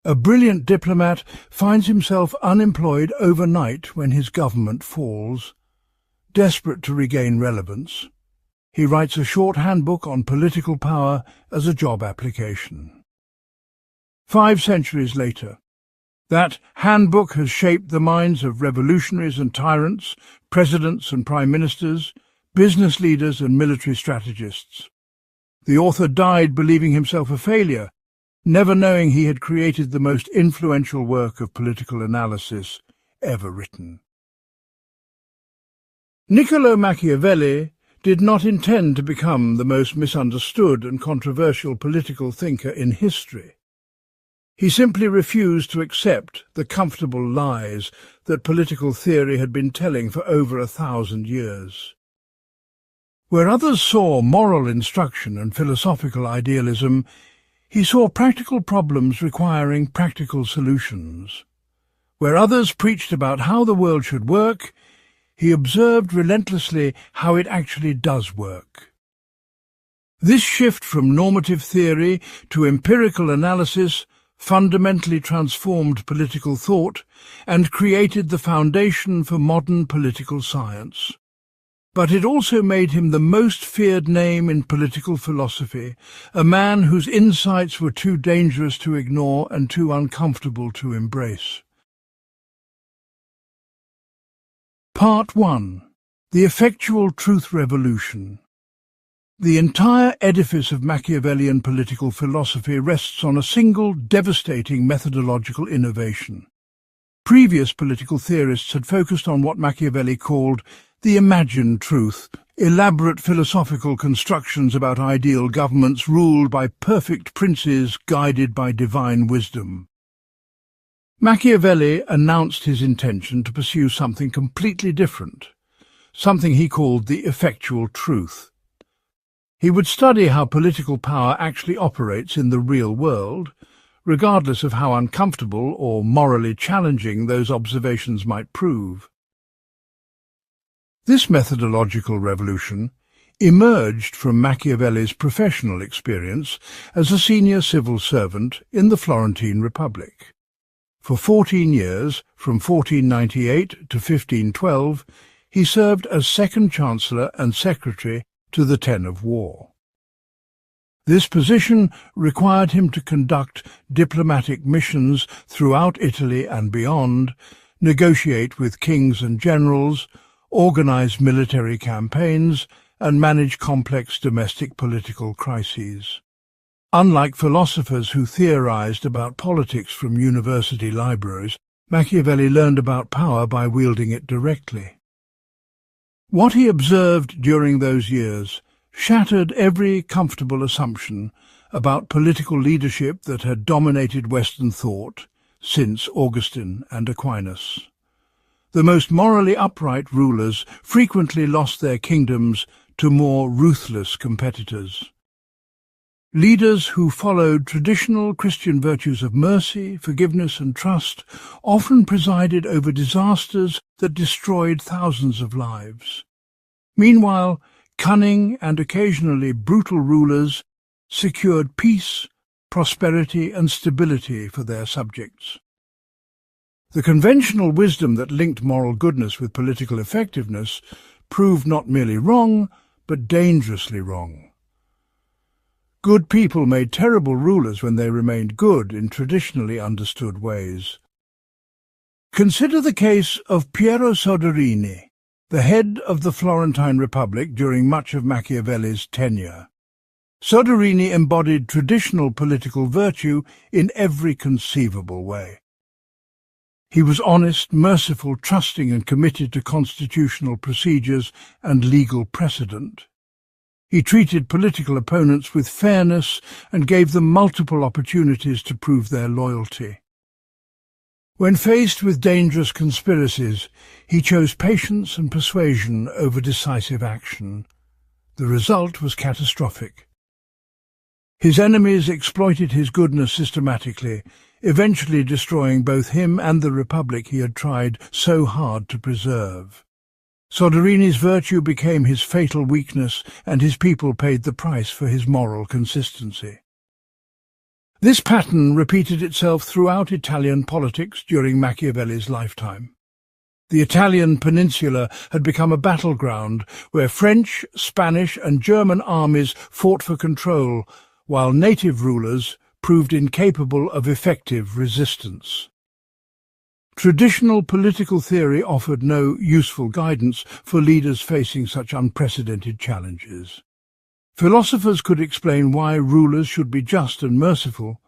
A brilliant diplomat finds himself unemployed overnight when his government falls. Desperate to regain relevance, he writes a short handbook on political power as a job application. 5 centuries later, that handbook has shaped the minds of revolutionaries and tyrants, presidents and prime ministers, business leaders and military strategists. The author died believing himself a failure, never knowing he had created the most influential work of political analysis ever written. Niccolò Machiavelli did not intend to become the most misunderstood and controversial political thinker in history. He simply refused to accept the comfortable lies that political theory had been telling for over 1,000 years. Where others saw moral instruction and philosophical idealism, he saw practical problems requiring practical solutions. Where others preached about how the world should work, he observed relentlessly how it actually does work. This shift from normative theory to empirical analysis fundamentally transformed political thought and created the foundation for modern political science. But it also made him the most feared name in political philosophy, a man whose insights were too dangerous to ignore and too uncomfortable to embrace. Part 1. The Effectual Truth Revolution. The entire edifice of Machiavellian political philosophy rests on a single devastating methodological innovation. Previous political theorists had focused on what Machiavelli called the imagined truth, elaborate philosophical constructions about ideal governments ruled by perfect princes guided by divine wisdom. Machiavelli announced his intention to pursue something completely different, something he called the effectual truth. He would study how political power actually operates in the real world, regardless of how uncomfortable or morally challenging those observations might prove. This methodological revolution emerged from Machiavelli's professional experience as a senior civil servant in the Florentine Republic. For 14 years, from 1498 to 1512, he served as second chancellor and secretary to the Ten of War. This position required him to conduct diplomatic missions throughout Italy and beyond, negotiate with kings and generals, organize military campaigns, and manage complex domestic political crises. Unlike philosophers who theorized about politics from university libraries, Machiavelli learned about power by wielding it directly. What he observed during those years shattered every comfortable assumption about political leadership that had dominated Western thought since Augustine and Aquinas. The most morally upright rulers frequently lost their kingdoms to more ruthless competitors. Leaders who followed traditional Christian virtues of mercy, forgiveness and trust often presided over disasters that destroyed thousands of lives. Meanwhile, cunning and occasionally brutal rulers secured peace, prosperity and stability for their subjects. The conventional wisdom that linked moral goodness with political effectiveness proved not merely wrong, but dangerously wrong. Good people made terrible rulers when they remained good in traditionally understood ways. Consider the case of Piero Soderini, the head of the Florentine Republic during much of Machiavelli's tenure. Soderini embodied traditional political virtue in every conceivable way. He was honest, merciful, trusting and committed to constitutional procedures and legal precedent. He treated political opponents with fairness and gave them multiple opportunities to prove their loyalty. When faced with dangerous conspiracies, he chose patience and persuasion over decisive action. The result was catastrophic. His enemies exploited his goodness systematically, eventually destroying both him and the republic he had tried so hard to preserve. Soderini's virtue became his fatal weakness, and his people paid the price for his moral consistency. This pattern repeated itself throughout Italian politics during Machiavelli's lifetime. The Italian peninsula had become a battleground where French, Spanish and German armies fought for control, while native rulers proved incapable of effective resistance. Traditional political theory offered no useful guidance for leaders facing such unprecedented challenges. Philosophers could explain why rulers should be just and merciful,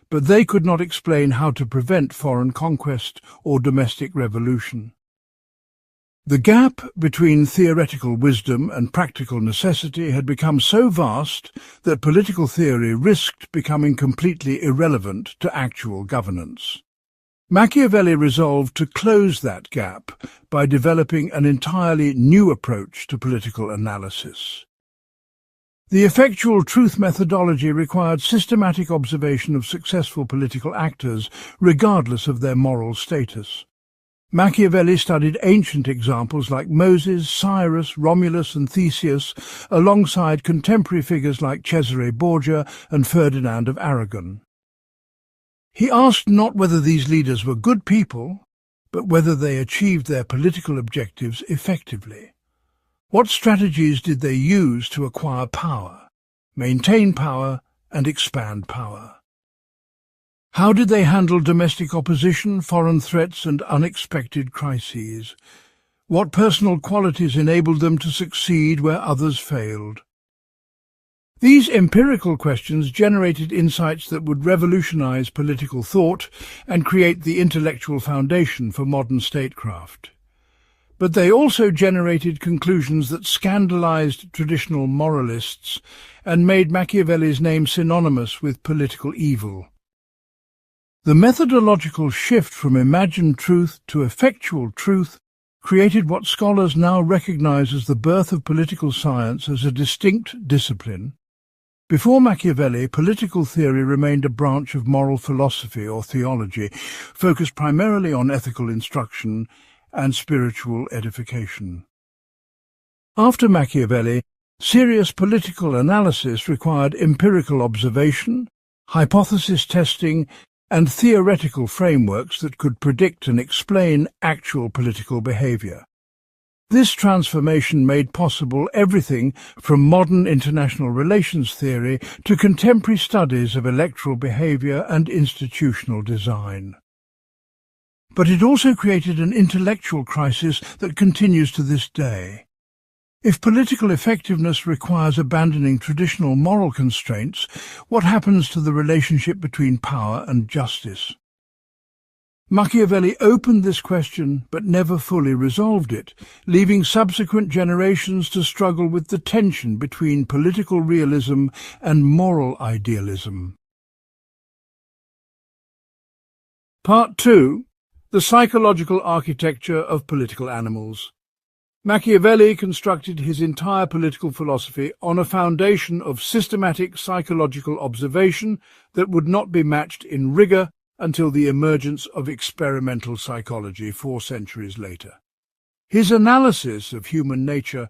but they could not explain how to prevent foreign conquest or domestic revolution. The gap between theoretical wisdom and practical necessity had become so vast that political theory risked becoming completely irrelevant to actual governance. Machiavelli resolved to close that gap by developing an entirely new approach to political analysis. The effectual truth methodology required systematic observation of successful political actors, regardless of their moral status. Machiavelli studied ancient examples like Moses, Cyrus, Romulus and Theseus, alongside contemporary figures like Cesare Borgia and Ferdinand of Aragon. He asked not whether these leaders were good people, but whether they achieved their political objectives effectively. What strategies did they use to acquire power, maintain power, and expand power? How did they handle domestic opposition, foreign threats, and unexpected crises? What personal qualities enabled them to succeed where others failed? These empirical questions generated insights that would revolutionize political thought and create the intellectual foundation for modern statecraft. But they also generated conclusions that scandalized traditional moralists and made Machiavelli's name synonymous with political evil. The methodological shift from imagined truth to effectual truth created what scholars now recognize as the birth of political science as a distinct discipline. Before Machiavelli, political theory remained a branch of moral philosophy or theology, focused primarily on ethical instruction and spiritual edification. After Machiavelli, serious political analysis required empirical observation, hypothesis testing, and theoretical frameworks that could predict and explain actual political behavior. This transformation made possible everything from modern international relations theory to contemporary studies of electoral behavior and institutional design. But it also created an intellectual crisis that continues to this day. If political effectiveness requires abandoning traditional moral constraints, what happens to the relationship between power and justice? Machiavelli opened this question but never fully resolved it, leaving subsequent generations to struggle with the tension between political realism and moral idealism. Part 2. The Psychological Architecture of Political Animals. Machiavelli constructed his entire political philosophy on a foundation of systematic psychological observation that would not be matched in rigor until the emergence of experimental psychology 4 centuries later. His analysis of human nature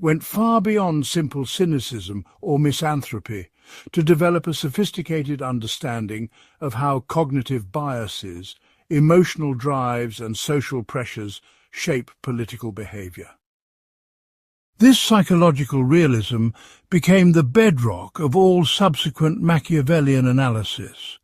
went far beyond simple cynicism or misanthropy to develop a sophisticated understanding of how cognitive biases, emotional drives and social pressures shape political behavior. This psychological realism became the bedrock of all subsequent Machiavellian analysis,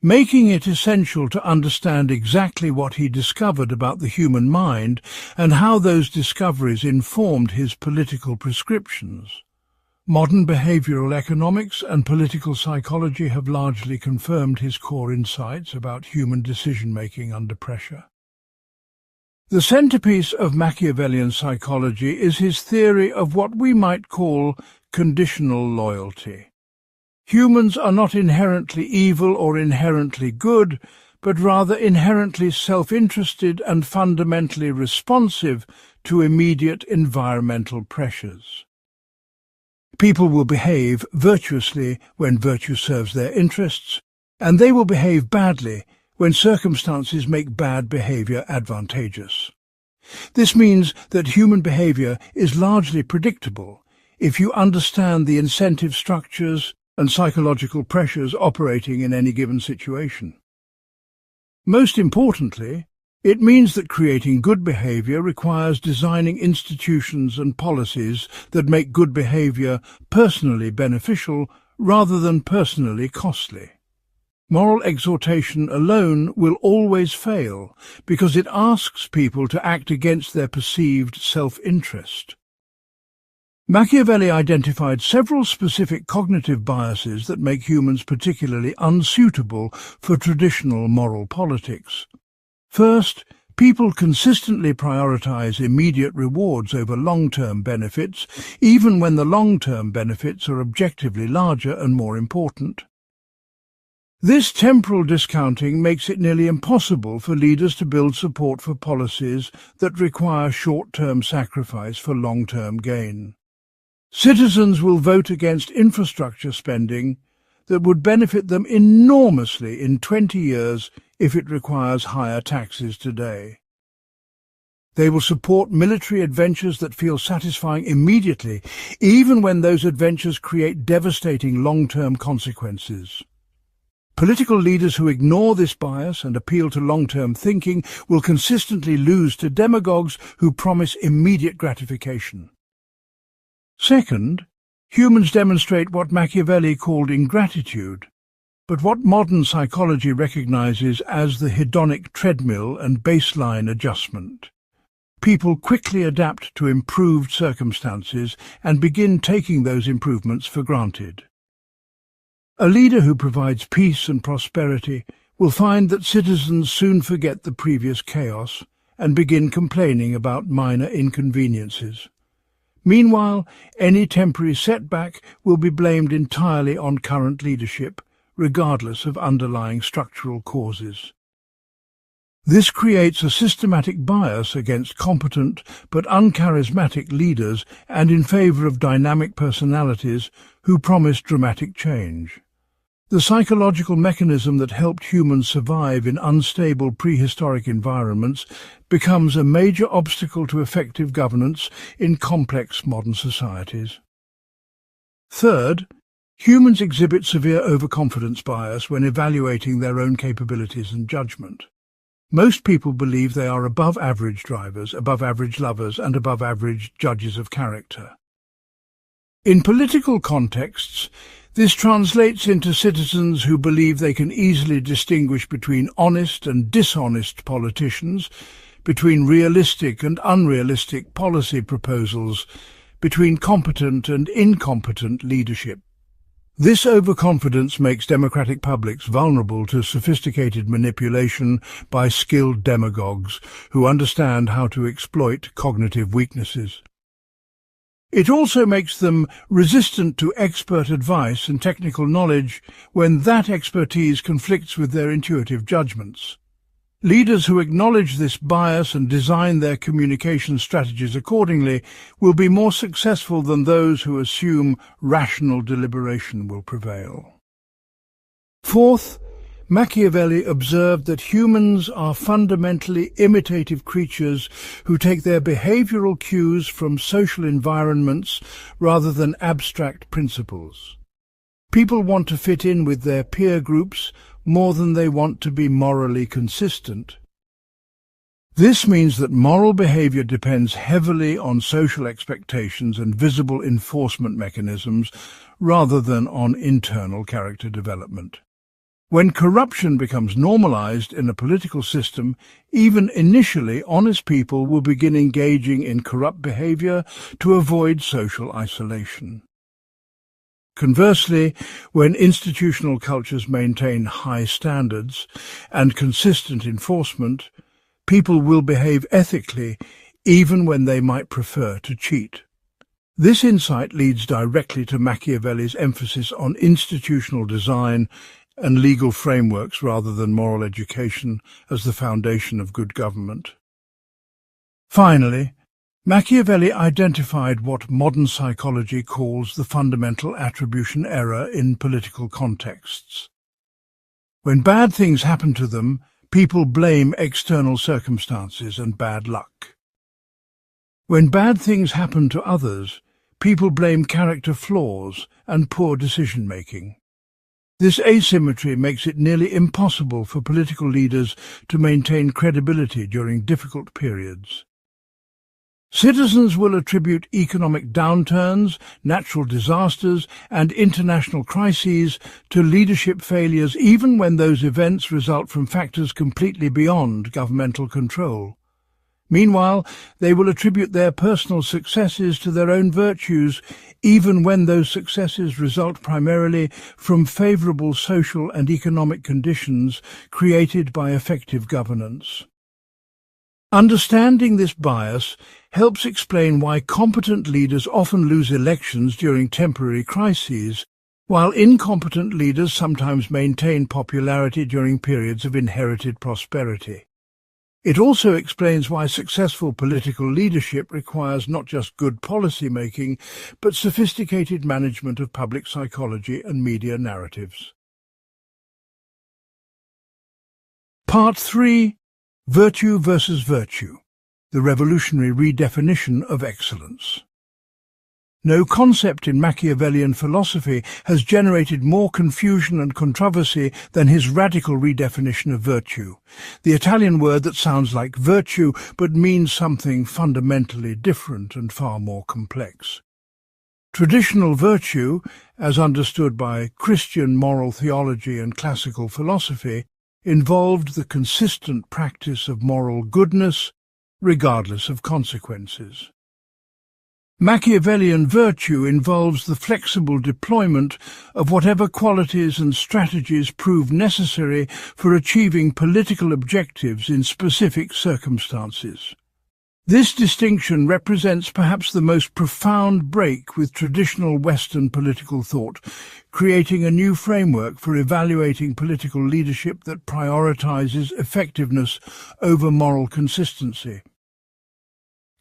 making it essential to understand exactly what he discovered about the human mind and how those discoveries informed his political prescriptions. Modern behavioral economics and political psychology have largely confirmed his core insights about human decision-making under pressure. The centerpiece of Machiavellian psychology is his theory of what we might call conditional loyalty. Humans are not inherently evil or inherently good, but rather inherently self-interested and fundamentally responsive to immediate environmental pressures. People will behave virtuously when virtue serves their interests, and they will behave badly when circumstances make bad behavior advantageous. This means that human behavior is largely predictable if you understand the incentive structures and psychological pressures operating in any given situation. Most importantly, it means that creating good behavior requires designing institutions and policies that make good behavior personally beneficial rather than personally costly. Moral exhortation alone will always fail because it asks people to act against their perceived self-interest. Machiavelli identified several specific cognitive biases that make humans particularly unsuitable for traditional moral politics. First, people consistently prioritize immediate rewards over long-term benefits, even when the long-term benefits are objectively larger and more important. This temporal discounting makes it nearly impossible for leaders to build support for policies that require short-term sacrifice for long-term gain. Citizens will vote against infrastructure spending that would benefit them enormously in 20 years if it requires higher taxes today. They will support military adventures that feel satisfying immediately, even when those adventures create devastating long-term consequences. Political leaders who ignore this bias and appeal to long-term thinking will consistently lose to demagogues who promise immediate gratification. Second, humans demonstrate what Machiavelli called ingratitude, but what modern psychology recognizes as the hedonic treadmill and baseline adjustment. People quickly adapt to improved circumstances and begin taking those improvements for granted. A leader who provides peace and prosperity will find that citizens soon forget the previous chaos and begin complaining about minor inconveniences. Meanwhile, any temporary setback will be blamed entirely on current leadership, regardless of underlying structural causes. This creates a systematic bias against competent but uncharismatic leaders and in favor of dynamic personalities who promise dramatic change. The psychological mechanism that helped humans survive in unstable prehistoric environments becomes a major obstacle to effective governance in complex modern societies. Third, humans exhibit severe overconfidence bias when evaluating their own capabilities and judgment. Most people believe they are above-average drivers, above-average lovers, and above-average judges of character. In political contexts, this translates into citizens who believe they can easily distinguish between honest and dishonest politicians, between realistic and unrealistic policy proposals, between competent and incompetent leadership. This overconfidence makes democratic publics vulnerable to sophisticated manipulation by skilled demagogues who understand how to exploit cognitive weaknesses. It also makes them resistant to expert advice and technical knowledge when that expertise conflicts with their intuitive judgments. Leaders who acknowledge this bias and design their communication strategies accordingly will be more successful than those who assume rational deliberation will prevail. Fourth, Machiavelli observed that humans are fundamentally imitative creatures who take their behavioral cues from social environments rather than abstract principles. People want to fit in with their peer groups more than they want to be morally consistent. This means that moral behavior depends heavily on social expectations and visible enforcement mechanisms rather than on internal character development. When corruption becomes normalized in a political system, even initially honest people will begin engaging in corrupt behavior to avoid social isolation. Conversely, when institutional cultures maintain high standards and consistent enforcement, people will behave ethically even when they might prefer to cheat. This insight leads directly to Machiavelli's emphasis on institutional design and legal frameworks rather than moral education as the foundation of good government. Finally, Machiavelli identified what modern psychology calls the fundamental attribution error in political contexts. When bad things happen to them, people blame external circumstances and bad luck. When bad things happen to others, people blame character flaws and poor decision-making. This asymmetry makes it nearly impossible for political leaders to maintain credibility during difficult periods. Citizens will attribute economic downturns, natural disasters, and international crises to leadership failures even when those events result from factors completely beyond governmental control. Meanwhile, they will attribute their personal successes to their own virtues, even when those successes result primarily from favourable social and economic conditions created by effective governance. Understanding this bias helps explain why competent leaders often lose elections during temporary crises, while incompetent leaders sometimes maintain popularity during periods of inherited prosperity. It also explains why successful political leadership requires not just good policy making, but sophisticated management of public psychology and media narratives. Part 3. Virtue versus virtue, the revolutionary redefinition of excellence. No concept in Machiavellian philosophy has generated more confusion and controversy than his radical redefinition of virtue, the Italian word that sounds like virtue but means something fundamentally different and far more complex. Traditional virtue, as understood by Christian moral theology and classical philosophy, involved the consistent practice of moral goodness, regardless of consequences. Machiavellian virtue involves the flexible deployment of whatever qualities and strategies prove necessary for achieving political objectives in specific circumstances. This distinction represents perhaps the most profound break with traditional Western political thought, creating a new framework for evaluating political leadership that prioritizes effectiveness over moral consistency.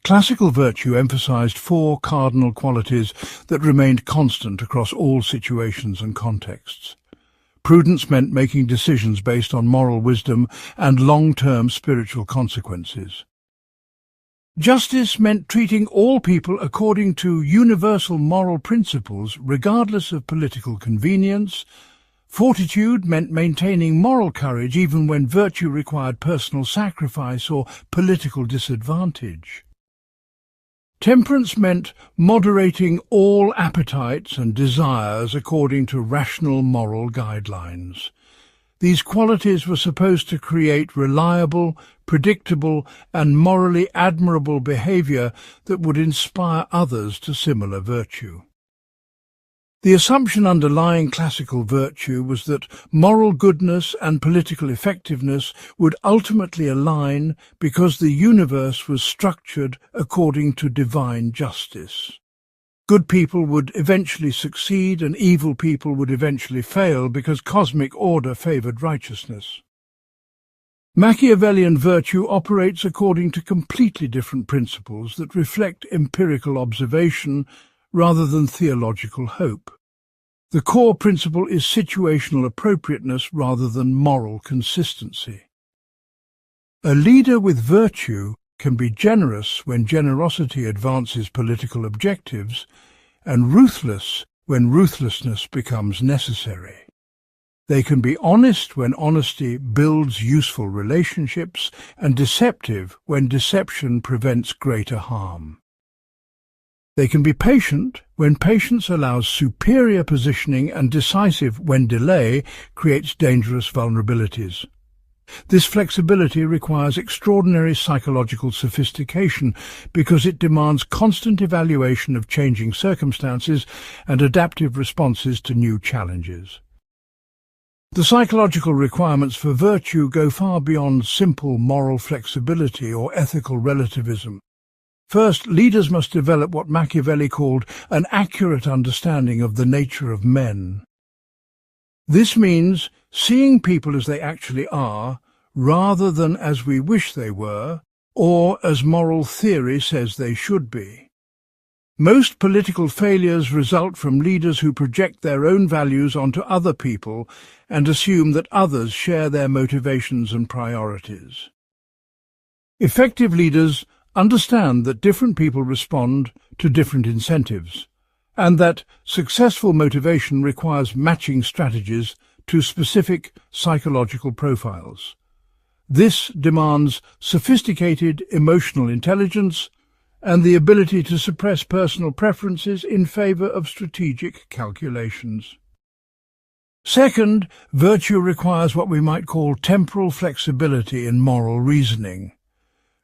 Classical virtue emphasized 4 cardinal qualities that remained constant across all situations and contexts. Prudence meant making decisions based on moral wisdom and long-term spiritual consequences. Justice meant treating all people according to universal moral principles, regardless of political convenience. Fortitude meant maintaining moral courage even when virtue required personal sacrifice or political disadvantage. Temperance meant moderating all appetites and desires according to rational moral guidelines. These qualities were supposed to create reliable, predictable, and morally admirable behaviour that would inspire others to similar virtue. The assumption underlying classical virtue was that moral goodness and political effectiveness would ultimately align because the universe was structured according to divine justice. Good people would eventually succeed and evil people would eventually fail because cosmic order favoured righteousness. Machiavellian virtue operates according to completely different principles that reflect empirical observation rather than theological hope. The core principle is situational appropriateness rather than moral consistency. A leader with virtue can be generous when generosity advances political objectives, and ruthless when ruthlessness becomes necessary. They can be honest when honesty builds useful relationships, and deceptive when deception prevents greater harm. They can be patient when patience allows superior positioning, and decisive when delay creates dangerous vulnerabilities. This flexibility requires extraordinary psychological sophistication because it demands constant evaluation of changing circumstances and adaptive responses to new challenges. The psychological requirements for virtue go far beyond simple moral flexibility or ethical relativism. First, leaders must develop what Machiavelli called an accurate understanding of the nature of men. This means seeing people as they actually are, rather than as we wish they were, or as moral theory says they should be. Most political failures result from leaders who project their own values onto other people and assume that others share their motivations and priorities. Effective leaders understand that different people respond to different incentives, and that successful motivation requires matching strategies to specific psychological profiles. This demands sophisticated emotional intelligence and the ability to suppress personal preferences in favour of strategic calculations. Second, virtue requires what we might call temporal flexibility in moral reasoning.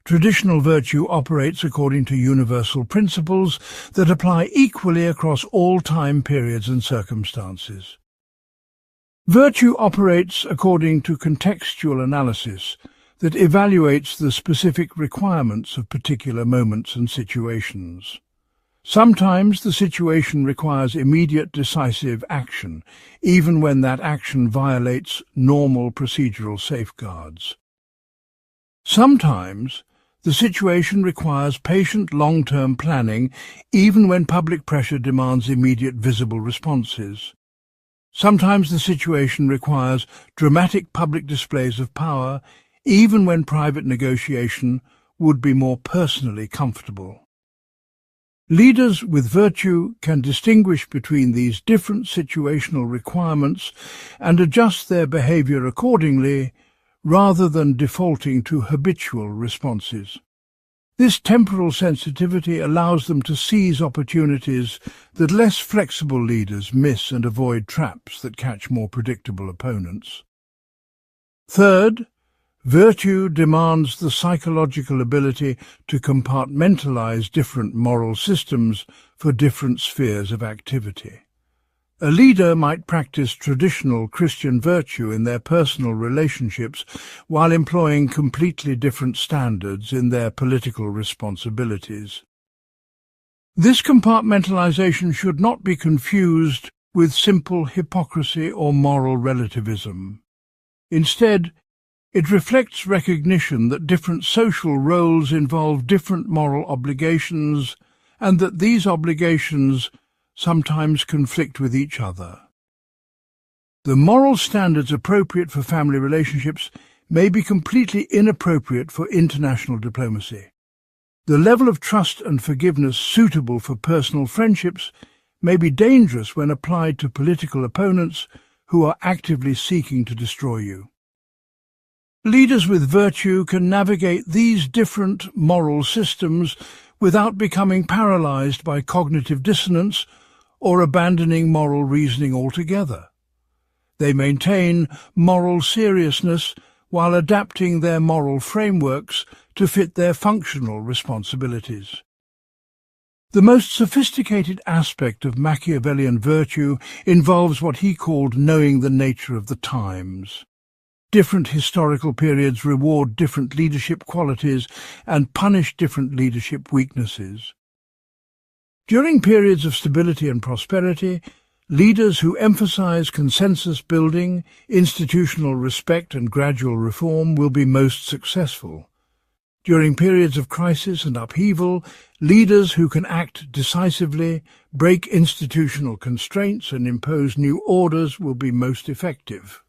Traditional virtue operates according to universal principles that apply equally across all time periods and circumstances. Virtue operates according to contextual analysis that evaluates the specific requirements of particular moments and situations. Sometimes the situation requires immediate decisive action, even when that action violates normal procedural safeguards. Sometimes the situation requires patient long-term planning, even when public pressure demands immediate visible responses. Sometimes the situation requires dramatic public displays of power, even when private negotiation would be more personally comfortable. Leaders with virtue can distinguish between these different situational requirements and adjust their behaviour accordingly, rather than defaulting to habitual responses. This temporal sensitivity allows them to seize opportunities that less flexible leaders miss and avoid traps that catch more predictable opponents. Third, virtue demands the psychological ability to compartmentalize different moral systems for different spheres of activity. A leader might practice traditional Christian virtue in their personal relationships while employing completely different standards in their political responsibilities. This compartmentalization should not be confused with simple hypocrisy or moral relativism. Instead, it reflects recognition that different social roles involve different moral obligations and that these obligations sometimes conflict with each other. The moral standards appropriate for family relationships may be completely inappropriate for international diplomacy. The level of trust and forgiveness suitable for personal friendships may be dangerous when applied to political opponents who are actively seeking to destroy you. Leaders with virtue can navigate these different moral systems without becoming paralyzed by cognitive dissonance or abandoning moral reasoning altogether. They maintain moral seriousness while adapting their moral frameworks to fit their functional responsibilities. The most sophisticated aspect of Machiavellian virtue involves what he called knowing the nature of the times. Different historical periods reward different leadership qualities and punish different leadership weaknesses. During periods of stability and prosperity, leaders who emphasize consensus building, institutional respect and gradual reform will be most successful. During periods of crisis and upheaval, leaders who can act decisively, break institutional constraints and impose new orders will be most effective.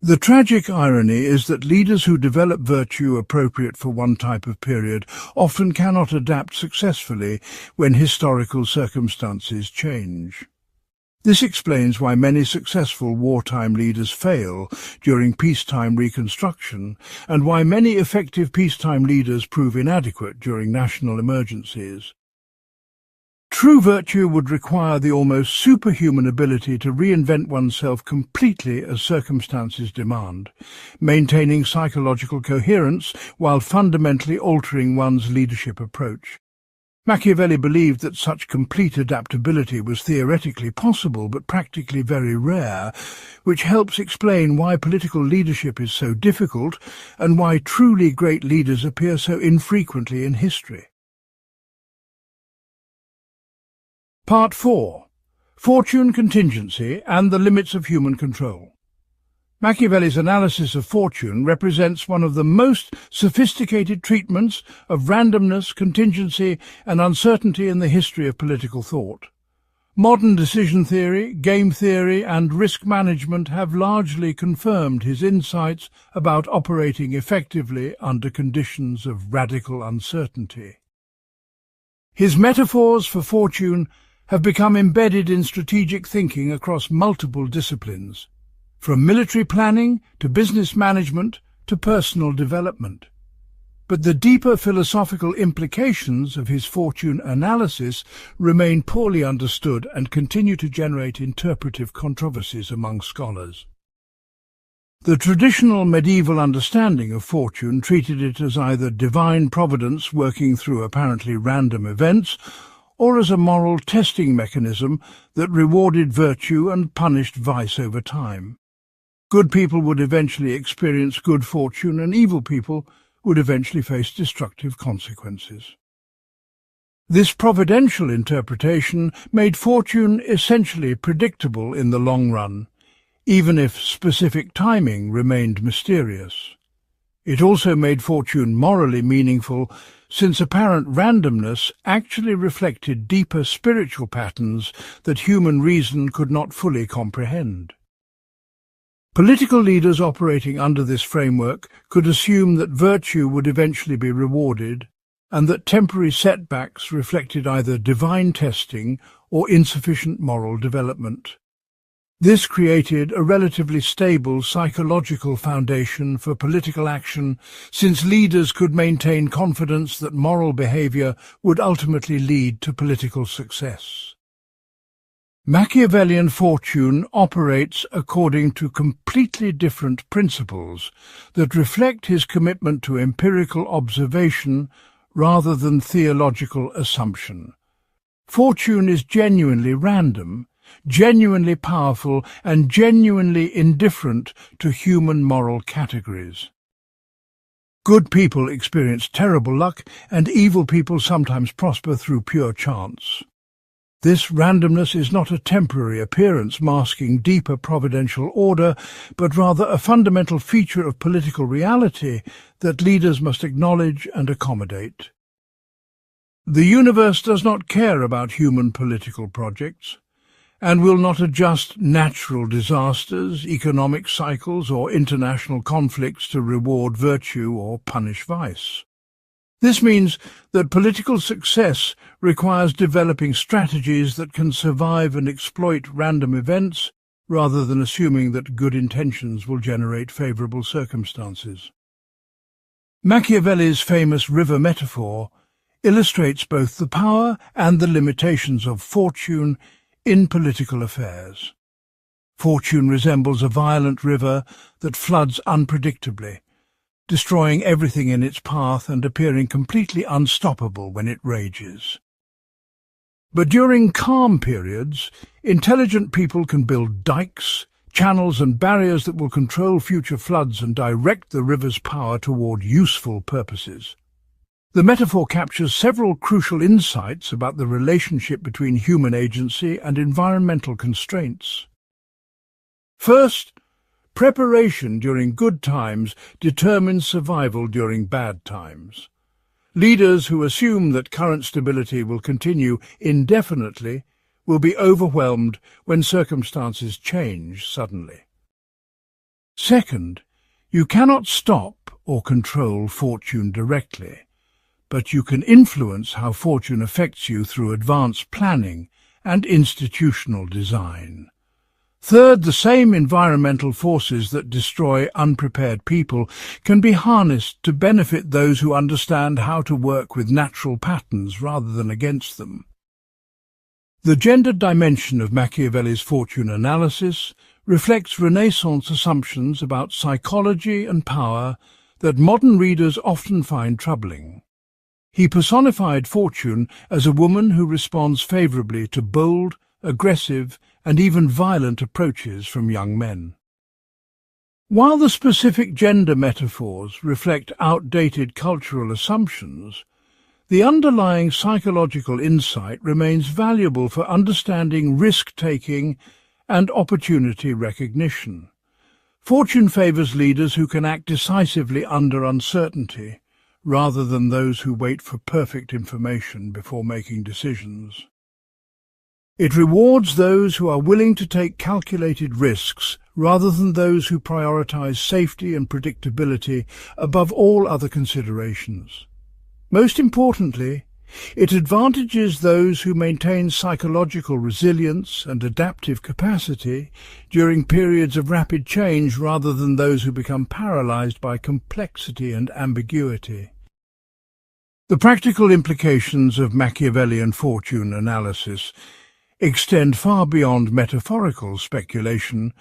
The tragic irony is that leaders who develop virtue appropriate for one type of period often cannot adapt successfully when historical circumstances change. This explains why many successful wartime leaders fail during peacetime reconstruction and why many effective peacetime leaders prove inadequate during national emergencies. True virtue would require the almost superhuman ability to reinvent oneself completely as circumstances demand, maintaining psychological coherence while fundamentally altering one's leadership approach. Machiavelli believed that such complete adaptability was theoretically possible but practically very rare, which helps explain why political leadership is so difficult and why truly great leaders appear so infrequently in history. Part 4. Fortune, Contingency, and the Limits of Human Control. Machiavelli's analysis of fortune represents one of the most sophisticated treatments of randomness, contingency, and uncertainty in the history of political thought. Modern decision theory, game theory and risk management have largely confirmed his insights about operating effectively under conditions of radical uncertainty. His metaphors for fortune have become embedded in strategic thinking across multiple disciplines, from military planning to business management to personal development. But the deeper philosophical implications of his fortune analysis remain poorly understood and continue to generate interpretive controversies among scholars. The traditional medieval understanding of fortune treated it as either divine providence working through apparently random events, or as a moral testing mechanism that rewarded virtue and punished vice over time. Good people would eventually experience good fortune, and evil people would eventually face destructive consequences. This providential interpretation made fortune essentially predictable in the long run, even if specific timing remained mysterious. It also made fortune morally meaningful, since apparent randomness actually reflected deeper spiritual patterns that human reason could not fully comprehend. Political leaders operating under this framework could assume that virtue would eventually be rewarded, and that temporary setbacks reflected either divine testing or insufficient moral development. This created a relatively stable psychological foundation for political action, since leaders could maintain confidence that moral behavior would ultimately lead to political success. Machiavellian fortune operates according to completely different principles that reflect his commitment to empirical observation rather than theological assumption. Fortune is genuinely random, genuinely powerful, and genuinely indifferent to human moral categories. Good people experience terrible luck, and evil people sometimes prosper through pure chance. This randomness is not a temporary appearance masking deeper providential order, but rather a fundamental feature of political reality that leaders must acknowledge and accommodate. The universe does not care about human political projects, and will not adjust natural disasters, economic cycles, or international conflicts to reward virtue or punish vice. This means that political success requires developing strategies that can survive and exploit random events, rather than assuming that good intentions will generate favorable circumstances. Machiavelli's famous river metaphor illustrates both the power and the limitations of fortune in political affairs. Fortune resembles a violent river that floods unpredictably, destroying everything in its path and appearing completely unstoppable when it rages. But during calm periods, intelligent people can build dikes, channels and barriers that will control future floods and direct the river's power toward useful purposes. The metaphor captures several crucial insights about the relationship between human agency and environmental constraints. First, preparation during good times determines survival during bad times. Leaders who assume that current stability will continue indefinitely will be overwhelmed when circumstances change suddenly. Second, you cannot stop or control fortune directly, but you can influence how fortune affects you through advanced planning and institutional design. Third, the same environmental forces that destroy unprepared people can be harnessed to benefit those who understand how to work with natural patterns rather than against them. The gender dimension of Machiavelli's fortune analysis reflects Renaissance assumptions about psychology and power that modern readers often find troubling. He personified fortune as a woman who responds favorably to bold, aggressive, and even violent approaches from young men. While the specific gender metaphors reflect outdated cultural assumptions, the underlying psychological insight remains valuable for understanding risk-taking and opportunity recognition. Fortune favors leaders who can act decisively under uncertainty, rather than those who wait for perfect information before making decisions. It rewards those who are willing to take calculated risks rather than those who prioritize safety and predictability above all other considerations. Most importantly, it advantages those who maintain psychological resilience and adaptive capacity during periods of rapid change rather than those who become paralyzed by complexity and ambiguity. The practical implications of Machiavellian fortune analysis extend far beyond metaphorical speculation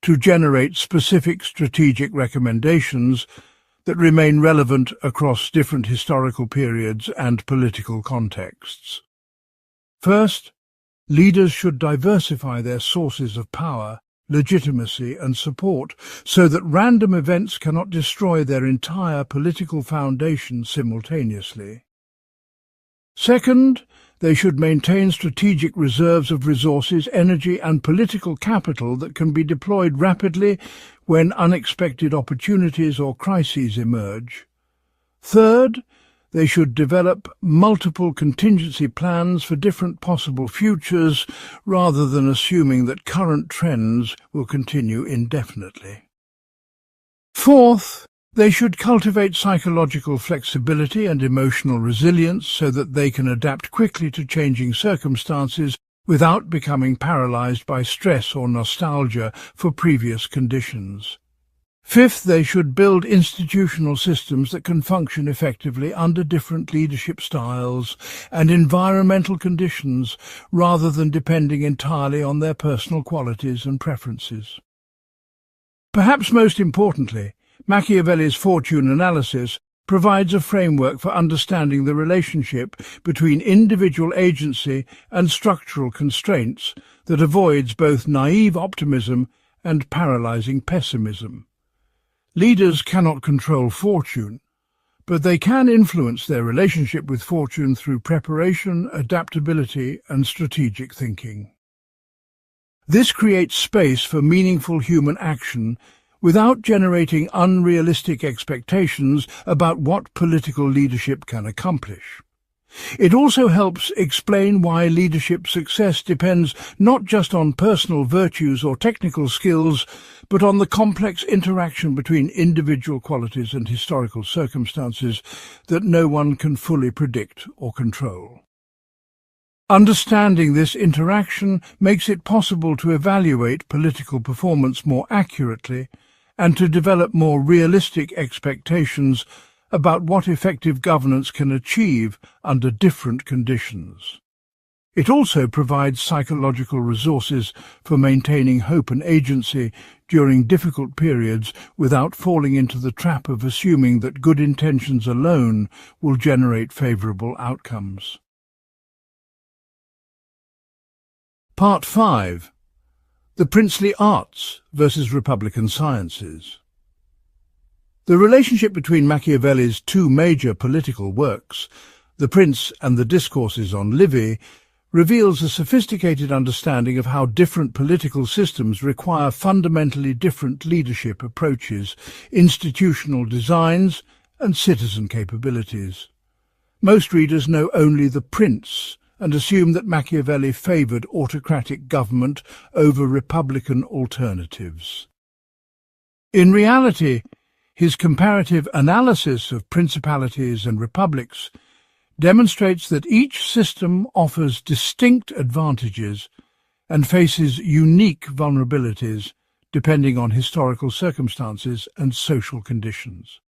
to generate specific strategic recommendations that remain relevant across different historical periods and political contexts. First, leaders should diversify their sources of power, legitimacy and support so that random events cannot destroy their entire political foundation simultaneously. Second, they should maintain strategic reserves of resources, energy and political capital that can be deployed rapidly when unexpected opportunities or crises emerge. Third, they should develop multiple contingency plans for different possible futures rather than assuming that current trends will continue indefinitely. Fourth, they should cultivate psychological flexibility and emotional resilience so that they can adapt quickly to changing circumstances without becoming paralyzed by stress or nostalgia for previous conditions. Fifth, they should build institutional systems that can function effectively under different leadership styles and environmental conditions rather than depending entirely on their personal qualities and preferences. Perhaps most importantly, Machiavelli's fortune analysis provides a framework for understanding the relationship between individual agency and structural constraints that avoids both naive optimism and paralyzing pessimism. Leaders cannot control fortune, but they can influence their relationship with fortune through preparation, adaptability, and strategic thinking. This creates space for meaningful human action without generating unrealistic expectations about what political leadership can accomplish. It also helps explain why leadership success depends not just on personal virtues or technical skills, but on the complex interaction between individual qualities and historical circumstances that no one can fully predict or control. Understanding this interaction makes it possible to evaluate political performance more accurately and to develop more realistic expectations about what effective governance can achieve under different conditions. It also provides psychological resources for maintaining hope and agency during difficult periods without falling into the trap of assuming that good intentions alone will generate favourable outcomes. Part 5. The Princely Arts versus Republican Sciences. The relationship between Machiavelli's two major political works, The Prince and the Discourses on Livy, reveals a sophisticated understanding of how different political systems require fundamentally different leadership approaches, institutional designs, and citizen capabilities. Most readers know only The Prince and assume that Machiavelli favoured autocratic government over republican alternatives. In reality, his comparative analysis of principalities and republics demonstrates that each system offers distinct advantages and faces unique vulnerabilities depending on historical circumstances and social conditions.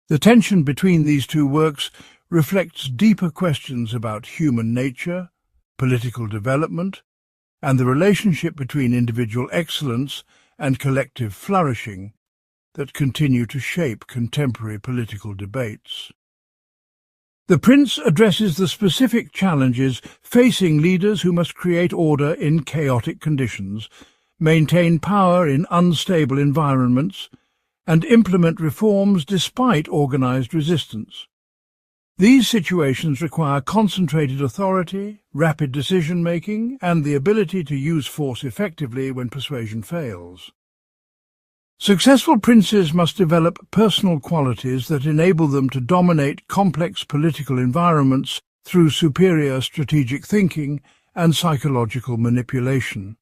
The tension between these two works reflects deeper questions about human nature, political development, and the relationship between individual excellence and collective flourishing that continue to shape contemporary political debates. The Prince addresses the specific challenges facing leaders who must create order in chaotic conditions, maintain power in unstable environments, and implement reforms despite organized resistance. These situations require concentrated authority, rapid decision-making, and the ability to use force effectively when persuasion fails. Successful princes must develop personal qualities that enable them to dominate complex political environments through superior strategic thinking and psychological manipulation.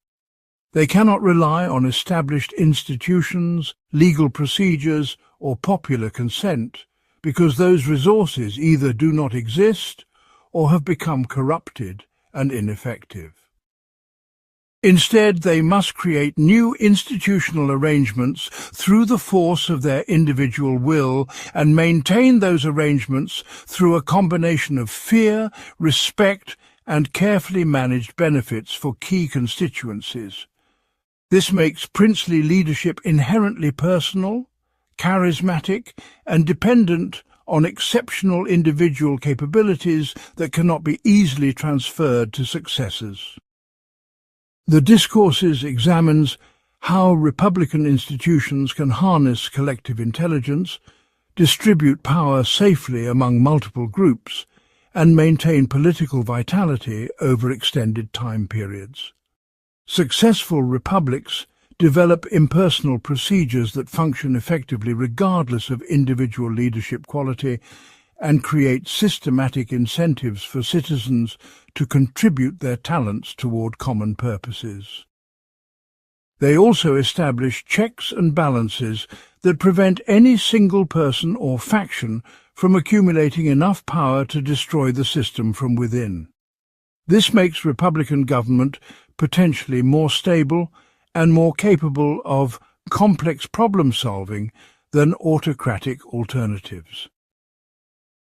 They cannot rely on established institutions, legal procedures, or popular consent, because those resources either do not exist or have become corrupted and ineffective. Instead, they must create new institutional arrangements through the force of their individual will and maintain those arrangements through a combination of fear, respect, and carefully managed benefits for key constituencies. This makes princely leadership inherently personal, charismatic, and dependent on exceptional individual capabilities that cannot be easily transferred to successors. The Discourses examines how republican institutions can harness collective intelligence, distribute power safely among multiple groups, and maintain political vitality over extended time periods. Successful republics develop impersonal procedures that function effectively regardless of individual leadership quality and create systematic incentives for citizens to contribute their talents toward common purposes. They also establish checks and balances that prevent any single person or faction from accumulating enough power to destroy the system from within. This makes republican government potentially more stable and more capable of complex problem-solving than autocratic alternatives.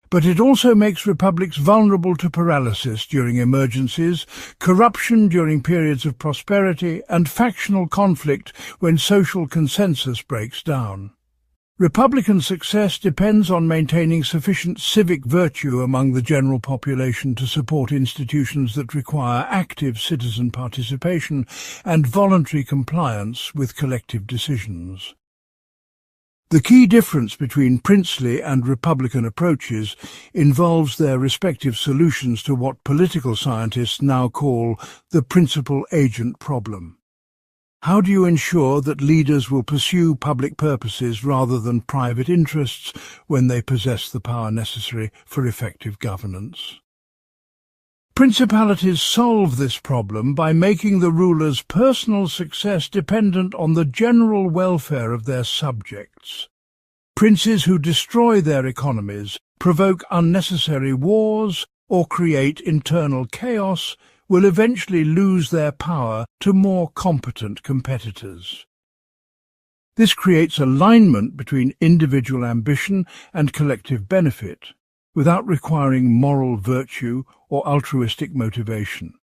But it also makes republics vulnerable to paralysis during emergencies, corruption during periods of prosperity, and factional conflict when social consensus breaks down. Republican success depends on maintaining sufficient civic virtue among the general population to support institutions that require active citizen participation and voluntary compliance with collective decisions. The key difference between princely and republican approaches involves their respective solutions to what political scientists now call the principal-agent problem. How do you ensure that leaders will pursue public purposes rather than private interests when they possess the power necessary for effective governance? Principalities solve this problem by making the ruler's personal success dependent on the general welfare of their subjects. Princes who destroy their economies, provoke unnecessary wars, or create internal chaos will eventually lose their power to more competent competitors. This creates alignment between individual ambition and collective benefit, without requiring moral virtue or altruistic motivation.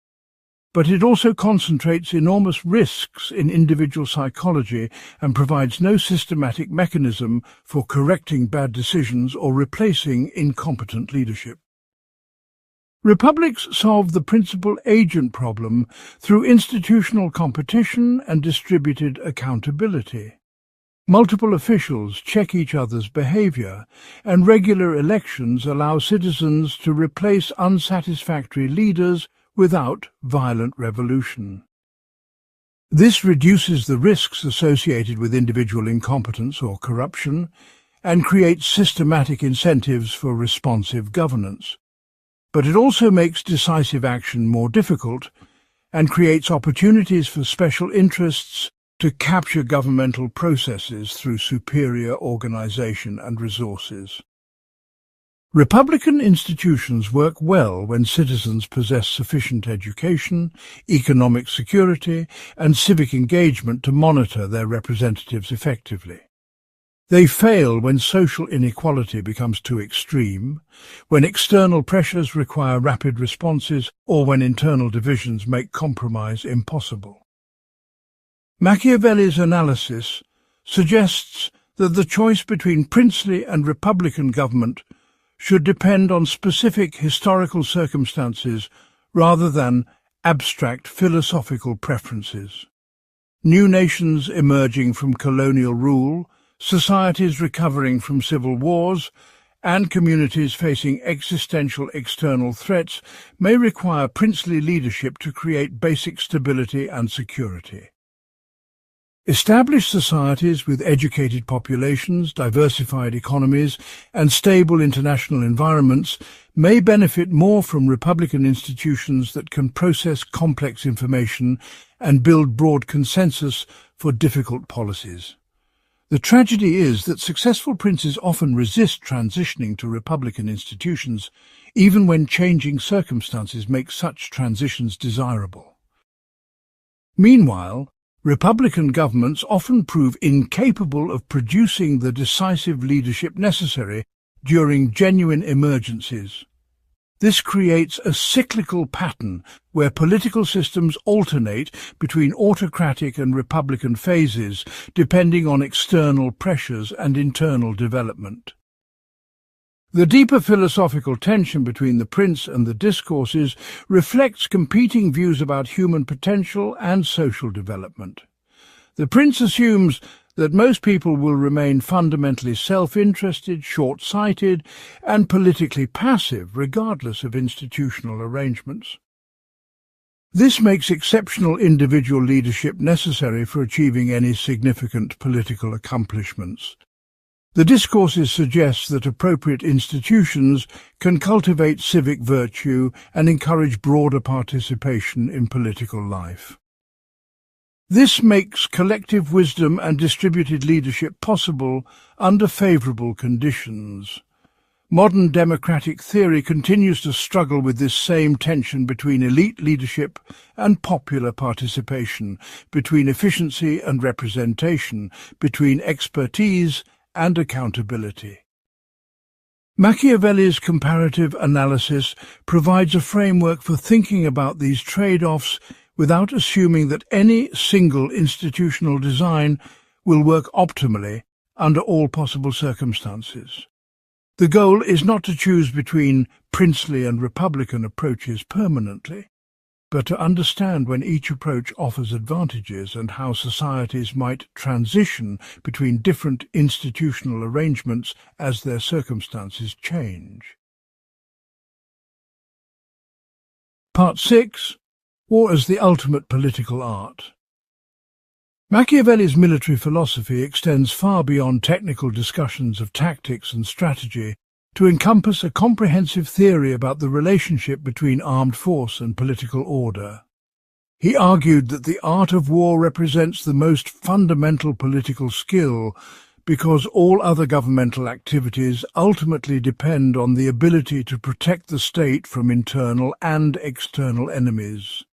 But it also concentrates enormous risks in individual psychology and provides no systematic mechanism for correcting bad decisions or replacing incompetent leadership. Republics solve the principal-agent problem through institutional competition and distributed accountability. Multiple officials check each other's behavior, and regular elections allow citizens to replace unsatisfactory leaders without violent revolution. This reduces the risks associated with individual incompetence or corruption and creates systematic incentives for responsive governance. But it also makes decisive action more difficult and creates opportunities for special interests to capture governmental processes through superior organization and resources. Republican institutions work well when citizens possess sufficient education, economic security, and civic engagement to monitor their representatives effectively. They fail when social inequality becomes too extreme, when external pressures require rapid responses, or when internal divisions make compromise impossible. Machiavelli's analysis suggests that the choice between princely and republican government should depend on specific historical circumstances rather than abstract philosophical preferences. New nations emerging from colonial rule, societies recovering from civil wars, and communities facing existential external threats may require princely leadership to create basic stability and security. Established societies with educated populations, diversified economies, and stable international environments may benefit more from republican institutions that can process complex information and build broad consensus for difficult policies. The tragedy is that successful princes often resist transitioning to republican institutions, even when changing circumstances make such transitions desirable. Meanwhile, republican governments often prove incapable of producing the decisive leadership necessary during genuine emergencies. This creates a cyclical pattern where political systems alternate between autocratic and republican phases, depending on external pressures and internal development. The deeper philosophical tension between the prince and the discourses reflects competing views about human potential and social development. The prince assumes that most people will remain fundamentally self-interested, short-sighted, and politically passive, regardless of institutional arrangements. This makes exceptional individual leadership necessary for achieving any significant political accomplishments. The discourses suggest that appropriate institutions can cultivate civic virtue and encourage broader participation in political life. This makes collective wisdom and distributed leadership possible under favourable conditions. Modern democratic theory continues to struggle with this same tension between elite leadership and popular participation, between efficiency and representation, between expertise and accountability. Machiavelli's comparative analysis provides a framework for thinking about these trade-offs without assuming that any single institutional design will work optimally under all possible circumstances. The goal is not to choose between princely and republican approaches permanently, but to understand when each approach offers advantages and how societies might transition between different institutional arrangements as their circumstances change. Part 6. War as the ultimate political art. Machiavelli's military philosophy extends far beyond technical discussions of tactics and strategy to encompass a comprehensive theory about the relationship between armed force and political order. He argued that the art of war represents the most fundamental political skill because all other governmental activities ultimately depend on the ability to protect the state from internal and external enemies.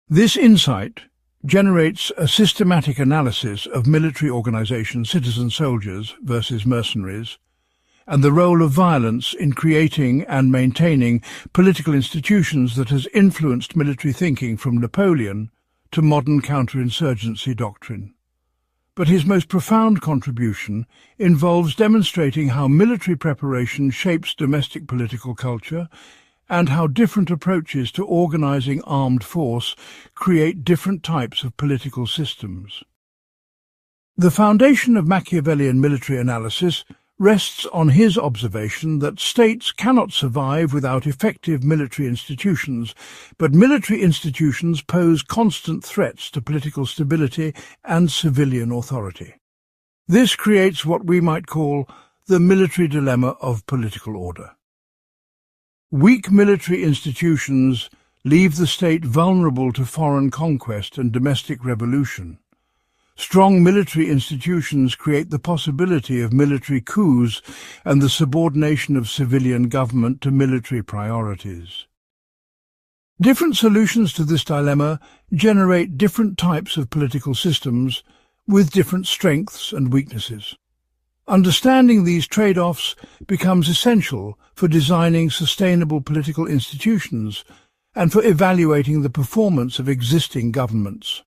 This insight generates a systematic analysis of military organization, citizen soldiers versus mercenaries, and the role of violence in creating and maintaining political institutions that has influenced military thinking from Napoleon to modern counterinsurgency doctrine. But his most profound contribution involves demonstrating how military preparation shapes domestic political culture and how different approaches to organizing armed force create different types of political systems. The foundation of Machiavellian military analysis rests on his observation that states cannot survive without effective military institutions, but military institutions pose constant threats to political stability and civilian authority. This creates what we might call the military dilemma of political order. Weak military institutions leave the state vulnerable to foreign conquest and domestic revolution. Strong military institutions create the possibility of military coups and the subordination of civilian government to military priorities. Different solutions to this dilemma generate different types of political systems with different strengths and weaknesses. Understanding these trade-offs becomes essential for designing sustainable political institutions and for evaluating the performance of existing governments.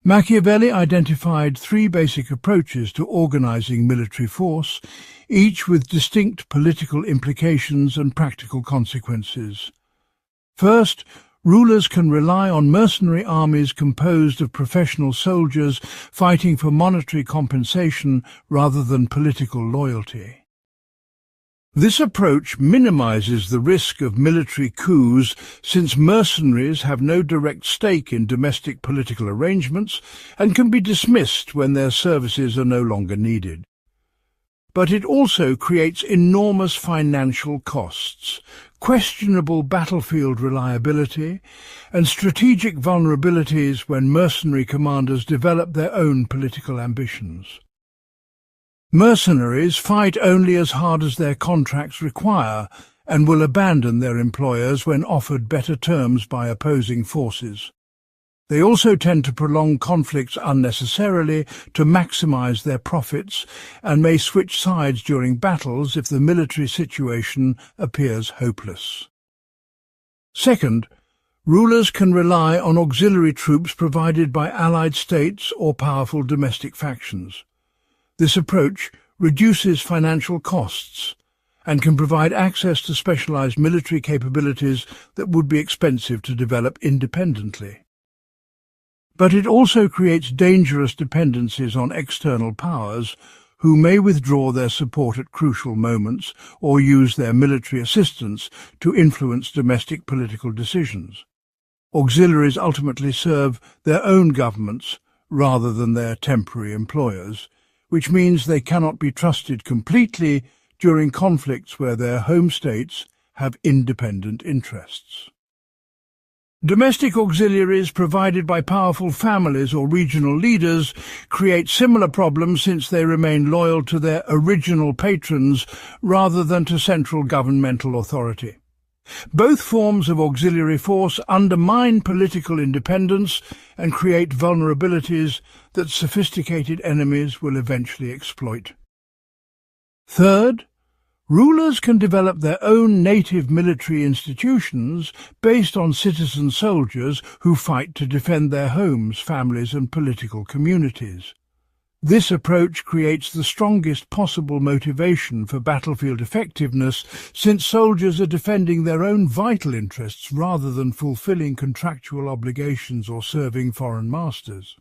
Machiavelli identified three basic approaches to organizing military force, each with distinct political implications and practical consequences. First, rulers can rely on mercenary armies composed of professional soldiers fighting for monetary compensation rather than political loyalty. This approach minimizes the risk of military coups since mercenaries have no direct stake in domestic political arrangements and can be dismissed when their services are no longer needed. But it also creates enormous financial costs, questionable battlefield reliability, and strategic vulnerabilities when mercenary commanders develop their own political ambitions. Mercenaries fight only as hard as their contracts require and will abandon their employers when offered better terms by opposing forces. They also tend to prolong conflicts unnecessarily to maximize their profits and may switch sides during battles if the military situation appears hopeless. Second, rulers can rely on auxiliary troops provided by allied states or powerful domestic factions. This approach reduces financial costs and can provide access to specialized military capabilities that would be expensive to develop independently. But it also creates dangerous dependencies on external powers who may withdraw their support at crucial moments or use their military assistance to influence domestic political decisions. Auxiliaries ultimately serve their own governments rather than their temporary employers, which means they cannot be trusted completely during conflicts where their home states have independent interests. Domestic auxiliaries provided by powerful families or regional leaders create similar problems since they remain loyal to their original patrons rather than to central governmental authority. Both forms of auxiliary force undermine political independence and create vulnerabilities that sophisticated enemies will eventually exploit. Third, rulers can develop their own native military institutions based on citizen soldiers who fight to defend their homes, families, and political communities. This approach creates the strongest possible motivation for battlefield effectiveness since soldiers are defending their own vital interests rather than fulfilling contractual obligations or serving foreign masters.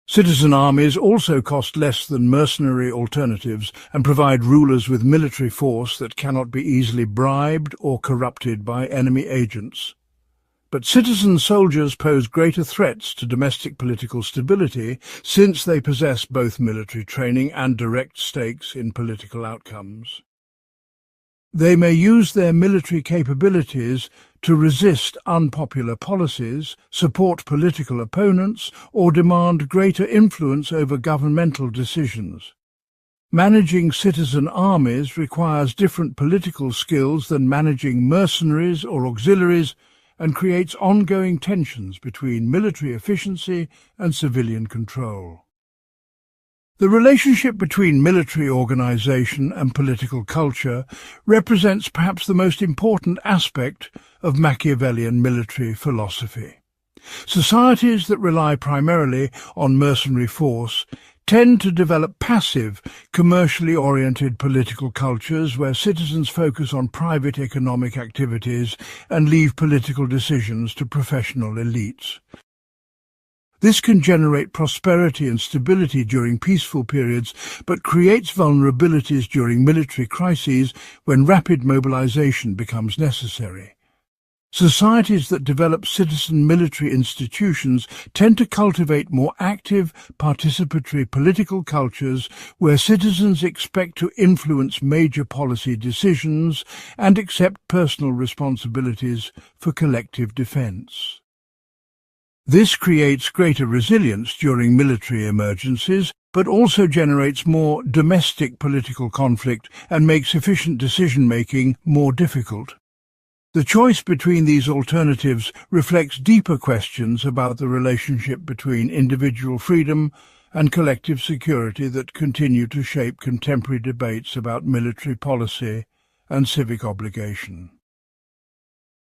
Citizen armies also cost less than mercenary alternatives and provide rulers with military force that cannot be easily bribed or corrupted by enemy agents. But citizen soldiers pose greater threats to domestic political stability since they possess both military training and direct stakes in political outcomes. They may use their military capabilities to resist unpopular policies, support political opponents, or demand greater influence over governmental decisions. Managing citizen armies requires different political skills than managing mercenaries or auxiliaries, and creates ongoing tensions between military efficiency and civilian control. The relationship between military organization and political culture represents perhaps the most important aspect of Machiavellian military philosophy. Societies that rely primarily on mercenary force tend to develop passive, commercially oriented political cultures where citizens focus on private economic activities and leave political decisions to professional elites. This can generate prosperity and stability during peaceful periods, but creates vulnerabilities during military crises when rapid mobilization becomes necessary. Societies that develop citizen military institutions tend to cultivate more active, participatory political cultures where citizens expect to influence major policy decisions and accept personal responsibilities for collective defense. This creates greater resilience during military emergencies, but also generates more domestic political conflict and makes efficient decision-making more difficult. The choice between these alternatives reflects deeper questions about the relationship between individual freedom and collective security that continue to shape contemporary debates about military policy and civic obligation.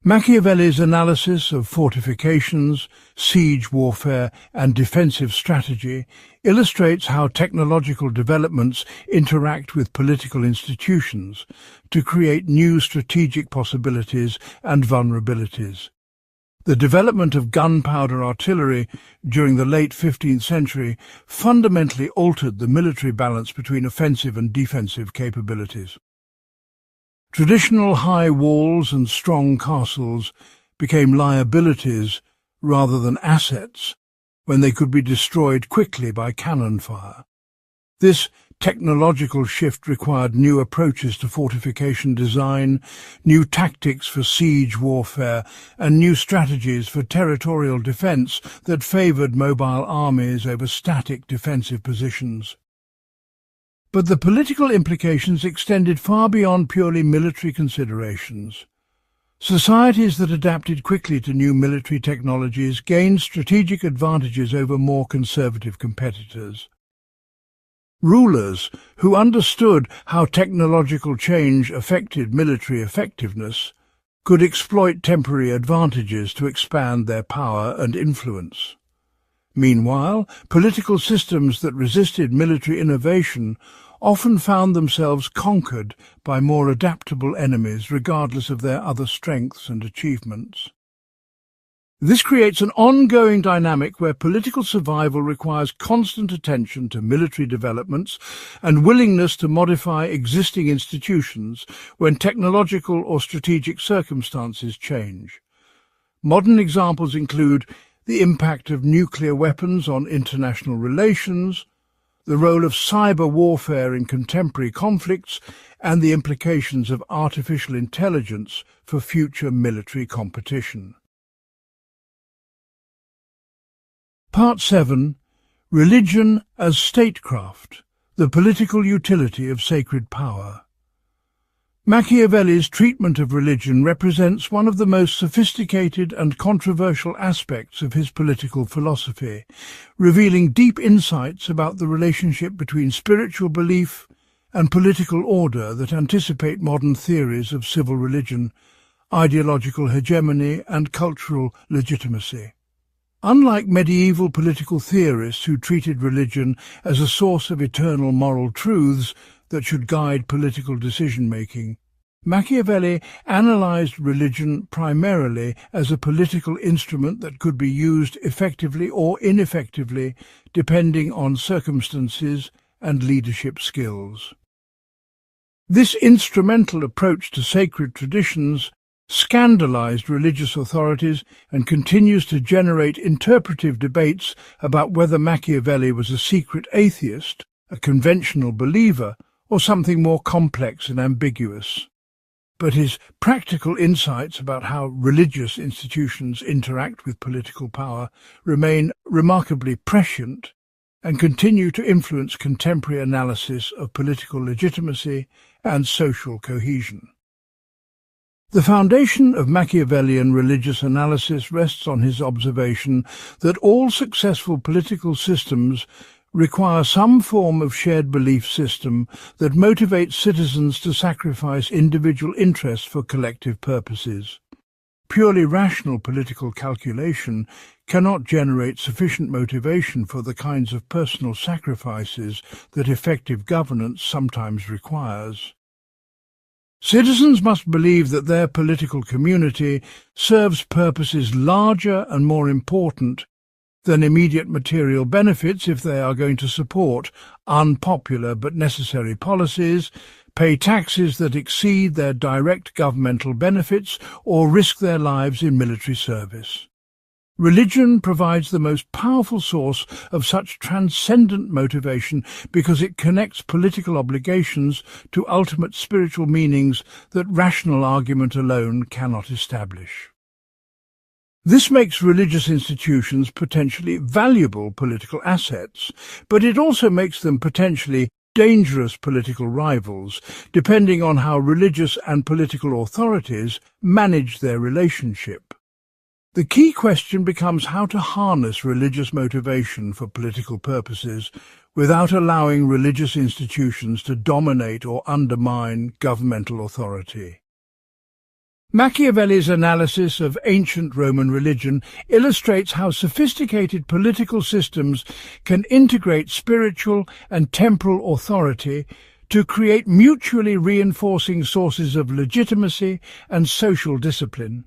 Machiavelli's analysis of fortifications, siege warfare, and defensive strategy illustrates how technological developments interact with political institutions to create new strategic possibilities and vulnerabilities. The development of gunpowder artillery during the late 15th century fundamentally altered the military balance between offensive and defensive capabilities. Traditional high walls and strong castles became liabilities rather than assets when they could be destroyed quickly by cannon fire. This technological shift required new approaches to fortification design, new tactics for siege warfare, and new strategies for territorial defence that favoured mobile armies over static defensive positions. But the political implications extended far beyond purely military considerations. Societies that adapted quickly to new military technologies gained strategic advantages over more conservative competitors. Rulers who understood how technological change affected military effectiveness could exploit temporary advantages to expand their power and influence. Meanwhile, political systems that resisted military innovation often found themselves conquered by more adaptable enemies regardless of their other strengths and achievements. This creates an ongoing dynamic where political survival requires constant attention to military developments and willingness to modify existing institutions when technological or strategic circumstances change. Modern examples include the impact of nuclear weapons on international relations, the role of cyber warfare in contemporary conflicts, and the implications of artificial intelligence for future military competition. Part 7. Religion as Statecraft, the Political Utility of Sacred Power. Machiavelli's treatment of religion represents one of the most sophisticated and controversial aspects of his political philosophy, revealing deep insights about the relationship between spiritual belief and political order that anticipate modern theories of civil religion, ideological hegemony, and cultural legitimacy. Unlike medieval political theorists who treated religion as a source of eternal moral truths that should guide political decision-making, Machiavelli analyzed religion primarily as a political instrument that could be used effectively or ineffectively depending on circumstances and leadership skills. This instrumental approach to sacred traditions scandalized religious authorities and continues to generate interpretive debates about whether Machiavelli was a secret atheist, a conventional believer, or something more complex and ambiguous. But his practical insights about how religious institutions interact with political power remain remarkably prescient and continue to influence contemporary analysis of political legitimacy and social cohesion. The foundation of Machiavellian religious analysis rests on his observation that all successful political systems require some form of shared belief system that motivates citizens to sacrifice individual interests for collective purposes. Purely rational political calculation cannot generate sufficient motivation for the kinds of personal sacrifices that effective governance sometimes requires. Citizens must believe that their political community serves purposes larger and more important than immediate material benefits if they are going to support unpopular but necessary policies, pay taxes that exceed their direct governmental benefits, or risk their lives in military service. Religion provides the most powerful source of such transcendent motivation because it connects political obligations to ultimate spiritual meanings that rational argument alone cannot establish. This makes religious institutions potentially valuable political assets, but it also makes them potentially dangerous political rivals, depending on how religious and political authorities manage their relationship. The key question becomes how to harness religious motivation for political purposes without allowing religious institutions to dominate or undermine governmental authority. Machiavelli's analysis of ancient Roman religion illustrates how sophisticated political systems can integrate spiritual and temporal authority to create mutually reinforcing sources of legitimacy and social discipline.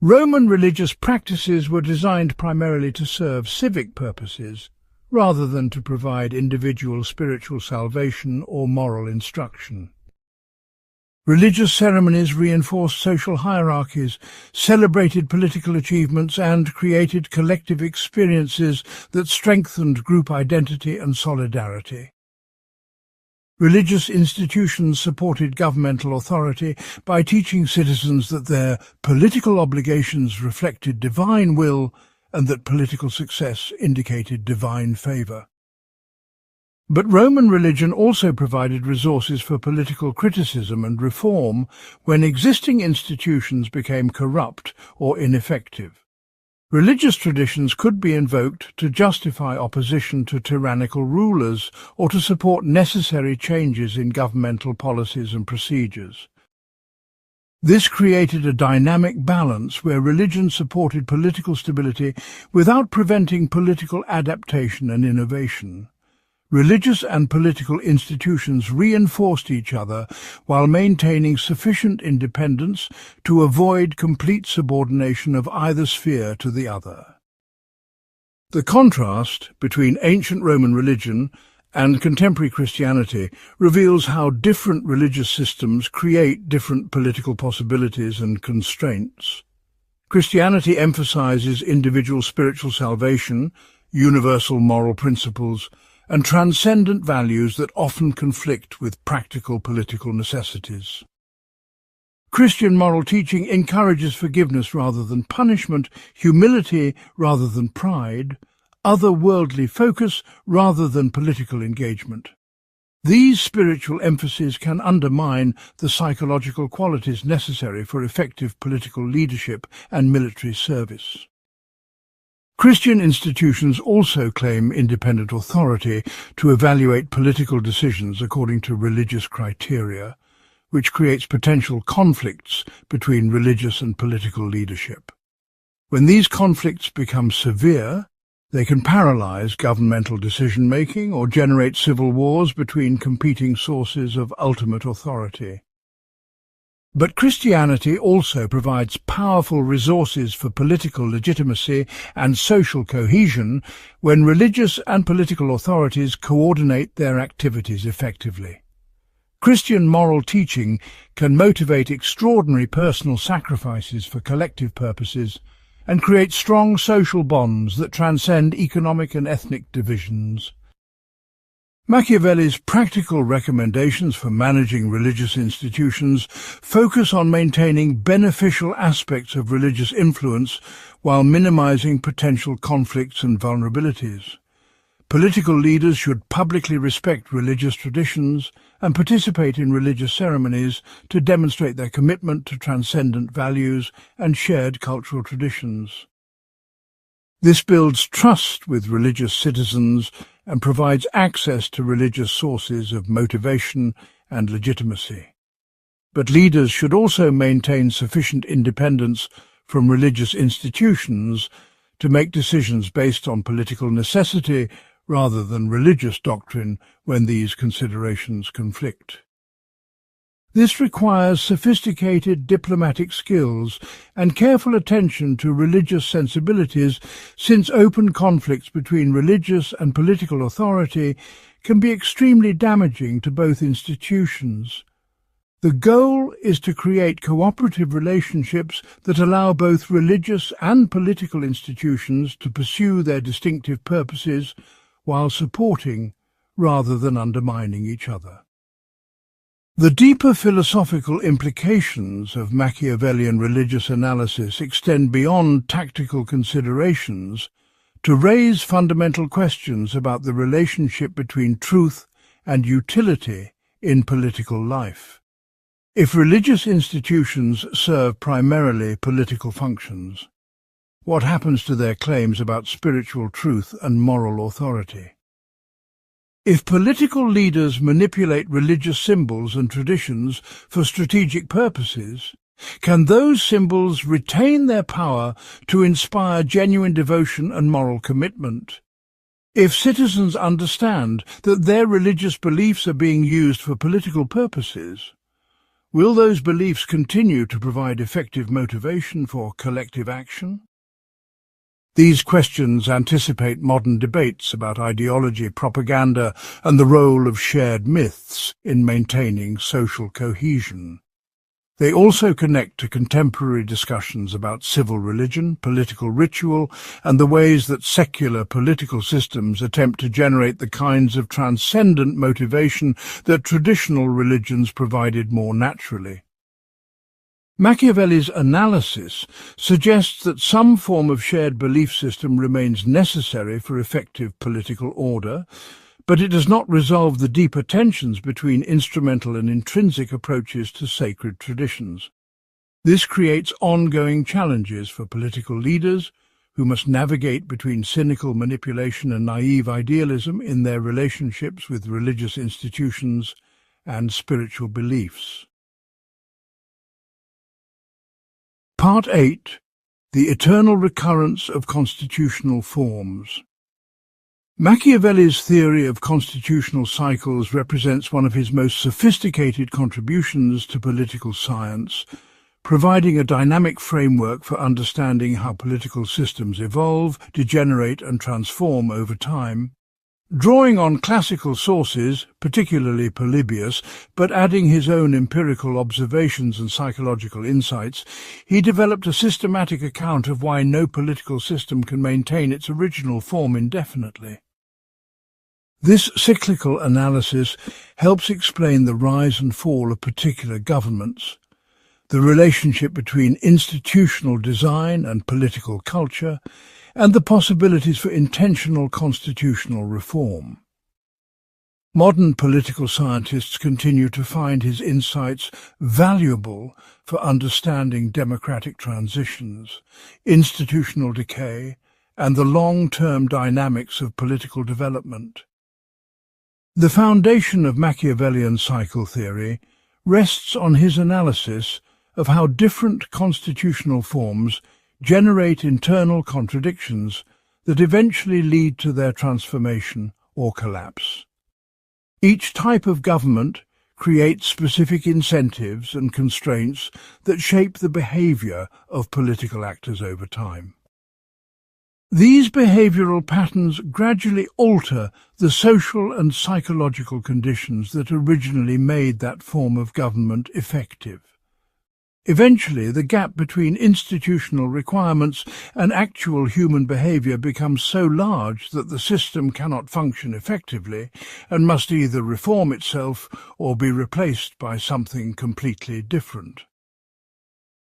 Roman religious practices were designed primarily to serve civic purposes, rather than to provide individual spiritual salvation or moral instruction. Religious ceremonies reinforced social hierarchies, celebrated political achievements, and created collective experiences that strengthened group identity and solidarity. Religious institutions supported governmental authority by teaching citizens that their political obligations reflected divine will and that political success indicated divine favour. But Roman religion also provided resources for political criticism and reform when existing institutions became corrupt or ineffective. Religious traditions could be invoked to justify opposition to tyrannical rulers or to support necessary changes in governmental policies and procedures. This created a dynamic balance where religion supported political stability without preventing political adaptation and innovation. Religious and political institutions reinforced each other while maintaining sufficient independence to avoid complete subordination of either sphere to the other. The contrast between ancient Roman religion and contemporary Christianity reveals how different religious systems create different political possibilities and constraints. Christianity emphasizes individual spiritual salvation, universal moral principles, and transcendent values that often conflict with practical political necessities. Christian moral teaching encourages forgiveness rather than punishment, humility rather than pride, otherworldly focus rather than political engagement. These spiritual emphases can undermine the psychological qualities necessary for effective political leadership and military service. Christian institutions also claim independent authority to evaluate political decisions according to religious criteria, which creates potential conflicts between religious and political leadership. When these conflicts become severe, they can paralyze governmental decision-making or generate civil wars between competing sources of ultimate authority. But Christianity also provides powerful resources for political legitimacy and social cohesion when religious and political authorities coordinate their activities effectively. Christian moral teaching can motivate extraordinary personal sacrifices for collective purposes and create strong social bonds that transcend economic and ethnic divisions. Machiavelli's practical recommendations for managing religious institutions focus on maintaining beneficial aspects of religious influence while minimizing potential conflicts and vulnerabilities. Political leaders should publicly respect religious traditions and participate in religious ceremonies to demonstrate their commitment to transcendent values and shared cultural traditions. This builds trust with religious citizens and provides access to religious sources of motivation and legitimacy. But leaders should also maintain sufficient independence from religious institutions to make decisions based on political necessity rather than religious doctrine when these considerations conflict. This requires sophisticated diplomatic skills and careful attention to religious sensibilities, since open conflicts between religious and political authority can be extremely damaging to both institutions. The goal is to create cooperative relationships that allow both religious and political institutions to pursue their distinctive purposes while supporting rather than undermining each other. The deeper philosophical implications of Machiavellian religious analysis extend beyond tactical considerations to raise fundamental questions about the relationship between truth and utility in political life. If religious institutions serve primarily political functions, what happens to their claims about spiritual truth and moral authority? If political leaders manipulate religious symbols and traditions for strategic purposes, can those symbols retain their power to inspire genuine devotion and moral commitment? If citizens understand that their religious beliefs are being used for political purposes, will those beliefs continue to provide effective motivation for collective action? These questions anticipate modern debates about ideology, propaganda, and the role of shared myths in maintaining social cohesion. They also connect to contemporary discussions about civil religion, political ritual, and the ways that secular political systems attempt to generate the kinds of transcendent motivation that traditional religions provided more naturally. Machiavelli's analysis suggests that some form of shared belief system remains necessary for effective political order, but it does not resolve the deeper tensions between instrumental and intrinsic approaches to sacred traditions. This creates ongoing challenges for political leaders who must navigate between cynical manipulation and naive idealism in their relationships with religious institutions and spiritual beliefs. Part 8. The Eternal Recurrence of Constitutional Forms. Machiavelli's theory of constitutional cycles represents one of his most sophisticated contributions to political science, providing a dynamic framework for understanding how political systems evolve, degenerate and transform over time. Drawing on classical sources, particularly Polybius, but adding his own empirical observations and psychological insights, he developed a systematic account of why no political system can maintain its original form indefinitely. This cyclical analysis helps explain the rise and fall of particular governments, the relationship between institutional design and political culture, and the possibilities for intentional constitutional reform. Modern political scientists continue to find his insights valuable for understanding democratic transitions, institutional decay, and the long-term dynamics of political development. The foundation of Machiavellian cycle theory rests on his analysis of how different constitutional forms generate internal contradictions that eventually lead to their transformation or collapse. Each type of government creates specific incentives and constraints that shape the behavior of political actors over time. These behavioral patterns gradually alter the social and psychological conditions that originally made that form of government effective. Eventually, the gap between institutional requirements and actual human behavior becomes so large that the system cannot function effectively and must either reform itself or be replaced by something completely different.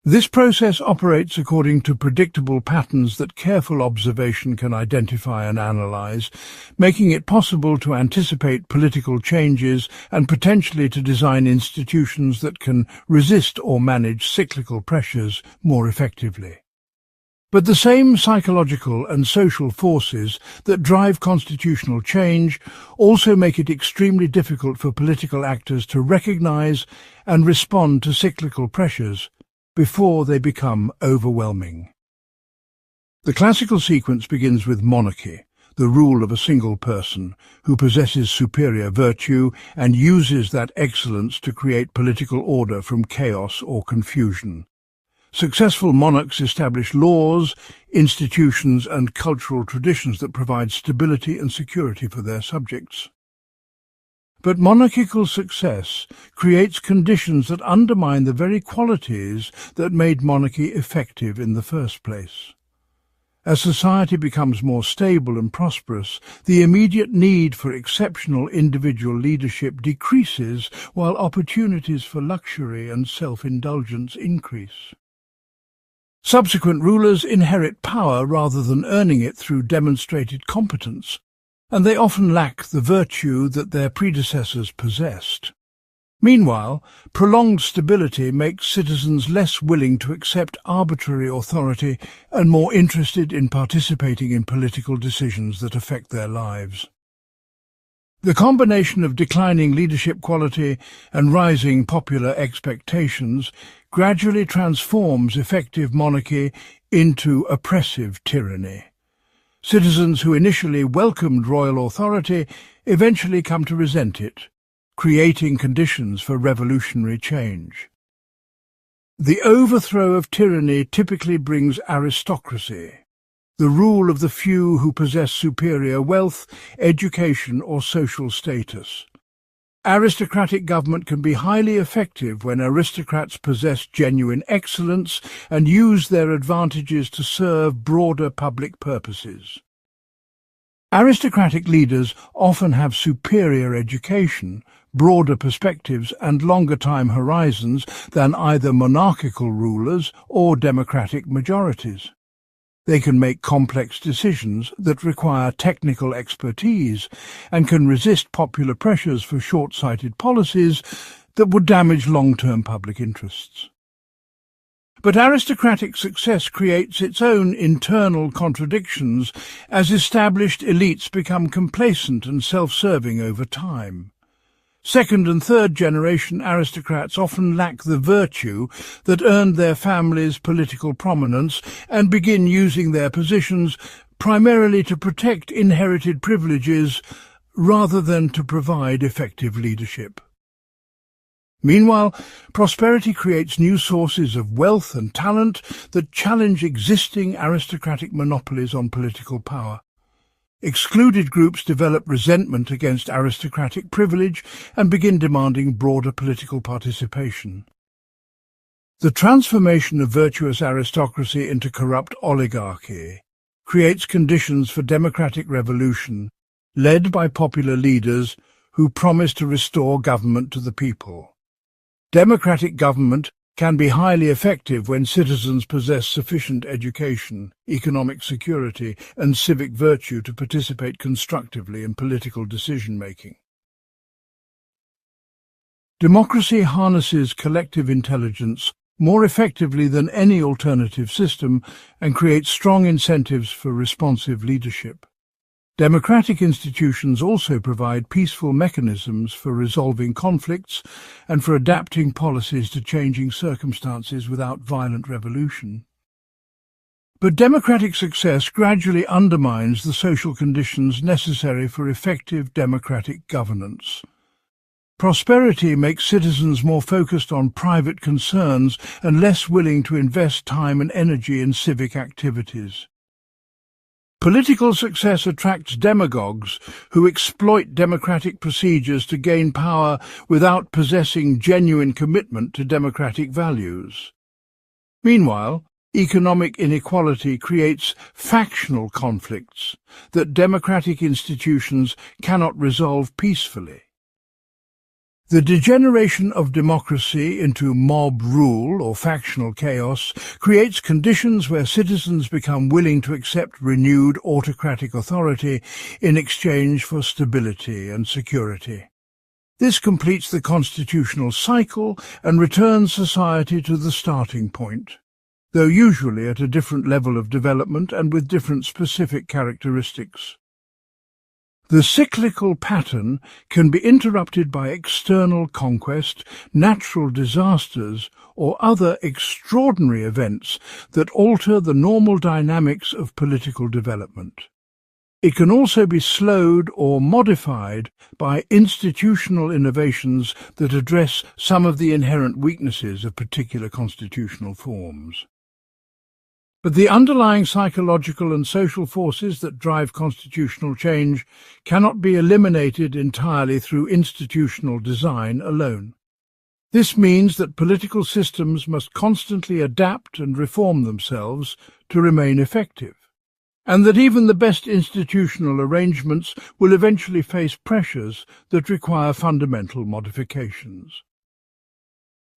This process operates according to predictable patterns that careful observation can identify and analyze, making it possible to anticipate political changes and potentially to design institutions that can resist or manage cyclical pressures more effectively. But the same psychological and social forces that drive constitutional change also make it extremely difficult for political actors to recognize and respond to cyclical pressures before they become overwhelming. The classical sequence begins with monarchy, the rule of a single person who possesses superior virtue and uses that excellence to create political order from chaos or confusion. Successful monarchs establish laws, institutions and cultural traditions that provide stability and security for their subjects. But monarchical success creates conditions that undermine the very qualities that made monarchy effective in the first place. As society becomes more stable and prosperous, the immediate need for exceptional individual leadership decreases while opportunities for luxury and self-indulgence increase. Subsequent rulers inherit power rather than earning it through demonstrated competence, and they often lack the virtue that their predecessors possessed. Meanwhile, prolonged stability makes citizens less willing to accept arbitrary authority and more interested in participating in political decisions that affect their lives. The combination of declining leadership quality and rising popular expectations gradually transforms effective monarchy into oppressive tyranny. Citizens who initially welcomed royal authority eventually come to resent it, creating conditions for revolutionary change. The overthrow of tyranny typically brings aristocracy, the rule of the few who possess superior wealth, education or social status. Aristocratic government can be highly effective when aristocrats possess genuine excellence and use their advantages to serve broader public purposes. Aristocratic leaders often have superior education, broader perspectives and longer time horizons than either monarchical rulers or democratic majorities. They can make complex decisions that require technical expertise and can resist popular pressures for short-sighted policies that would damage long-term public interests. But aristocratic success creates its own internal contradictions as established elites become complacent and self-serving over time. Second and third generation aristocrats often lack the virtue that earned their families political prominence and begin using their positions primarily to protect inherited privileges rather than to provide effective leadership. Meanwhile, prosperity creates new sources of wealth and talent that challenge existing aristocratic monopolies on political power. Excluded groups develop resentment against aristocratic privilege and begin demanding broader political participation. The transformation of virtuous aristocracy into corrupt oligarchy creates conditions for democratic revolution, led by popular leaders who promise to restore government to the people. Democratic government can be highly effective when citizens possess sufficient education, economic security, and civic virtue to participate constructively in political decision-making. Democracy harnesses collective intelligence more effectively than any alternative system and creates strong incentives for responsive leadership. Democratic institutions also provide peaceful mechanisms for resolving conflicts and for adapting policies to changing circumstances without violent revolution. But democratic success gradually undermines the social conditions necessary for effective democratic governance. Prosperity makes citizens more focused on private concerns and less willing to invest time and energy in civic activities. Political success attracts demagogues who exploit democratic procedures to gain power without possessing genuine commitment to democratic values. Meanwhile, economic inequality creates factional conflicts that democratic institutions cannot resolve peacefully. The degeneration of democracy into mob rule or factional chaos creates conditions where citizens become willing to accept renewed autocratic authority in exchange for stability and security. This completes the constitutional cycle and returns society to the starting point, though usually at a different level of development and with different specific characteristics. The cyclical pattern can be interrupted by external conquest, natural disasters, or other extraordinary events that alter the normal dynamics of political development. It can also be slowed or modified by institutional innovations that address some of the inherent weaknesses of particular constitutional forms. But the underlying psychological and social forces that drive constitutional change cannot be eliminated entirely through institutional design alone. This means that political systems must constantly adapt and reform themselves to remain effective, and that even the best institutional arrangements will eventually face pressures that require fundamental modifications.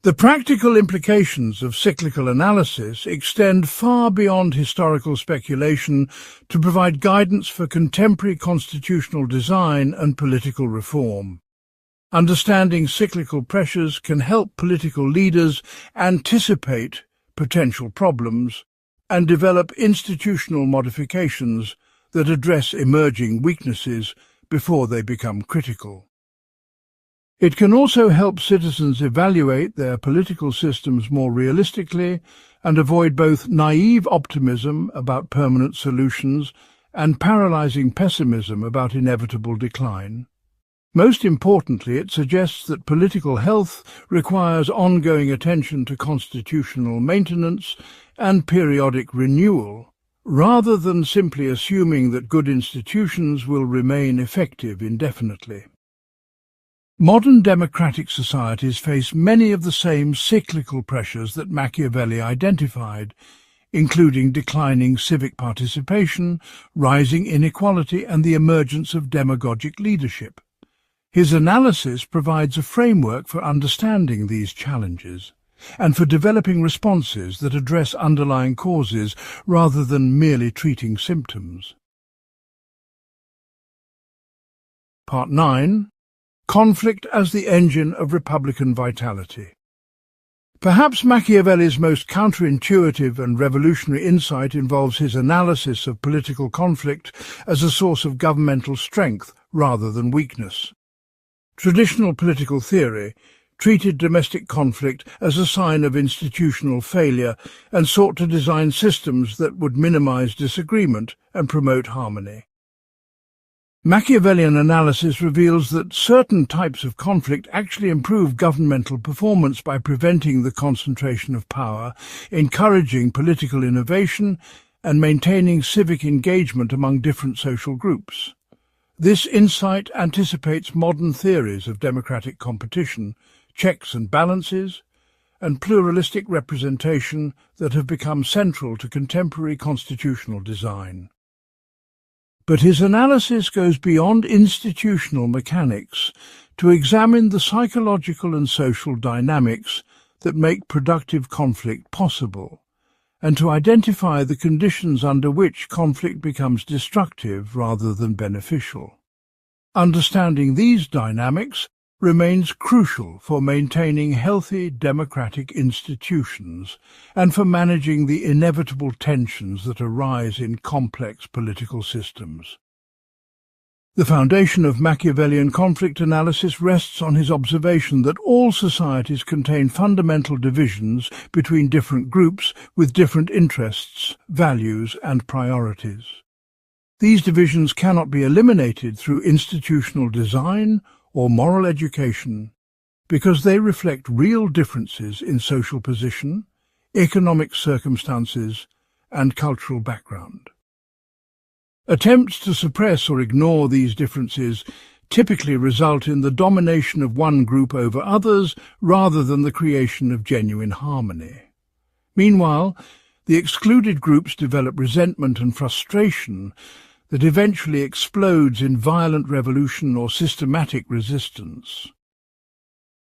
The practical implications of cyclical analysis extend far beyond historical speculation to provide guidance for contemporary constitutional design and political reform. Understanding cyclical pressures can help political leaders anticipate potential problems and develop institutional modifications that address emerging weaknesses before they become critical. It can also help citizens evaluate their political systems more realistically and avoid both naive optimism about permanent solutions and paralyzing pessimism about inevitable decline. Most importantly, it suggests that political health requires ongoing attention to constitutional maintenance and periodic renewal, rather than simply assuming that good institutions will remain effective indefinitely. Modern democratic societies face many of the same cyclical pressures that Machiavelli identified, including declining civic participation, rising inequality, and the emergence of demagogic leadership. His analysis provides a framework for understanding these challenges and for developing responses that address underlying causes rather than merely treating symptoms. Part 9. Conflict as the engine of Republican vitality. Perhaps Machiavelli's most counterintuitive and revolutionary insight involves his analysis of political conflict as a source of governmental strength rather than weakness. Traditional political theory treated domestic conflict as a sign of institutional failure and sought to design systems that would minimize disagreement and promote harmony. Machiavellian analysis reveals that certain types of conflict actually improve governmental performance by preventing the concentration of power, encouraging political innovation, and maintaining civic engagement among different social groups. This insight anticipates modern theories of democratic competition, checks and balances, and pluralistic representation that have become central to contemporary constitutional design. But his analysis goes beyond institutional mechanics to examine the psychological and social dynamics that make productive conflict possible, and to identify the conditions under which conflict becomes destructive rather than beneficial. Understanding these dynamics remains crucial for maintaining healthy democratic institutions and for managing the inevitable tensions that arise in complex political systems. The foundation of Machiavellian conflict analysis rests on his observation that all societies contain fundamental divisions between different groups with different interests, values, and priorities. These divisions cannot be eliminated through institutional design or moral education, because they reflect real differences in social position, economic circumstances, and cultural background. Attempts to suppress or ignore these differences typically result in the domination of one group over others rather than the creation of genuine harmony. Meanwhile, the excluded groups develop resentment and frustration that eventually explodes in violent revolution or systematic resistance.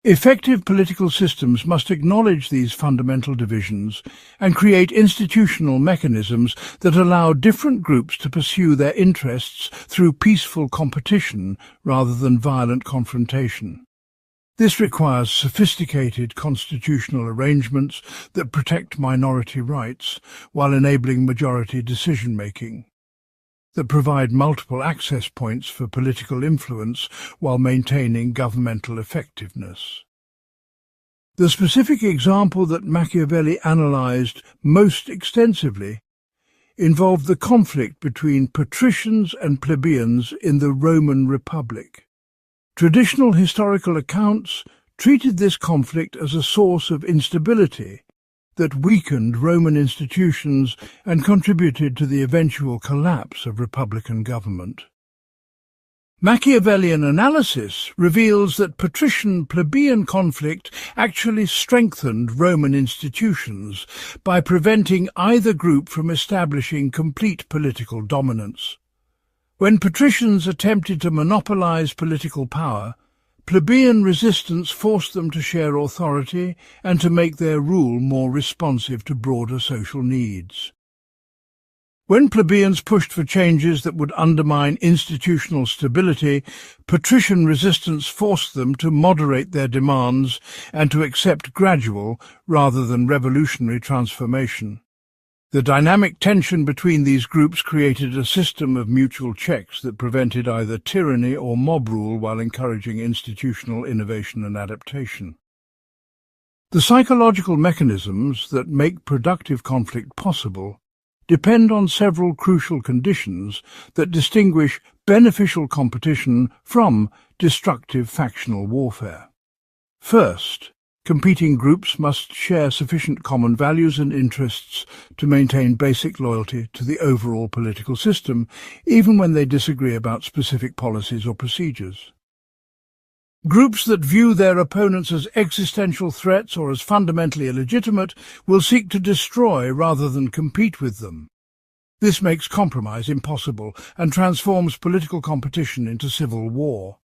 Effective political systems must acknowledge these fundamental divisions and create institutional mechanisms that allow different groups to pursue their interests through peaceful competition rather than violent confrontation. This requires sophisticated constitutional arrangements that protect minority rights while enabling majority decision-making, that provide multiple access points for political influence while maintaining governmental effectiveness. The specific example that Machiavelli analyzed most extensively involved the conflict between patricians and plebeians in the Roman Republic. Traditional historical accounts treated this conflict as a source of instability that weakened Roman institutions and contributed to the eventual collapse of republican government. Machiavellian analysis reveals that patrician-plebeian conflict actually strengthened Roman institutions by preventing either group from establishing complete political dominance. When patricians attempted to monopolize political power, plebeian resistance forced them to share authority and to make their rule more responsive to broader social needs. When plebeians pushed for changes that would undermine institutional stability, patrician resistance forced them to moderate their demands and to accept gradual rather than revolutionary transformation. The dynamic tension between these groups created a system of mutual checks that prevented either tyranny or mob rule while encouraging institutional innovation and adaptation. The psychological mechanisms that make productive conflict possible depend on several crucial conditions that distinguish beneficial competition from destructive factional warfare. First, competing groups must share sufficient common values and interests to maintain basic loyalty to the overall political system, even when they disagree about specific policies or procedures. Groups that view their opponents as existential threats or as fundamentally illegitimate will seek to destroy rather than compete with them. This makes compromise impossible and transforms political competition into civil war.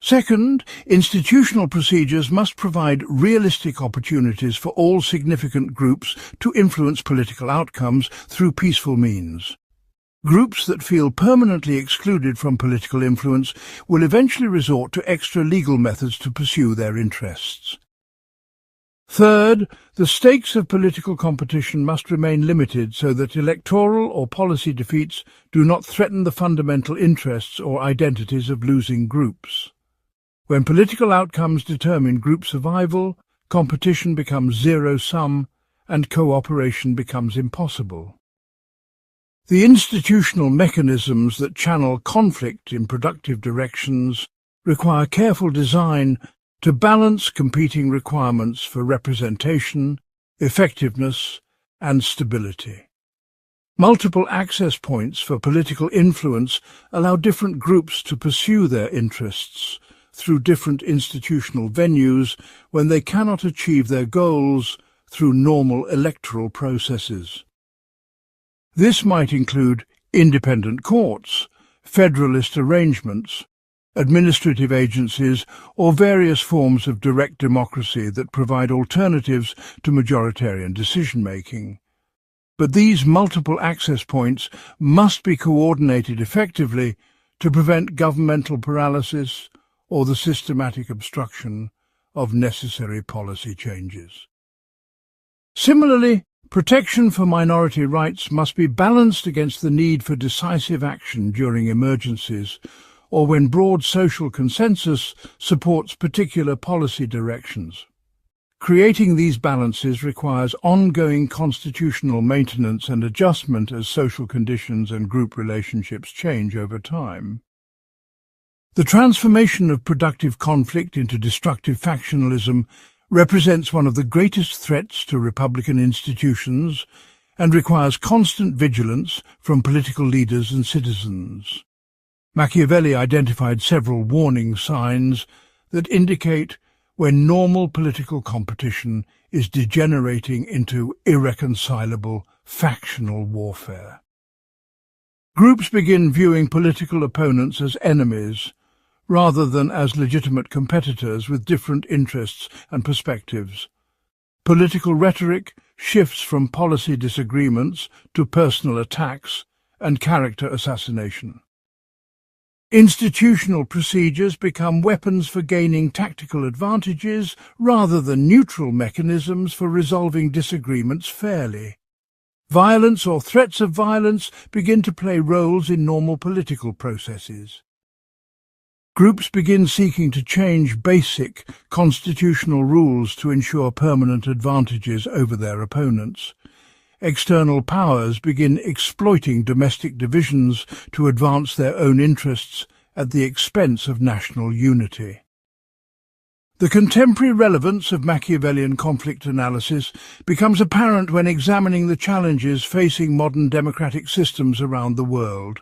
Second, institutional procedures must provide realistic opportunities for all significant groups to influence political outcomes through peaceful means. Groups that feel permanently excluded from political influence will eventually resort to extra-legal methods to pursue their interests. Third, the stakes of political competition must remain limited so that electoral or policy defeats do not threaten the fundamental interests or identities of losing groups. When political outcomes determine group survival, competition becomes zero-sum and cooperation becomes impossible. The institutional mechanisms that channel conflict in productive directions require careful design to balance competing requirements for representation, effectiveness, and stability. Multiple access points for political influence allow different groups to pursue their interests through different institutional venues when they cannot achieve their goals through normal electoral processes. This might include independent courts, federalist arrangements, administrative agencies, or various forms of direct democracy that provide alternatives to majoritarian decision-making. But these multiple access points must be coordinated effectively to prevent governmental paralysis or the systematic obstruction of necessary policy changes. Similarly, protection for minority rights must be balanced against the need for decisive action during emergencies or when broad social consensus supports particular policy directions. Creating these balances requires ongoing constitutional maintenance and adjustment as social conditions and group relationships change over time. The transformation of productive conflict into destructive factionalism represents one of the greatest threats to republican institutions and requires constant vigilance from political leaders and citizens. Machiavelli identified several warning signs that indicate when normal political competition is degenerating into irreconcilable factional warfare. Groups begin viewing political opponents as enemies, rather than as legitimate competitors with different interests and perspectives. Political rhetoric shifts from policy disagreements to personal attacks and character assassination. Institutional procedures become weapons for gaining tactical advantages rather than neutral mechanisms for resolving disagreements fairly. Violence or threats of violence begin to play roles in normal political processes. Groups begin seeking to change basic constitutional rules to ensure permanent advantages over their opponents. External powers begin exploiting domestic divisions to advance their own interests at the expense of national unity. The contemporary relevance of Machiavellian conflict analysis becomes apparent when examining the challenges facing modern democratic systems around the world.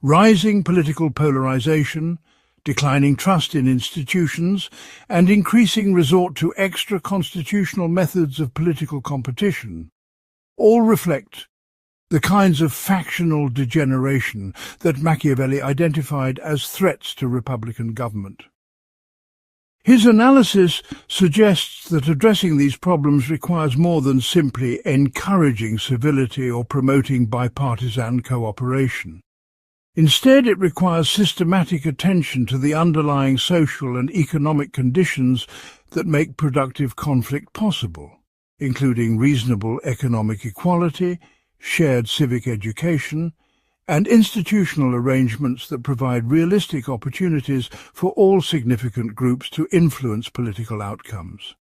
Rising political polarization, declining trust in institutions, and increasing resort to extra-constitutional methods of political competition all reflect the kinds of factional degeneration that Machiavelli identified as threats to republican government. His analysis suggests that addressing these problems requires more than simply encouraging civility or promoting bipartisan cooperation. Instead, it requires systematic attention to the underlying social and economic conditions that make productive conflict possible, including reasonable economic equality, shared civic education, and institutional arrangements that provide realistic opportunities for all significant groups to influence political outcomes.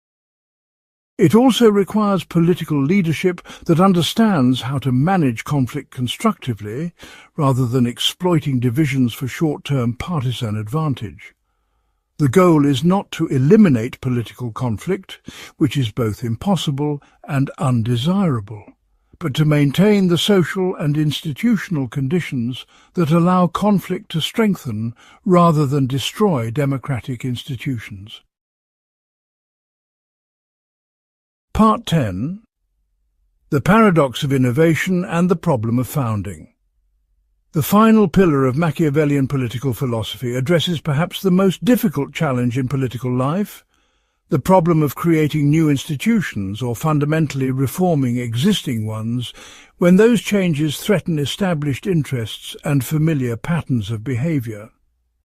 It also requires political leadership that understands how to manage conflict constructively rather than exploiting divisions for short-term partisan advantage. The goal is not to eliminate political conflict, which is both impossible and undesirable, but to maintain the social and institutional conditions that allow conflict to strengthen rather than destroy democratic institutions. Part 10. The Paradox of Innovation and the Problem of Founding. The final pillar of Machiavellian political philosophy addresses perhaps the most difficult challenge in political life, the problem of creating new institutions or fundamentally reforming existing ones when those changes threaten established interests and familiar patterns of behaviour.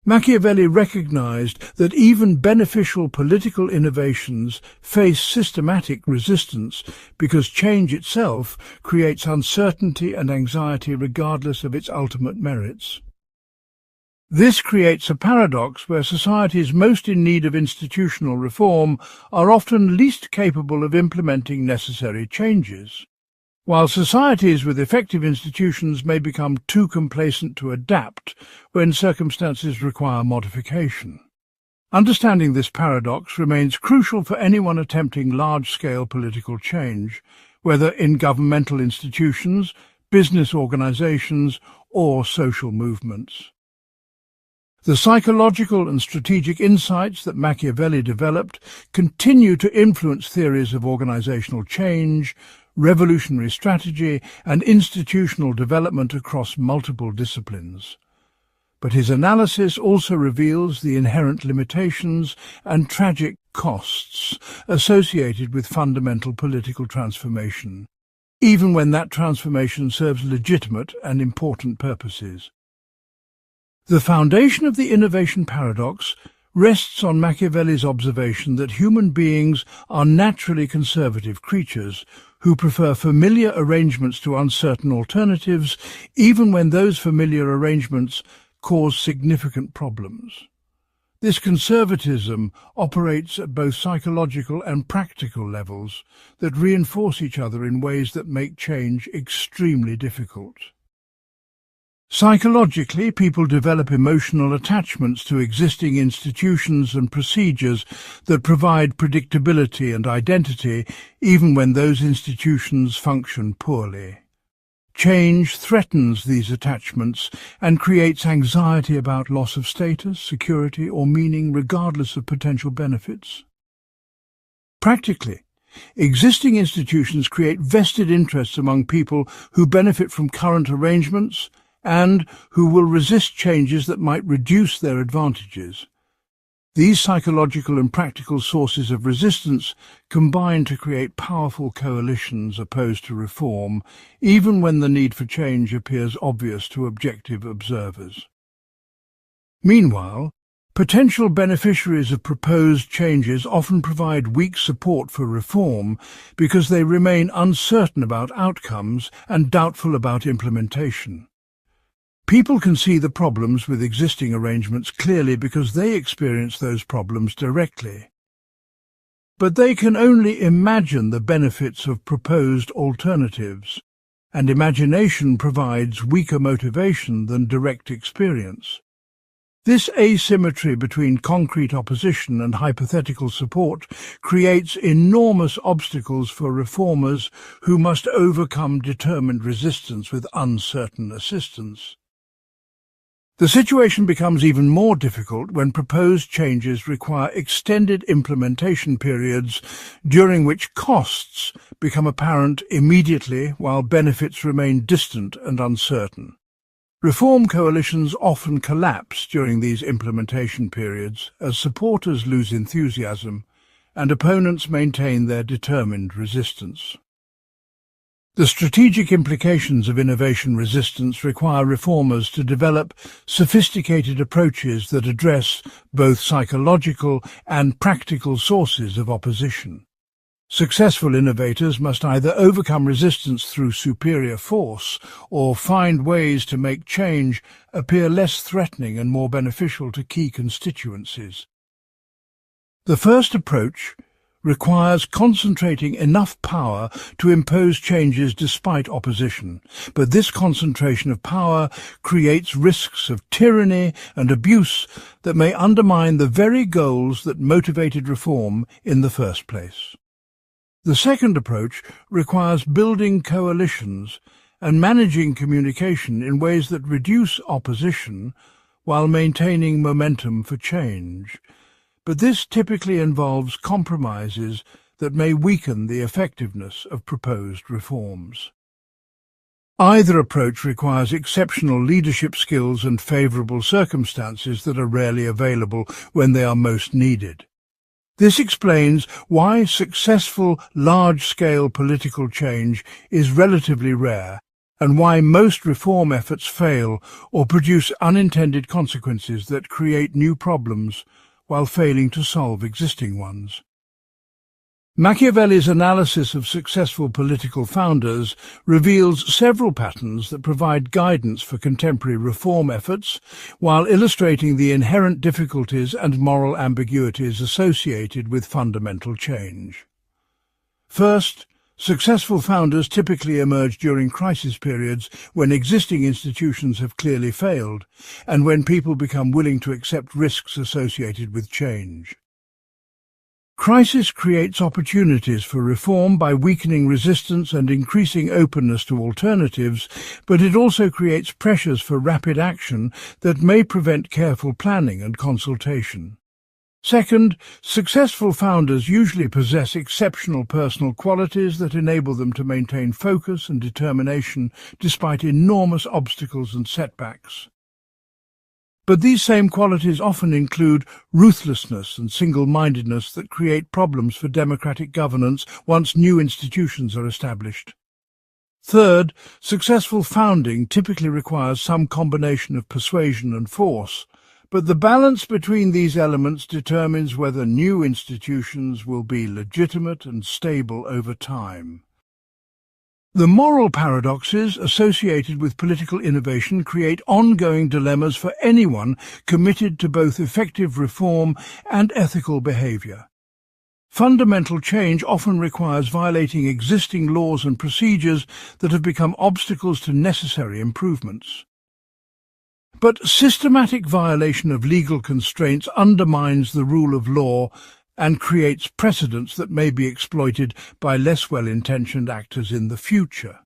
Machiavelli recognized that even beneficial political innovations face systematic resistance because change itself creates uncertainty and anxiety regardless of its ultimate merits. This creates a paradox where societies most in need of institutional reform are often least capable of implementing necessary changes, while societies with effective institutions may become too complacent to adapt when circumstances require modification. Understanding this paradox remains crucial for anyone attempting large-scale political change, whether in governmental institutions, business organizations, or social movements. The psychological and strategic insights that Machiavelli developed continue to influence theories of organizational change, revolutionary strategy, and institutional development across multiple disciplines. But his analysis also reveals the inherent limitations and tragic costs associated with fundamental political transformation, even when that transformation serves legitimate and important purposes. The foundation of the innovation paradox rests on Machiavelli's observation that human beings are naturally conservative creatures who prefer familiar arrangements to uncertain alternatives, even when those familiar arrangements cause significant problems. This conservatism operates at both psychological and practical levels that reinforce each other in ways that make change extremely difficult. Psychologically, people develop emotional attachments to existing institutions and procedures that provide predictability and identity, even when those institutions function poorly. Change threatens these attachments and creates anxiety about loss of status, security, or meaning, regardless of potential benefits. Practically, existing institutions create vested interests among people who benefit from current arrangements and who will resist changes that might reduce their advantages. These psychological and practical sources of resistance combine to create powerful coalitions opposed to reform, even when the need for change appears obvious to objective observers. Meanwhile, potential beneficiaries of proposed changes often provide weak support for reform because they remain uncertain about outcomes and doubtful about implementation. People can see the problems with existing arrangements clearly because they experience those problems directly. But they can only imagine the benefits of proposed alternatives, and imagination provides weaker motivation than direct experience. This asymmetry between concrete opposition and hypothetical support creates enormous obstacles for reformers who must overcome determined resistance with uncertain assistance. The situation becomes even more difficult when proposed changes require extended implementation periods during which costs become apparent immediately while benefits remain distant and uncertain. Reform coalitions often collapse during these implementation periods as supporters lose enthusiasm and opponents maintain their determined resistance. The strategic implications of innovation resistance require reformers to develop sophisticated approaches that address both psychological and practical sources of opposition. Successful innovators must either overcome resistance through superior force or find ways to make change appear less threatening and more beneficial to key constituencies. The first approach requires concentrating enough power to impose changes despite opposition, but this concentration of power creates risks of tyranny and abuse that may undermine the very goals that motivated reform in the first place. The second approach requires building coalitions and managing communication in ways that reduce opposition while maintaining momentum for change. But this typically involves compromises that may weaken the effectiveness of proposed reforms. Either approach requires exceptional leadership skills and favourable circumstances that are rarely available when they are most needed. This explains why successful large-scale political change is relatively rare and why most reform efforts fail or produce unintended consequences that create new problems while failing to solve existing ones. Machiavelli's analysis of successful political founders reveals several patterns that provide guidance for contemporary reform efforts, while illustrating the inherent difficulties and moral ambiguities associated with fundamental change. First, successful founders typically emerge during crisis periods when existing institutions have clearly failed, and when people become willing to accept risks associated with change. Crisis creates opportunities for reform by weakening resistance and increasing openness to alternatives, but it also creates pressures for rapid action that may prevent careful planning and consultation. Second, successful founders usually possess exceptional personal qualities that enable them to maintain focus and determination despite enormous obstacles and setbacks. But these same qualities often include ruthlessness and single-mindedness that create problems for democratic governance once new institutions are established. Third, successful founding typically requires some combination of persuasion and force, but the balance between these elements determines whether new institutions will be legitimate and stable over time. The moral paradoxes associated with political innovation create ongoing dilemmas for anyone committed to both effective reform and ethical behavior. Fundamental change often requires violating existing laws and procedures that have become obstacles to necessary improvements. But systematic violation of legal constraints undermines the rule of law and creates precedents that may be exploited by less well-intentioned actors in the future.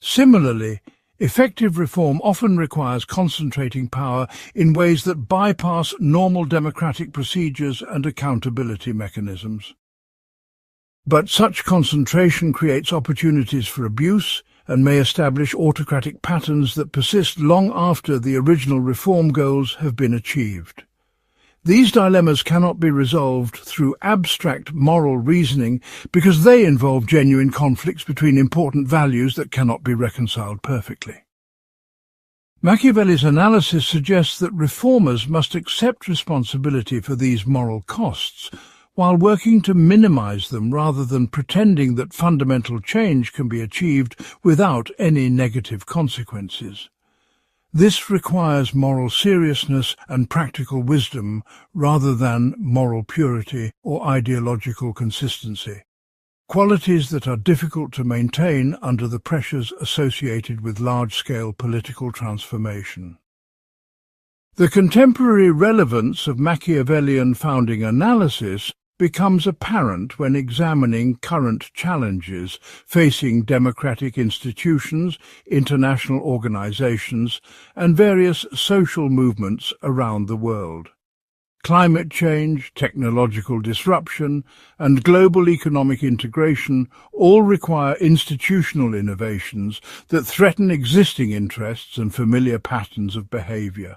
Similarly, effective reform often requires concentrating power in ways that bypass normal democratic procedures and accountability mechanisms. But such concentration creates opportunities for abuse and may establish autocratic patterns that persist long after the original reform goals have been achieved. These dilemmas cannot be resolved through abstract moral reasoning because they involve genuine conflicts between important values that cannot be reconciled perfectly. Machiavelli's analysis suggests that reformers must accept responsibility for these moral costs while working to minimize them rather than pretending that fundamental change can be achieved without any negative consequences. This requires moral seriousness and practical wisdom rather than moral purity or ideological consistency, qualities that are difficult to maintain under the pressures associated with large-scale political transformation. The contemporary relevance of Machiavellian founding analysis becomes apparent when examining current challenges facing democratic institutions, international organizations, and various social movements around the world. Climate change, technological disruption, and global economic integration all require institutional innovations that threaten existing interests and familiar patterns of behavior.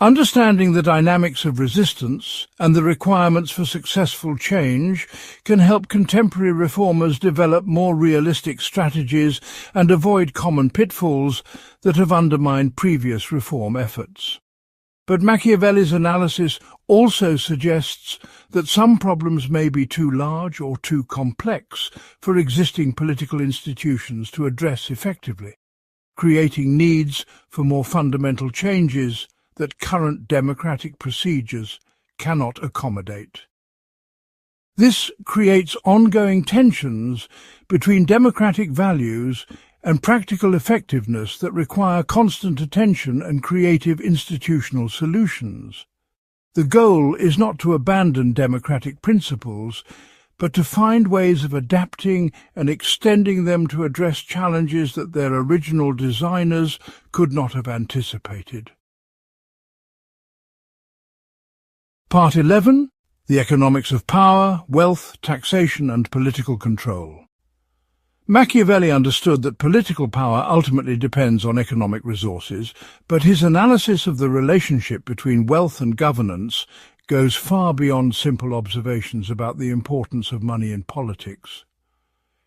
Understanding the dynamics of resistance and the requirements for successful change can help contemporary reformers develop more realistic strategies and avoid common pitfalls that have undermined previous reform efforts. But Machiavelli's analysis also suggests that some problems may be too large or too complex for existing political institutions to address effectively, creating needs for more fundamental changes that current democratic procedures cannot accommodate. This creates ongoing tensions between democratic values and practical effectiveness that require constant attention and creative institutional solutions. The goal is not to abandon democratic principles, but to find ways of adapting and extending them to address challenges that their original designers could not have anticipated. Part 11. The Economics of Power, Wealth, Taxation and Political Control. Machiavelli understood that political power ultimately depends on economic resources, but his analysis of the relationship between wealth and governance goes far beyond simple observations about the importance of money in politics.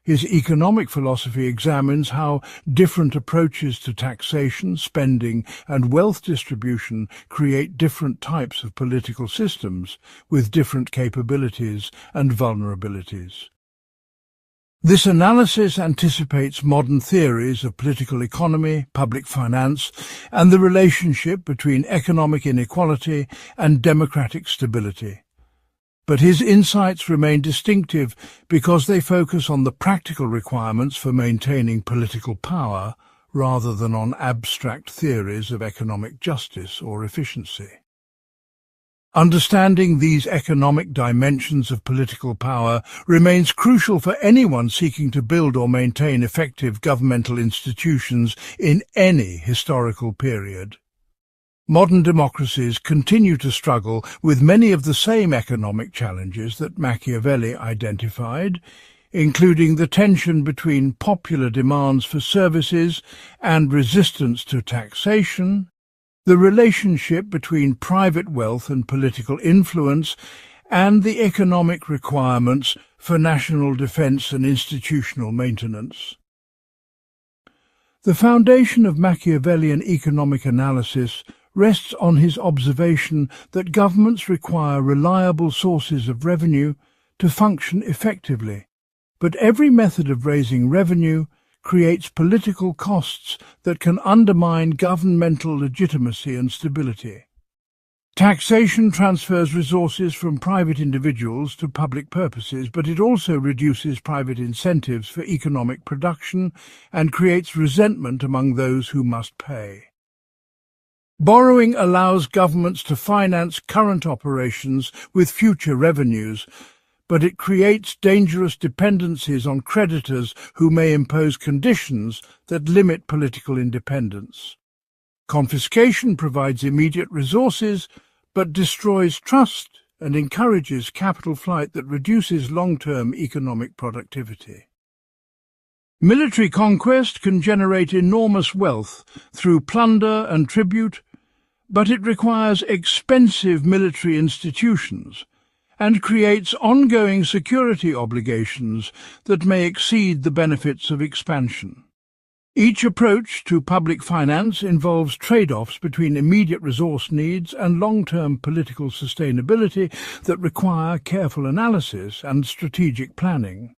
His economic philosophy examines how different approaches to taxation, spending, and wealth distribution create different types of political systems with different capabilities and vulnerabilities. This analysis anticipates modern theories of political economy, public finance, and the relationship between economic inequality and democratic stability. But his insights remain distinctive because they focus on the practical requirements for maintaining political power rather than on abstract theories of economic justice or efficiency. Understanding these economic dimensions of political power remains crucial for anyone seeking to build or maintain effective governmental institutions in any historical period. Modern democracies continue to struggle with many of the same economic challenges that Machiavelli identified, including the tension between popular demands for services and resistance to taxation, the relationship between private wealth and political influence, and the economic requirements for national defence and institutional maintenance. The foundation of Machiavellian economic analysis rests on his observation that governments require reliable sources of revenue to function effectively, but every method of raising revenue creates political costs that can undermine governmental legitimacy and stability. Taxation transfers resources from private individuals to public purposes, but it also reduces private incentives for economic production and creates resentment among those who must pay. Borrowing allows governments to finance current operations with future revenues, but it creates dangerous dependencies on creditors who may impose conditions that limit political independence. Confiscation provides immediate resources, but destroys trust and encourages capital flight that reduces long-term economic productivity. Military conquest can generate enormous wealth through plunder and tribute, but it requires expensive military institutions and creates ongoing security obligations that may exceed the benefits of expansion. Each approach to public finance involves trade-offs between immediate resource needs and long-term political sustainability that require careful analysis and strategic planning.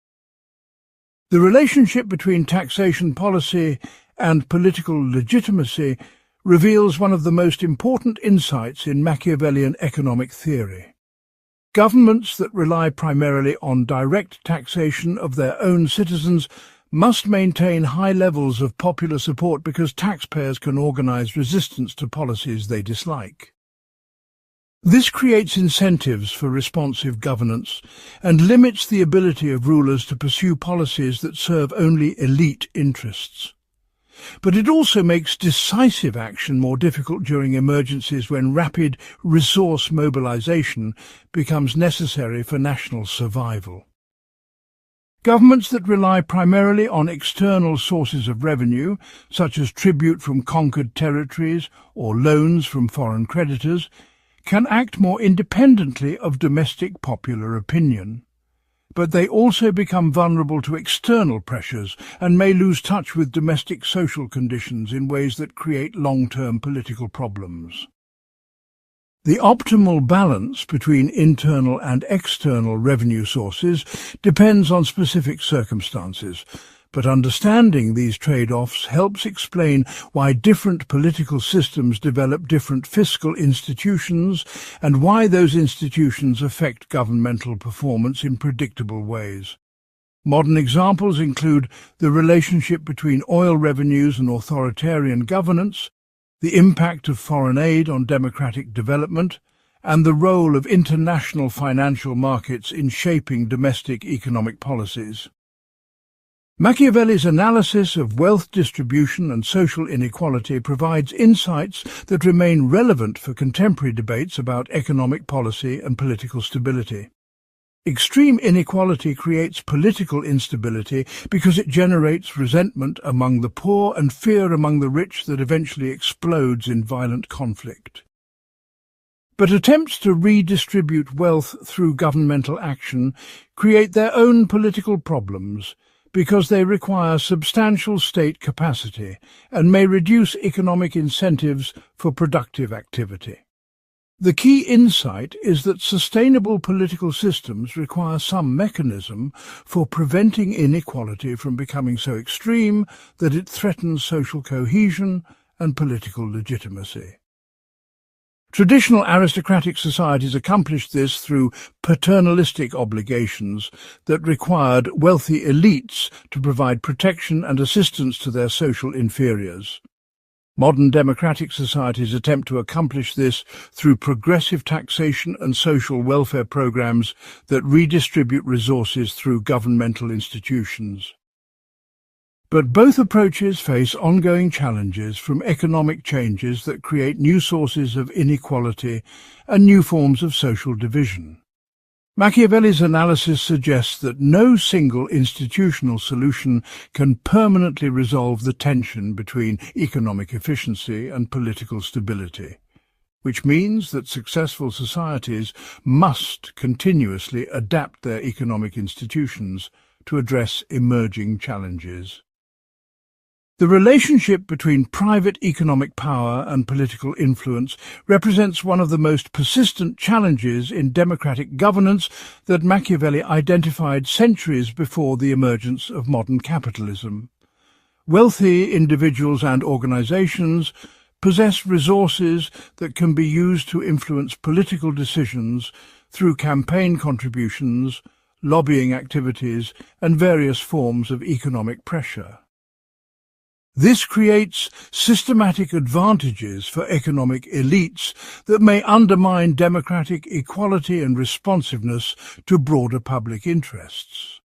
The relationship between taxation policy and political legitimacy reveals one of the most important insights in Machiavellian economic theory. Governments that rely primarily on direct taxation of their own citizens must maintain high levels of popular support because taxpayers can organize resistance to policies they dislike. This creates incentives for responsive governance and limits the ability of rulers to pursue policies that serve only elite interests. But it also makes decisive action more difficult during emergencies when rapid resource mobilization becomes necessary for national survival. Governments that rely primarily on external sources of revenue, such as tribute from conquered territories or loans from foreign creditors, can act more independently of domestic popular opinion. But they also become vulnerable to external pressures and may lose touch with domestic social conditions in ways that create long-term political problems. The optimal balance between internal and external revenue sources depends on specific circumstances, but understanding these trade-offs helps explain why different political systems develop different fiscal institutions and why those institutions affect governmental performance in predictable ways. Modern examples include the relationship between oil revenues and authoritarian governance, the impact of foreign aid on democratic development, and the role of international financial markets in shaping domestic economic policies. Machiavelli's analysis of wealth distribution and social inequality provides insights that remain relevant for contemporary debates about economic policy and political stability. Extreme inequality creates political instability because it generates resentment among the poor and fear among the rich that eventually explodes in violent conflict. But attempts to redistribute wealth through governmental action create their own political problems because they require substantial state capacity and may reduce economic incentives for productive activity. The key insight is that sustainable political systems require some mechanism for preventing inequality from becoming so extreme that it threatens social cohesion and political legitimacy. Traditional aristocratic societies accomplished this through paternalistic obligations that required wealthy elites to provide protection and assistance to their social inferiors. Modern democratic societies attempt to accomplish this through progressive taxation and social welfare programs that redistribute resources through governmental institutions. But both approaches face ongoing challenges from economic changes that create new sources of inequality and new forms of social division. Machiavelli's analysis suggests that no single institutional solution can permanently resolve the tension between economic efficiency and political stability, which means that successful societies must continuously adapt their economic institutions to address emerging challenges. The relationship between private economic power and political influence represents one of the most persistent challenges in democratic governance that Machiavelli identified centuries before the emergence of modern capitalism. Wealthy individuals and organizations possess resources that can be used to influence political decisions through campaign contributions, lobbying activities, and various forms of economic pressure. This creates systematic advantages for economic elites that may undermine democratic equality and responsiveness to broader public interests.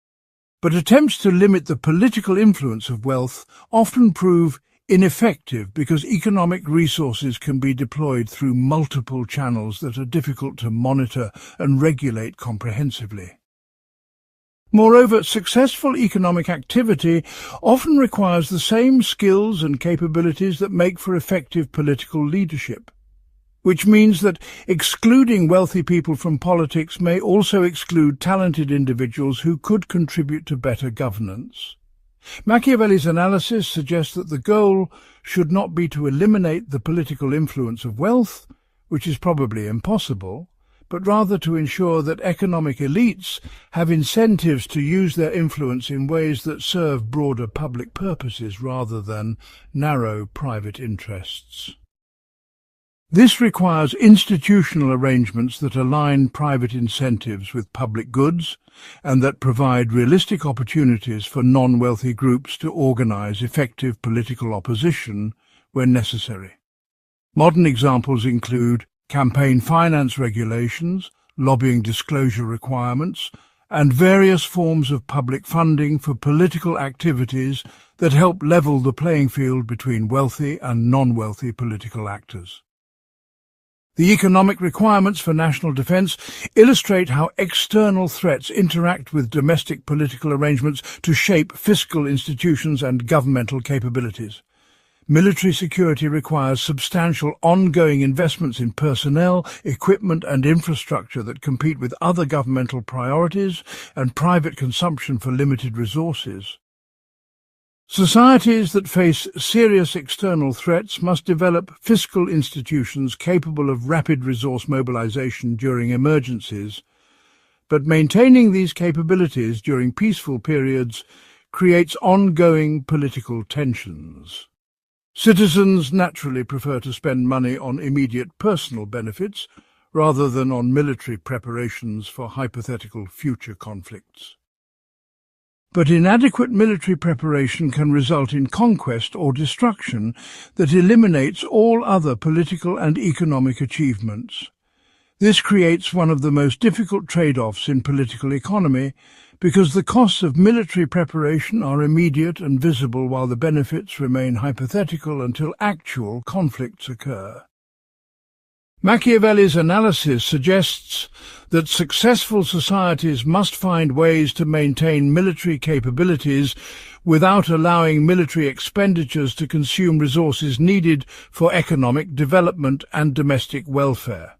But attempts to limit the political influence of wealth often prove ineffective because economic resources can be deployed through multiple channels that are difficult to monitor and regulate comprehensively. Moreover, successful economic activity often requires the same skills and capabilities that make for effective political leadership, which means that excluding wealthy people from politics may also exclude talented individuals who could contribute to better governance. Machiavelli's analysis suggests that the goal should not be to eliminate the political influence of wealth, which is probably impossible, but rather to ensure that economic elites have incentives to use their influence in ways that serve broader public purposes rather than narrow private interests. This requires institutional arrangements that align private incentives with public goods and that provide realistic opportunities for non-wealthy groups to organize effective political opposition when necessary. Modern examples include campaign finance regulations, lobbying disclosure requirements, and various forms of public funding for political activities that help level the playing field between wealthy and non-wealthy political actors. The economic requirements for national defence illustrate how external threats interact with domestic political arrangements to shape fiscal institutions and governmental capabilities. Military security requires substantial ongoing investments in personnel, equipment and infrastructure that compete with other governmental priorities and private consumption for limited resources. Societies that face serious external threats must develop fiscal institutions capable of rapid resource mobilization during emergencies, but maintaining these capabilities during peaceful periods creates ongoing political tensions. Citizens naturally prefer to spend money on immediate personal benefits rather than on military preparations for hypothetical future conflicts. But inadequate military preparation can result in conquest or destruction that eliminates all other political and economic achievements. This creates one of the most difficult trade-offs in political economy because the costs of military preparation are immediate and visible while the benefits remain hypothetical until actual conflicts occur. Machiavelli's analysis suggests that successful societies must find ways to maintain military capabilities without allowing military expenditures to consume resources needed for economic development and domestic welfare.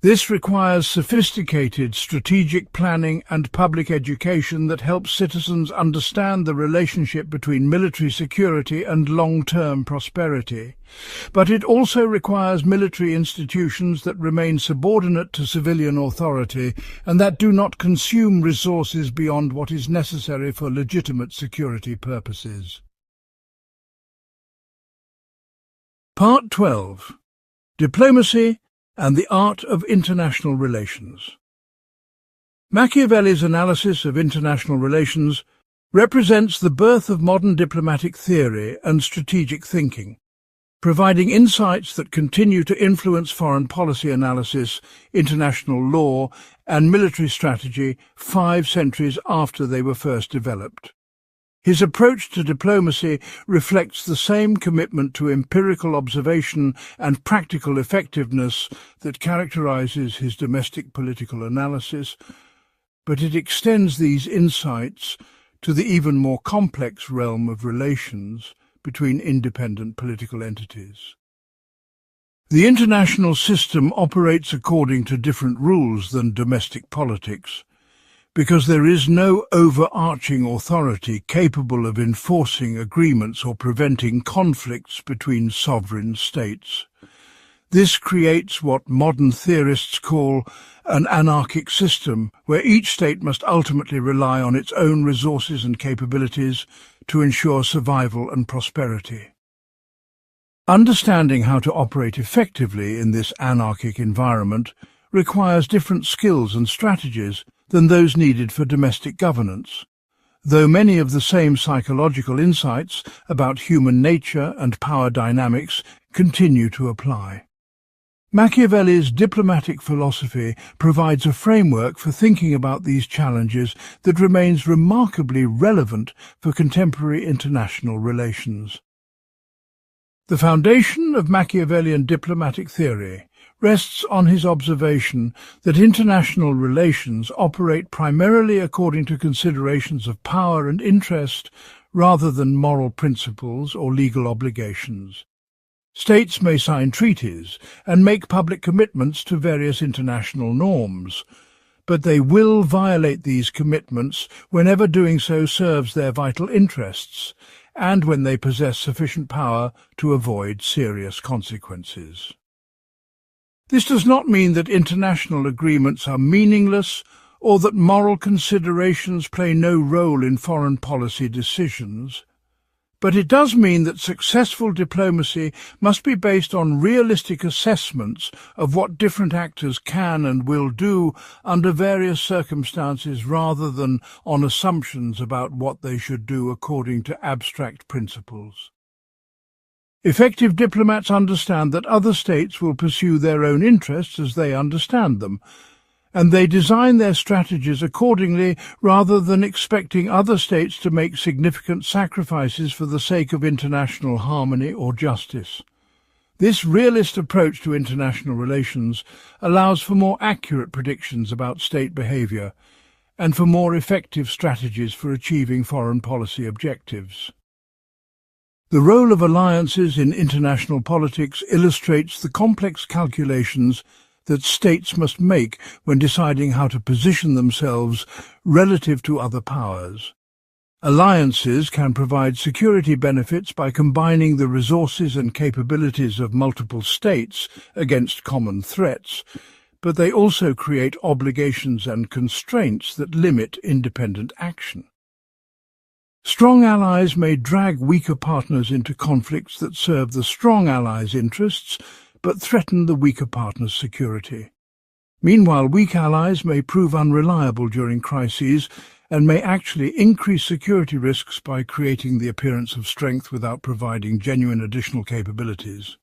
This requires sophisticated strategic planning and public education that helps citizens understand the relationship between military security and long-term prosperity. But it also requires military institutions that remain subordinate to civilian authority and that do not consume resources beyond what is necessary for legitimate security purposes. Part 12. Diplomacy and the Art of International Relations. Machiavelli's analysis of international relations represents the birth of modern diplomatic theory and strategic thinking, providing insights that continue to influence foreign policy analysis, international law, and military strategy 5 centuries after they were first developed. His approach to diplomacy reflects the same commitment to empirical observation and practical effectiveness that characterizes his domestic political analysis, but it extends these insights to the even more complex realm of relations between independent political entities. The international system operates according to different rules than domestic politics, because there is no overarching authority capable of enforcing agreements or preventing conflicts between sovereign states. This creates what modern theorists call an anarchic system, where each state must ultimately rely on its own resources and capabilities to ensure survival and prosperity. Understanding how to operate effectively in this anarchic environment requires different skills and strategies than those needed for domestic governance, though many of the same psychological insights about human nature and power dynamics continue to apply. Machiavelli's diplomatic philosophy provides a framework for thinking about these challenges that remains remarkably relevant for contemporary international relations. The foundation of Machiavellian diplomatic theory rests on his observation that international relations operate primarily according to considerations of power and interest rather than moral principles or legal obligations. States may sign treaties and make public commitments to various international norms, but they will violate these commitments whenever doing so serves their vital interests and when they possess sufficient power to avoid serious consequences. This does not mean that international agreements are meaningless or that moral considerations play no role in foreign policy decisions, but it does mean that successful diplomacy must be based on realistic assessments of what different actors can and will do under various circumstances rather than on assumptions about what they should do according to abstract principles. Effective diplomats understand that other states will pursue their own interests as they understand them, and they design their strategies accordingly rather than expecting other states to make significant sacrifices for the sake of international harmony or justice. This realist approach to international relations allows for more accurate predictions about state behavior and for more effective strategies for achieving foreign policy objectives. The role of alliances in international politics illustrates the complex calculations that states must make when deciding how to position themselves relative to other powers. Alliances can provide security benefits by combining the resources and capabilities of multiple states against common threats, but they also create obligations and constraints that limit independent action. Strong allies may drag weaker partners into conflicts that serve the strong allies' interests but threaten the weaker partner's security. Meanwhile, weak allies may prove unreliable during crises and may actually increase security risks by creating the appearance of strength without providing genuine additional capabilities.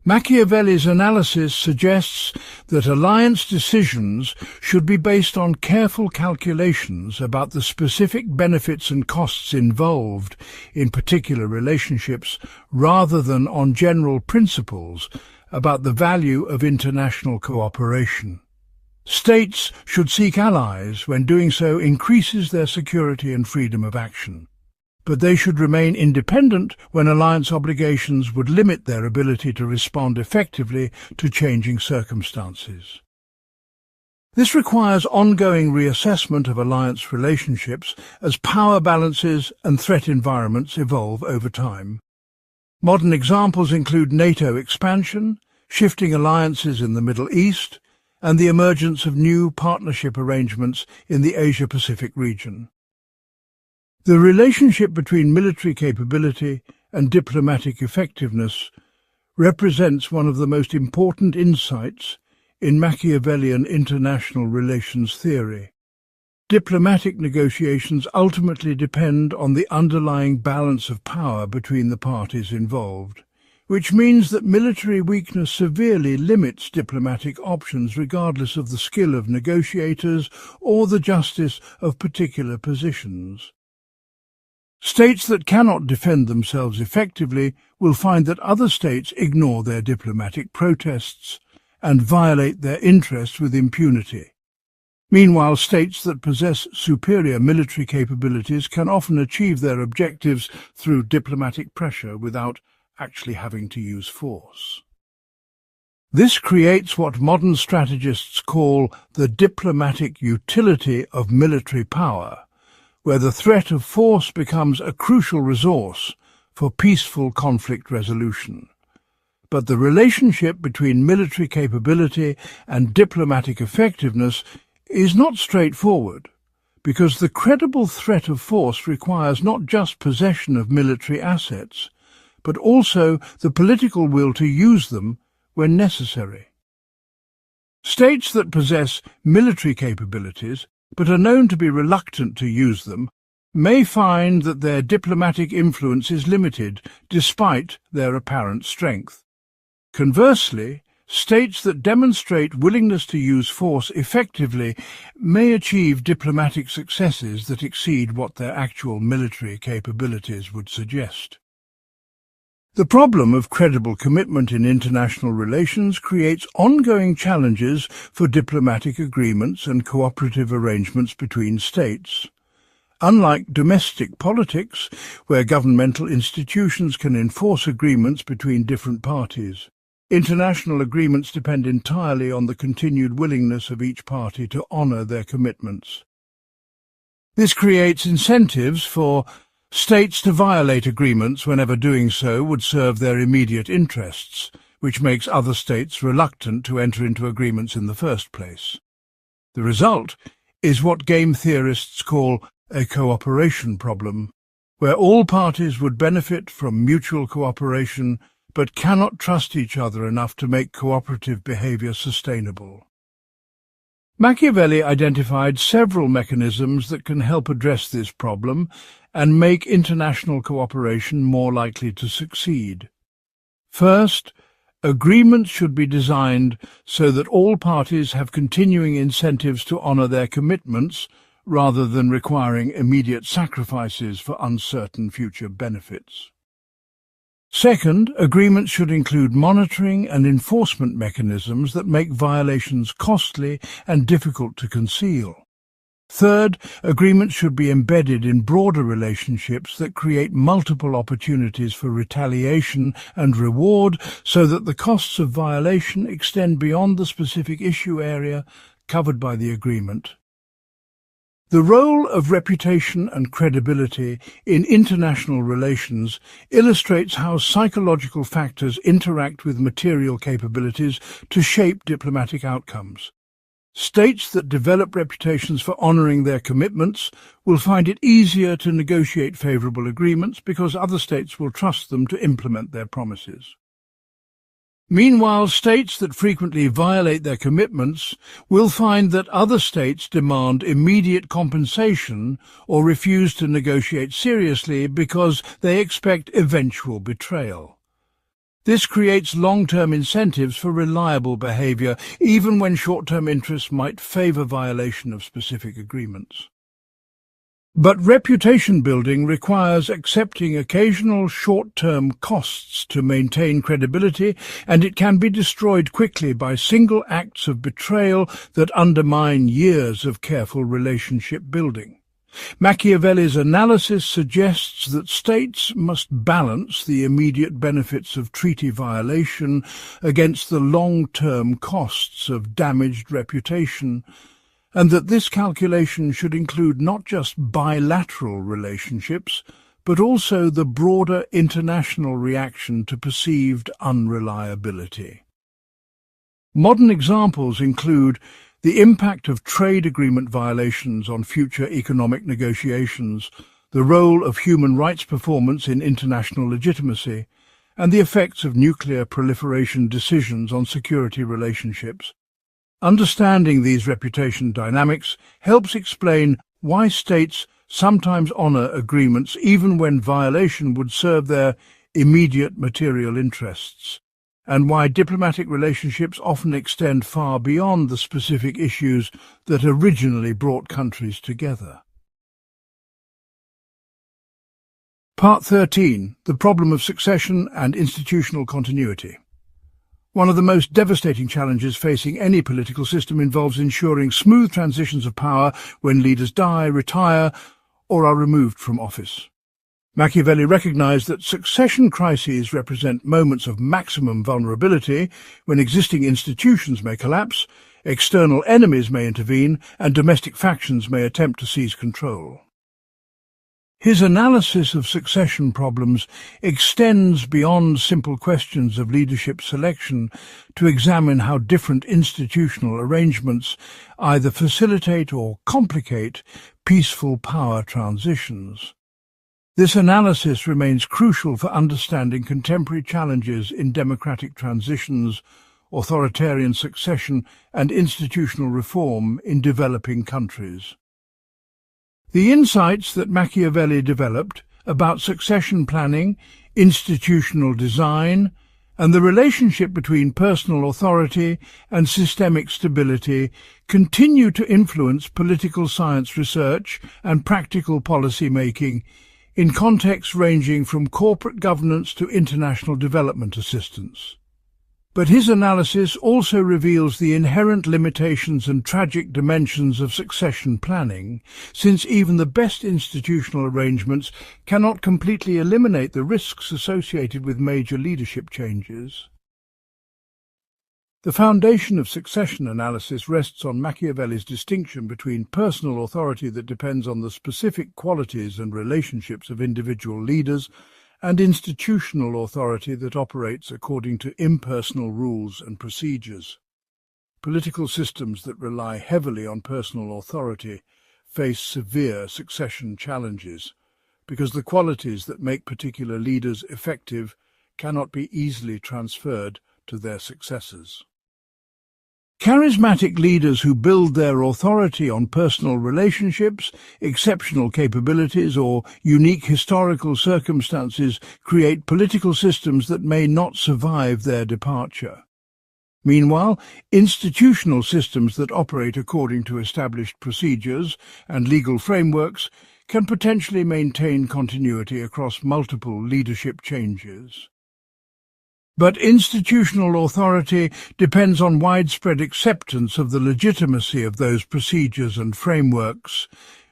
Machiavelli's analysis suggests that alliance decisions should be based on careful calculations about the specific benefits and costs involved in particular relationships rather than on general principles about the value of international cooperation. States should seek allies when doing so increases their security and freedom of action. But they should remain independent when alliance obligations would limit their ability to respond effectively to changing circumstances. This requires ongoing reassessment of alliance relationships as power balances and threat environments evolve over time. Modern examples include NATO expansion, shifting alliances in the Middle East, and the emergence of new partnership arrangements in the Asia-Pacific region. The relationship between military capability and diplomatic effectiveness represents one of the most important insights in Machiavellian international relations theory. Diplomatic negotiations ultimately depend on the underlying balance of power between the parties involved, which means that military weakness severely limits diplomatic options regardless of the skill of negotiators or the justice of particular positions. States that cannot defend themselves effectively will find that other states ignore their diplomatic protests and violate their interests with impunity. Meanwhile, states that possess superior military capabilities can often achieve their objectives through diplomatic pressure without actually having to use force. This creates what modern strategists call the diplomatic utility of military power, where the threat of force becomes a crucial resource for peaceful conflict resolution. But the relationship between military capability and diplomatic effectiveness is not straightforward, because the credible threat of force requires not just possession of military assets, but also the political will to use them when necessary. States that possess military capabilities but are known to be reluctant to use them may find that their diplomatic influence is limited despite their apparent strength. Conversely, states that demonstrate willingness to use force effectively may achieve diplomatic successes that exceed what their actual military capabilities would suggest. The problem of credible commitment in international relations creates ongoing challenges for diplomatic agreements and cooperative arrangements between states. Unlike domestic politics, where governmental institutions can enforce agreements between different parties, international agreements depend entirely on the continued willingness of each party to honour their commitments. This creates incentives for states to violate agreements whenever doing so would serve their immediate interests, which makes other states reluctant to enter into agreements in the first place. The result is what game theorists call a cooperation problem, where all parties would benefit from mutual cooperation but cannot trust each other enough to make cooperative behaviour sustainable. Machiavelli identified several mechanisms that can help address this problem and make international cooperation more likely to succeed. First, agreements should be designed so that all parties have continuing incentives to honour their commitments rather than requiring immediate sacrifices for uncertain future benefits. Second, agreements should include monitoring and enforcement mechanisms that make violations costly and difficult to conceal. Third, agreements should be embedded in broader relationships that create multiple opportunities for retaliation and reward so that the costs of violation extend beyond the specific issue area covered by the agreement. The role of reputation and credibility in international relations illustrates how psychological factors interact with material capabilities to shape diplomatic outcomes. States that develop reputations for honouring their commitments will find it easier to negotiate favourable agreements because other states will trust them to implement their promises. Meanwhile, states that frequently violate their commitments will find that other states demand immediate compensation or refuse to negotiate seriously because they expect eventual betrayal. This creates long-term incentives for reliable behaviour, even when short-term interests might favour violation of specific agreements. But reputation building requires accepting occasional short-term costs to maintain credibility, and it can be destroyed quickly by single acts of betrayal that undermine years of careful relationship building. Machiavelli's analysis suggests that states must balance the immediate benefits of treaty violation against the long-term costs of damaged reputation, and that this calculation should include not just bilateral relationships, but also the broader international reaction to perceived unreliability. Modern examples include the impact of trade agreement violations on future economic negotiations, the role of human rights performance in international legitimacy, and the effects of nuclear proliferation decisions on security relationships. Understanding these reputation dynamics helps explain why states sometimes honour agreements even when violation would serve their immediate material interests, and why diplomatic relationships often extend far beyond the specific issues that originally brought countries together. Part 13. The problem of succession and institutional continuity. One of the most devastating challenges facing any political system involves ensuring smooth transitions of power when leaders die, retire, or are removed from office. Machiavelli recognized that succession crises represent moments of maximum vulnerability when existing institutions may collapse, external enemies may intervene, and domestic factions may attempt to seize control. His analysis of succession problems extends beyond simple questions of leadership selection to examine how different institutional arrangements either facilitate or complicate peaceful power transitions. This analysis remains crucial for understanding contemporary challenges in democratic transitions, authoritarian succession, and institutional reform in developing countries. The insights that Machiavelli developed about succession planning, institutional design, and the relationship between personal authority and systemic stability continue to influence political science research and practical policy making in contexts ranging from corporate governance to international development assistance. But his analysis also reveals the inherent limitations and tragic dimensions of succession planning, since even the best institutional arrangements cannot completely eliminate the risks associated with major leadership changes. The foundation of succession analysis rests on Machiavelli's distinction between personal authority that depends on the specific qualities and relationships of individual leaders and institutional authority that operates according to impersonal rules and procedures. Political systems that rely heavily on personal authority face severe succession challenges, because the qualities that make particular leaders effective cannot be easily transferred to their successors. Charismatic leaders who build their authority on personal relationships, exceptional capabilities, or unique historical circumstances create political systems that may not survive their departure. Meanwhile, institutional systems that operate according to established procedures and legal frameworks can potentially maintain continuity across multiple leadership changes. But institutional authority depends on widespread acceptance of the legitimacy of those procedures and frameworks,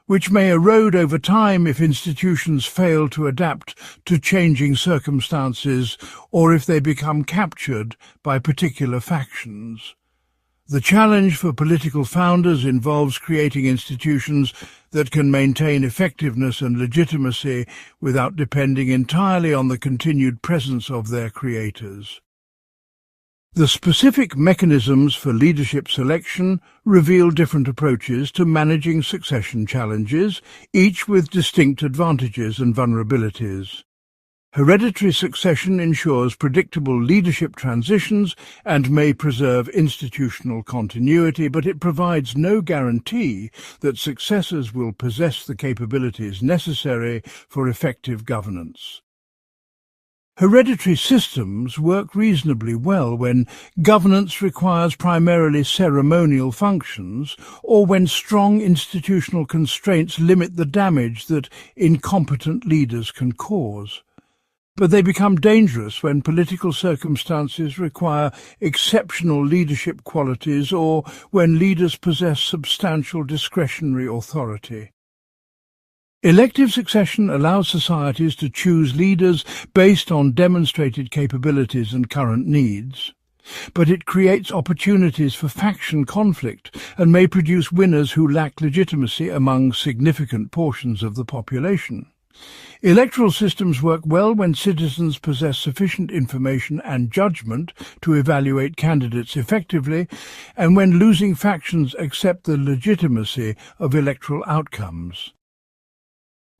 which may erode over time if institutions fail to adapt to changing circumstances or if they become captured by particular factions. The challenge for political founders involves creating institutions that can maintain effectiveness and legitimacy without depending entirely on the continued presence of their creators. The specific mechanisms for leadership selection reveal different approaches to managing succession challenges, each with distinct advantages and vulnerabilities. Hereditary succession ensures predictable leadership transitions and may preserve institutional continuity, but it provides no guarantee that successors will possess the capabilities necessary for effective governance. Hereditary systems work reasonably well when governance requires primarily ceremonial functions or when strong institutional constraints limit the damage that incompetent leaders can cause. But they become dangerous when political circumstances require exceptional leadership qualities or when leaders possess substantial discretionary authority. Elective succession allows societies to choose leaders based on demonstrated capabilities and current needs, but it creates opportunities for faction conflict and may produce winners who lack legitimacy among significant portions of the population. Electoral systems work well when citizens possess sufficient information and judgment to evaluate candidates effectively, and when losing factions accept the legitimacy of electoral outcomes.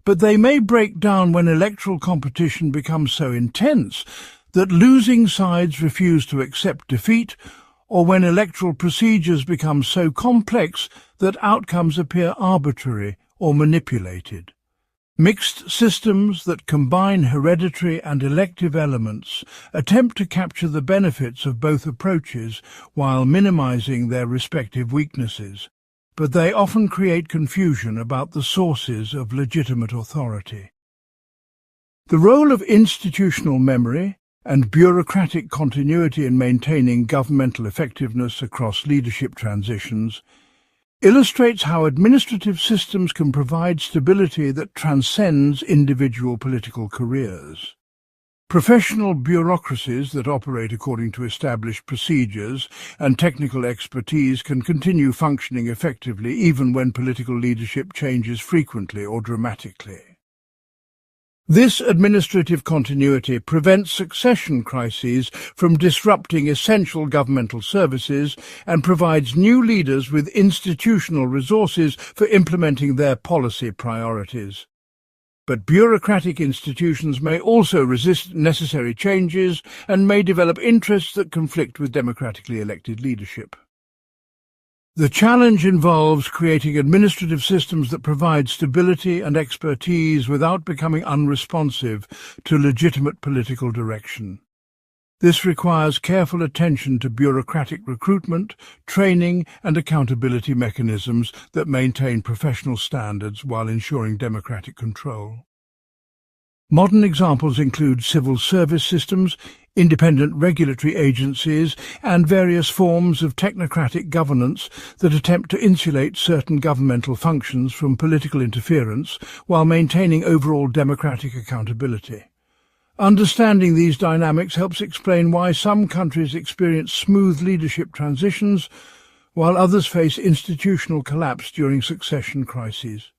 But they may break down when electoral competition becomes so intense that losing sides refuse to accept defeat, or when electoral procedures become so complex that outcomes appear arbitrary or manipulated. Mixed systems that combine hereditary and elective elements attempt to capture the benefits of both approaches while minimizing their respective weaknesses, but they often create confusion about the sources of legitimate authority. The role of institutional memory and bureaucratic continuity in maintaining governmental effectiveness across leadership transitions illustrates how administrative systems can provide stability that transcends individual political careers. Professional bureaucracies that operate according to established procedures and technical expertise can continue functioning effectively even when political leadership changes frequently or dramatically. This administrative continuity prevents succession crises from disrupting essential governmental services and provides new leaders with institutional resources for implementing their policy priorities. But bureaucratic institutions may also resist necessary changes and may develop interests that conflict with democratically elected leadership. The challenge involves creating administrative systems that provide stability and expertise without becoming unresponsive to legitimate political direction. This requires careful attention to bureaucratic recruitment, training and accountability mechanisms that maintain professional standards while ensuring democratic control. Modern examples include civil service systems, independent regulatory agencies, and various forms of technocratic governance that attempt to insulate certain governmental functions from political interference while maintaining overall democratic accountability. Understanding these dynamics helps explain why some countries experience smooth leadership transitions, while others face institutional collapse during succession crises.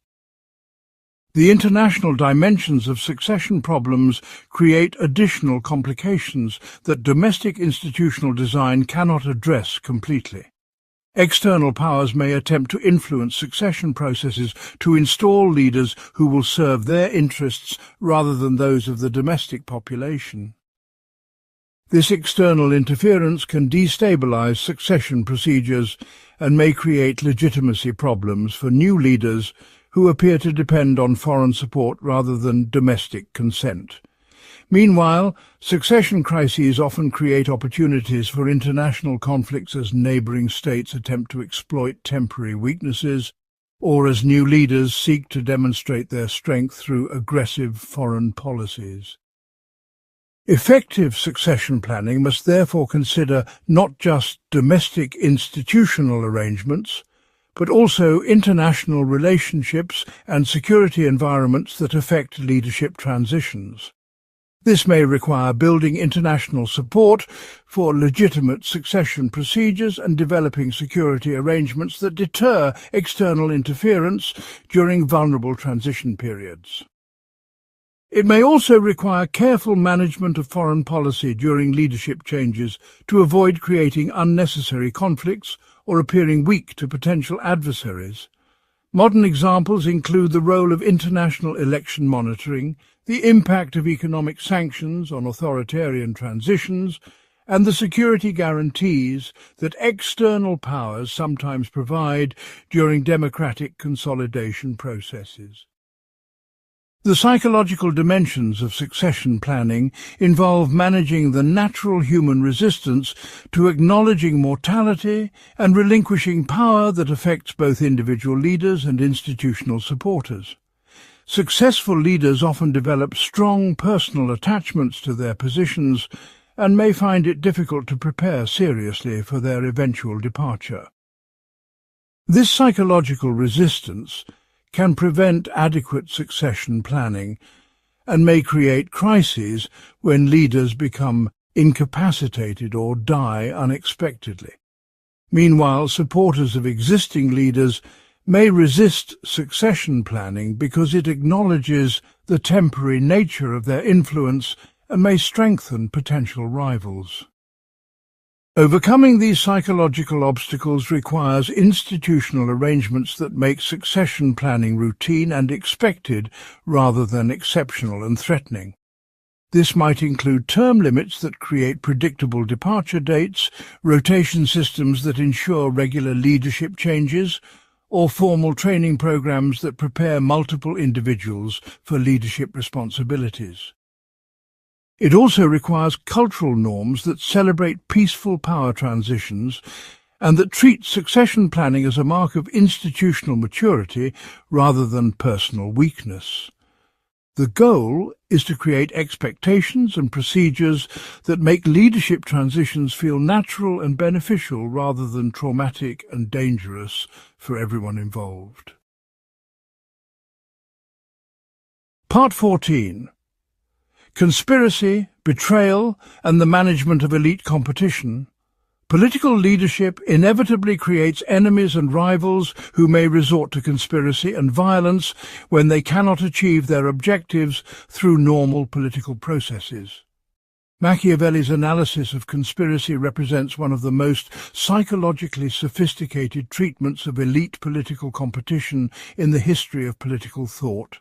The international dimensions of succession problems create additional complications that domestic institutional design cannot address completely. External powers may attempt to influence succession processes to install leaders who will serve their interests rather than those of the domestic population. This external interference can destabilize succession procedures and may create legitimacy problems for new leaders who appear to depend on foreign support rather than domestic consent. Meanwhile, succession crises often create opportunities for international conflicts as neighbouring states attempt to exploit temporary weaknesses or as new leaders seek to demonstrate their strength through aggressive foreign policies. Effective succession planning must therefore consider not just domestic institutional arrangements, but also international relationships and security environments that affect leadership transitions. This may require building international support for legitimate succession procedures and developing security arrangements that deter external interference during vulnerable transition periods. It may also require careful management of foreign policy during leadership changes to avoid creating unnecessary conflicts or appearing weak to potential adversaries. Modern examples include the role of international election monitoring, the impact of economic sanctions on authoritarian transitions, and the security guarantees that external powers sometimes provide during democratic consolidation processes. The psychological dimensions of succession planning involve managing the natural human resistance to acknowledging mortality and relinquishing power that affects both individual leaders and institutional supporters. Successful leaders often develop strong personal attachments to their positions and may find it difficult to prepare seriously for their eventual departure. This psychological resistance can prevent adequate succession planning and may create crises when leaders become incapacitated or die unexpectedly. Meanwhile, supporters of existing leaders may resist succession planning because it acknowledges the temporary nature of their influence and may strengthen potential rivals. Overcoming these psychological obstacles requires institutional arrangements that make succession planning routine and expected rather than exceptional and threatening. This might include term limits that create predictable departure dates, rotation systems that ensure regular leadership changes, or formal training programs that prepare multiple individuals for leadership responsibilities. It also requires cultural norms that celebrate peaceful power transitions and that treat succession planning as a mark of institutional maturity rather than personal weakness. The goal is to create expectations and procedures that make leadership transitions feel natural and beneficial rather than traumatic and dangerous for everyone involved. Part 14. Conspiracy, betrayal, and the management of elite competition. Political leadership inevitably creates enemies and rivals who may resort to conspiracy and violence when they cannot achieve their objectives through normal political processes. Machiavelli's analysis of conspiracy represents one of the most psychologically sophisticated treatments of elite political competition in the history of political thought,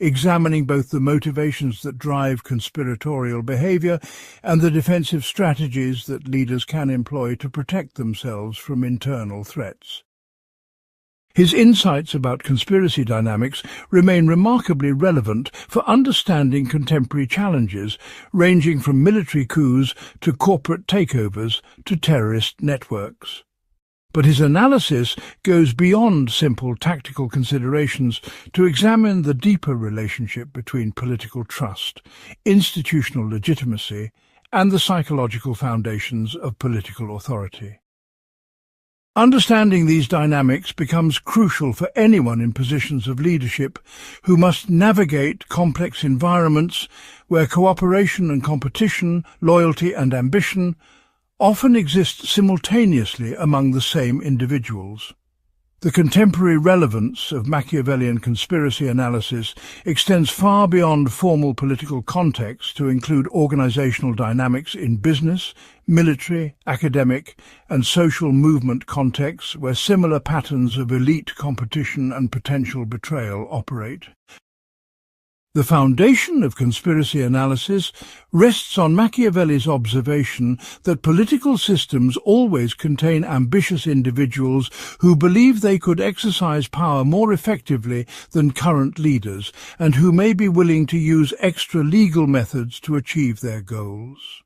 examining both the motivations that drive conspiratorial behavior and the defensive strategies that leaders can employ to protect themselves from internal threats. His insights about conspiracy dynamics remain remarkably relevant for understanding contemporary challenges, ranging from military coups to corporate takeovers to terrorist networks. But his analysis goes beyond simple tactical considerations to examine the deeper relationship between political trust, institutional legitimacy, and the psychological foundations of political authority. Understanding these dynamics becomes crucial for anyone in positions of leadership who must navigate complex environments where cooperation and competition, loyalty and ambition often exist simultaneously among the same individuals. The contemporary relevance of Machiavellian conspiracy analysis extends far beyond formal political context to include organizational dynamics in business, military, academic, and social movement contexts where similar patterns of elite competition and potential betrayal operate. The foundation of conspiracy analysis rests on Machiavelli's observation that political systems always contain ambitious individuals who believe they could exercise power more effectively than current leaders and who may be willing to use extra-legal methods to achieve their goals.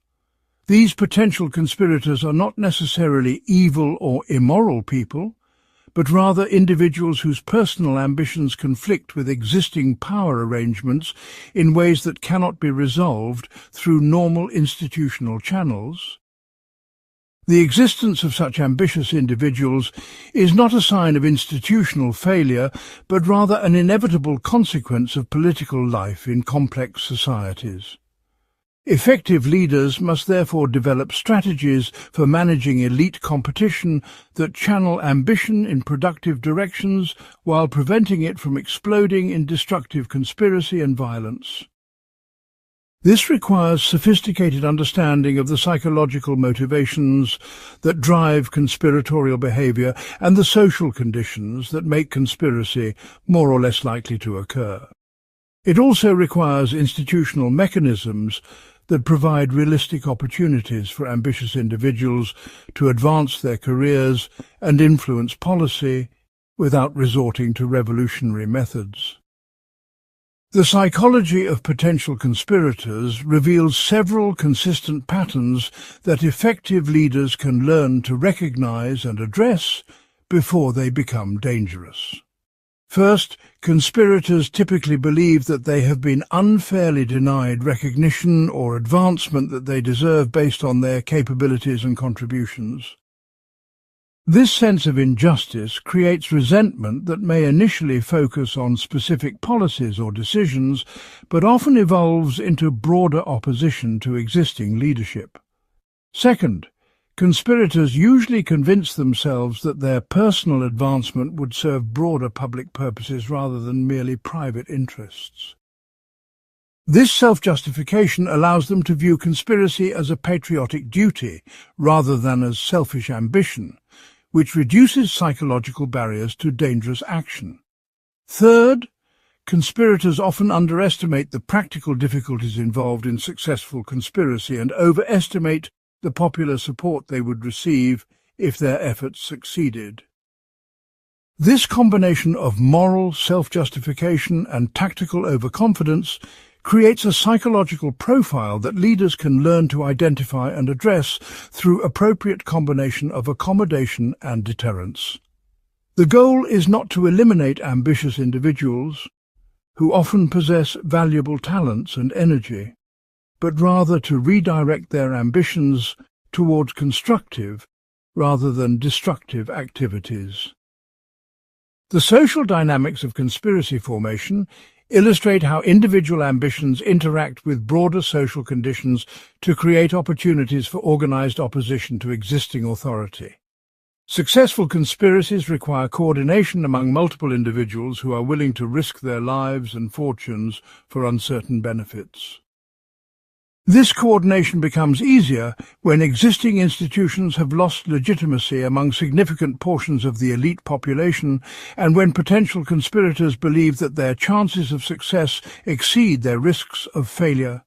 These potential conspirators are not necessarily evil or immoral people, but rather individuals whose personal ambitions conflict with existing power arrangements in ways that cannot be resolved through normal institutional channels. The existence of such ambitious individuals is not a sign of institutional failure, but rather an inevitable consequence of political life in complex societies. Effective leaders must therefore develop strategies for managing elite competition that channel ambition in productive directions while preventing it from exploding in destructive conspiracy and violence. This requires sophisticated understanding of the psychological motivations that drive conspiratorial behavior and the social conditions that make conspiracy more or less likely to occur. It also requires institutional mechanisms that provide realistic opportunities for ambitious individuals to advance their careers and influence policy without resorting to revolutionary methods. The psychology of potential conspirators reveals several consistent patterns that effective leaders can learn to recognize and address before they become dangerous. First, conspirators typically believe that they have been unfairly denied recognition or advancement that they deserve based on their capabilities and contributions. This sense of injustice creates resentment that may initially focus on specific policies or decisions, but often evolves into broader opposition to existing leadership. Second, conspirators usually convince themselves that their personal advancement would serve broader public purposes rather than merely private interests. This self-justification allows them to view conspiracy as a patriotic duty rather than as selfish ambition, which reduces psychological barriers to dangerous action. Third, conspirators often underestimate the practical difficulties involved in successful conspiracy and overestimate the popular support they would receive if their efforts succeeded. This combination of moral self-justification and tactical overconfidence creates a psychological profile that leaders can learn to identify and address through appropriate combination of accommodation and deterrence. The goal is not to eliminate ambitious individuals, who often possess valuable talents and energy, but rather to redirect their ambitions towards constructive rather than destructive activities. The social dynamics of conspiracy formation illustrate how individual ambitions interact with broader social conditions to create opportunities for organized opposition to existing authority. Successful conspiracies require coordination among multiple individuals who are willing to risk their lives and fortunes for uncertain benefits. This coordination becomes easier when existing institutions have lost legitimacy among significant portions of the elite population and when potential conspirators believe that their chances of success exceed their risks of failure.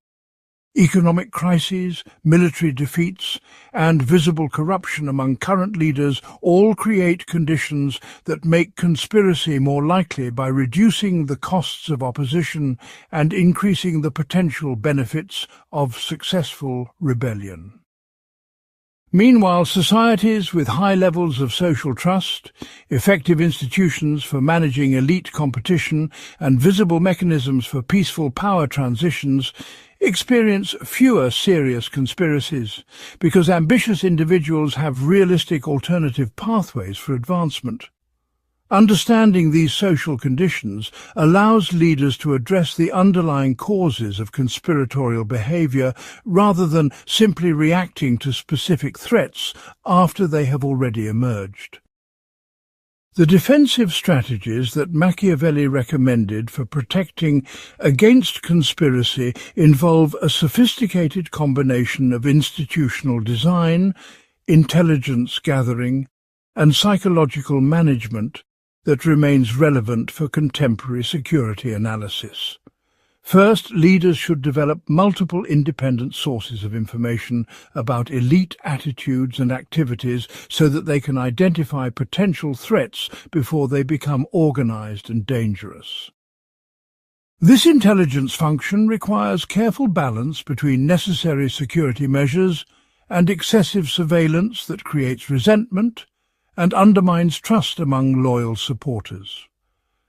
Economic crises, military defeats, and visible corruption among current leaders all create conditions that make conspiracy more likely by reducing the costs of opposition and increasing the potential benefits of successful rebellion. Meanwhile, societies with high levels of social trust, effective institutions for managing elite competition, and visible mechanisms for peaceful power transitions experience fewer serious conspiracies because ambitious individuals have realistic alternative pathways for advancement. Understanding these social conditions allows leaders to address the underlying causes of conspiratorial behavior rather than simply reacting to specific threats after they have already emerged. The defensive strategies that Machiavelli recommended for protecting against conspiracy involve a sophisticated combination of institutional design, intelligence gathering, and psychological management that remains relevant for contemporary security analysis. First, leaders should develop multiple independent sources of information about elite attitudes and activities so that they can identify potential threats before they become organized and dangerous. This intelligence function requires careful balance between necessary security measures and excessive surveillance that creates resentment and undermines trust among loyal supporters.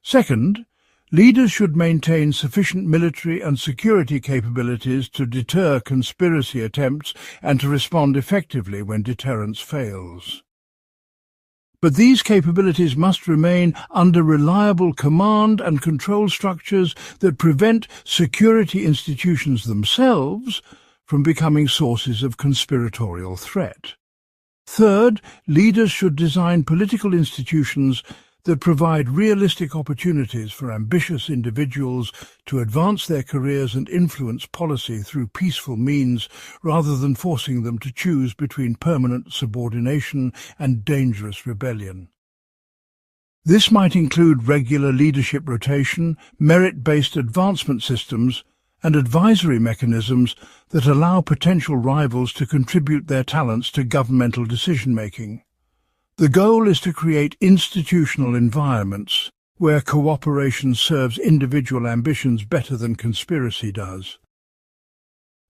Second, leaders should maintain sufficient military and security capabilities to deter conspiracy attempts and to respond effectively when deterrence fails. But these capabilities must remain under reliable command and control structures that prevent security institutions themselves from becoming sources of conspiratorial threat. Third, leaders should design political institutions that provide realistic opportunities for ambitious individuals to advance their careers and influence policy through peaceful means rather than forcing them to choose between permanent subordination and dangerous rebellion. This might include regular leadership rotation, merit-based advancement systems, and advisory mechanisms that allow potential rivals to contribute their talents to governmental decision-making. The goal is to create institutional environments where cooperation serves individual ambitions better than conspiracy does.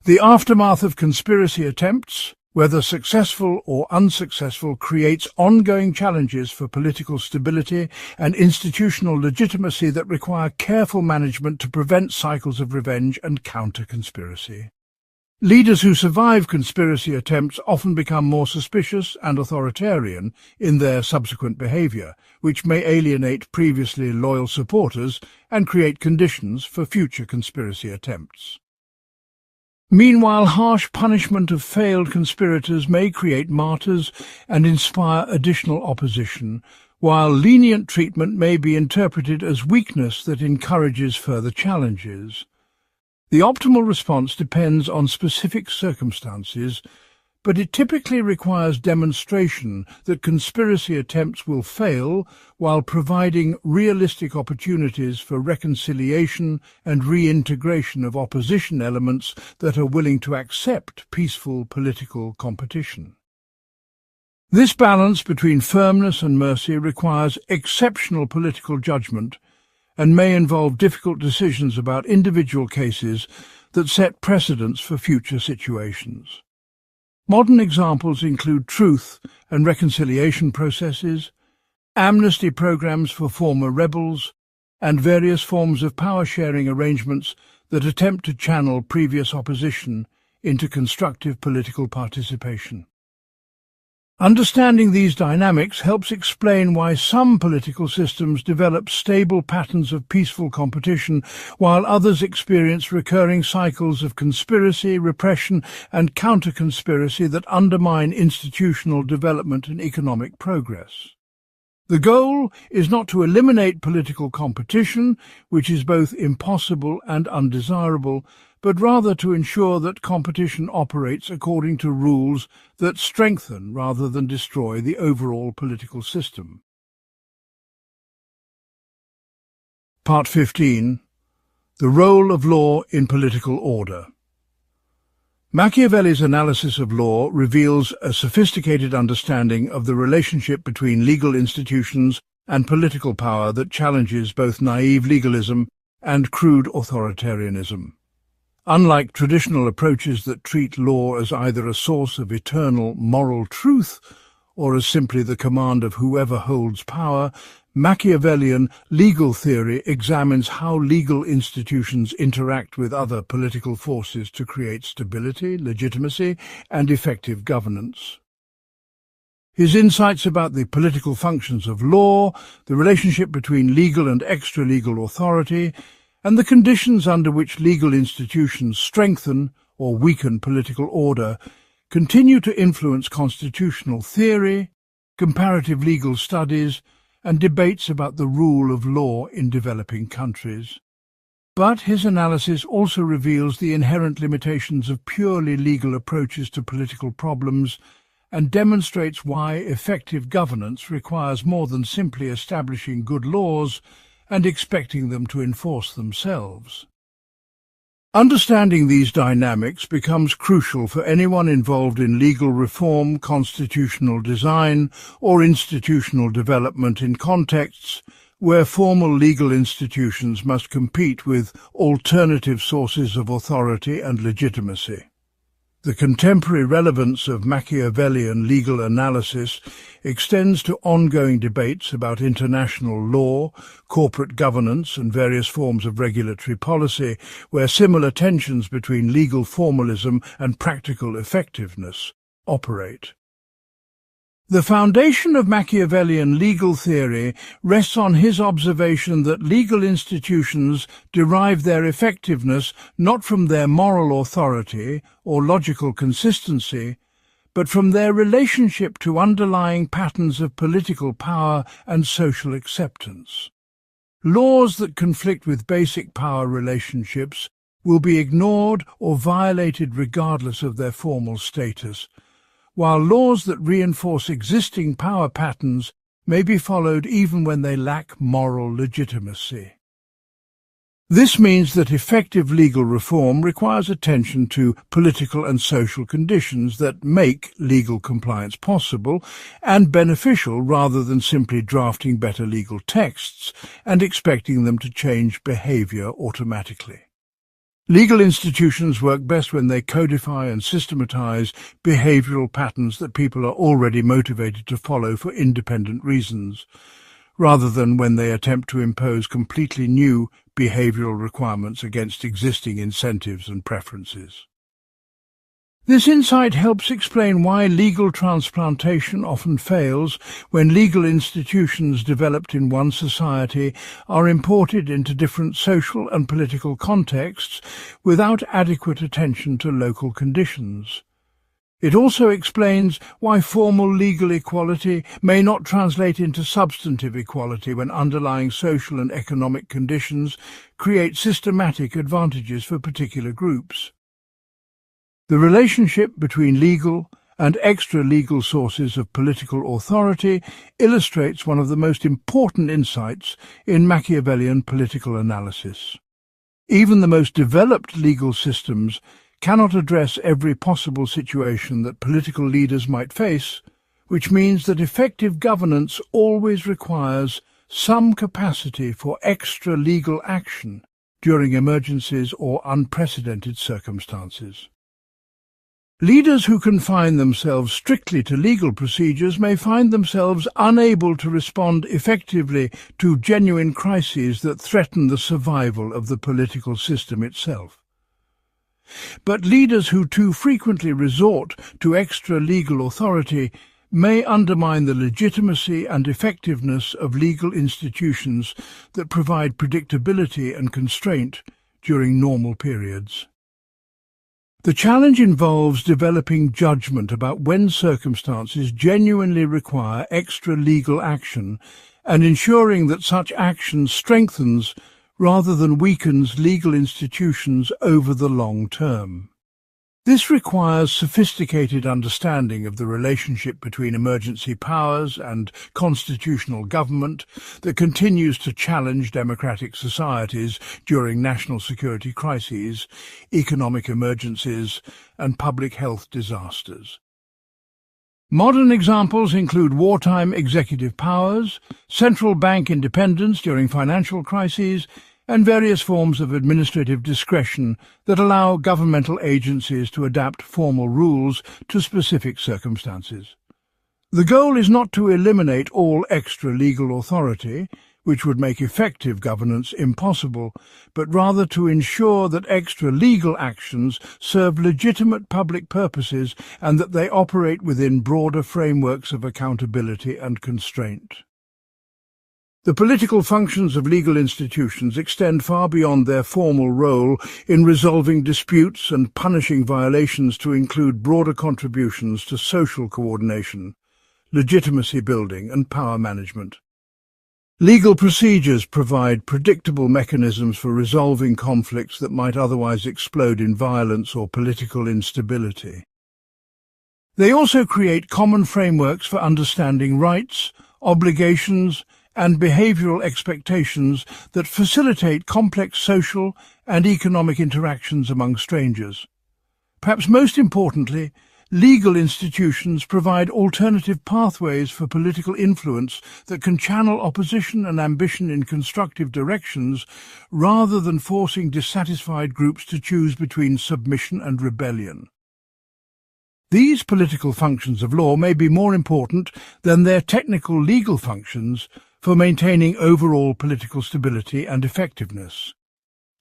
The aftermath of conspiracy attempts, whether successful or unsuccessful, creates ongoing challenges for political stability and institutional legitimacy that require careful management to prevent cycles of revenge and counter-conspiracy. Leaders who survive conspiracy attempts often become more suspicious and authoritarian in their subsequent behaviour, which may alienate previously loyal supporters and create conditions for future conspiracy attempts. Meanwhile, harsh punishment of failed conspirators may create martyrs and inspire additional opposition, while lenient treatment may be interpreted as weakness that encourages further challenges. The optimal response depends on specific circumstances, but it typically requires demonstration that conspiracy attempts will fail while providing realistic opportunities for reconciliation and reintegration of opposition elements that are willing to accept peaceful political competition. This balance between firmness and mercy requires exceptional political judgment and may involve difficult decisions about individual cases that set precedents for future situations. Modern examples include truth and reconciliation processes, amnesty programs for former rebels, and various forms of power-sharing arrangements that attempt to channel previous opposition into constructive political participation. Understanding these dynamics helps explain why some political systems develop stable patterns of peaceful competition, while others experience recurring cycles of conspiracy, repression, and counter-conspiracy that undermine institutional development and economic progress. The goal is not to eliminate political competition, which is both impossible and undesirable, but rather to ensure that competition operates according to rules that strengthen rather than destroy the overall political system. Part 15. The Role of Law in Political Order. Machiavelli's analysis of law reveals a sophisticated understanding of the relationship between legal institutions and political power that challenges both naive legalism and crude authoritarianism. Unlike traditional approaches that treat law as either a source of eternal moral truth or as simply the command of whoever holds power, Machiavellian legal theory examines how legal institutions interact with other political forces to create stability, legitimacy, and effective governance. His insights about the political functions of law, the relationship between legal and extra-legal authority, and the conditions under which legal institutions strengthen or weaken political order continue to influence constitutional theory, comparative legal studies, and debates about the rule of law in developing countries. But his analysis also reveals the inherent limitations of purely legal approaches to political problems and demonstrates why effective governance requires more than simply establishing good laws and expecting them to enforce themselves. Understanding these dynamics becomes crucial for anyone involved in legal reform, constitutional design, or institutional development in contexts where formal legal institutions must compete with alternative sources of authority and legitimacy. The contemporary relevance of Machiavellian legal analysis extends to ongoing debates about international law, corporate governance, and various forms of regulatory policy, where similar tensions between legal formalism and practical effectiveness operate. The foundation of Machiavellian legal theory rests on his observation that legal institutions derive their effectiveness not from their moral authority or logical consistency, but from their relationship to underlying patterns of political power and social acceptance. Laws that conflict with basic power relationships will be ignored or violated regardless of their formal status, while laws that reinforce existing power patterns may be followed even when they lack moral legitimacy. This means that effective legal reform requires attention to political and social conditions that make legal compliance possible and beneficial, rather than simply drafting better legal texts and expecting them to change behaviour automatically. Legal institutions work best when they codify and systematise behavioural patterns that people are already motivated to follow for independent reasons, rather than when they attempt to impose completely new behavioural requirements against existing incentives and preferences. This insight helps explain why legal transplantation often fails when legal institutions developed in one society are imported into different social and political contexts without adequate attention to local conditions. It also explains why formal legal equality may not translate into substantive equality when underlying social and economic conditions create systematic advantages for particular groups. The relationship between legal and extra-legal sources of political authority illustrates one of the most important insights in Machiavellian political analysis. Even the most developed legal systems cannot address every possible situation that political leaders might face, which means that effective governance always requires some capacity for extra-legal action during emergencies or unprecedented circumstances. Leaders who confine themselves strictly to legal procedures may find themselves unable to respond effectively to genuine crises that threaten the survival of the political system itself. But leaders who too frequently resort to extra-legal authority may undermine the legitimacy and effectiveness of legal institutions that provide predictability and constraint during normal periods. The challenge involves developing judgment about when circumstances genuinely require extra-legal action and ensuring that such action strengthens rather than weakens legal institutions over the long term. This requires sophisticated understanding of the relationship between emergency powers and constitutional government that continues to challenge democratic societies during national security crises, economic emergencies, and public health disasters. Modern examples include wartime executive powers, central bank independence during financial crises, and various forms of administrative discretion that allow governmental agencies to adapt formal rules to specific circumstances. The goal is not to eliminate all extra-legal authority, which would make effective governance impossible, but rather to ensure that extra-legal actions serve legitimate public purposes and that they operate within broader frameworks of accountability and constraint. The political functions of legal institutions extend far beyond their formal role in resolving disputes and punishing violations to include broader contributions to social coordination, legitimacy building, and power management. Legal procedures provide predictable mechanisms for resolving conflicts that might otherwise explode in violence or political instability. They also create common frameworks for understanding rights, obligations, and behavioral expectations that facilitate complex social and economic interactions among strangers. Perhaps most importantly, legal institutions provide alternative pathways for political influence that can channel opposition and ambition in constructive directions rather than forcing dissatisfied groups to choose between submission and rebellion. These political functions of law may be more important than their technical legal functions for maintaining overall political stability and effectiveness.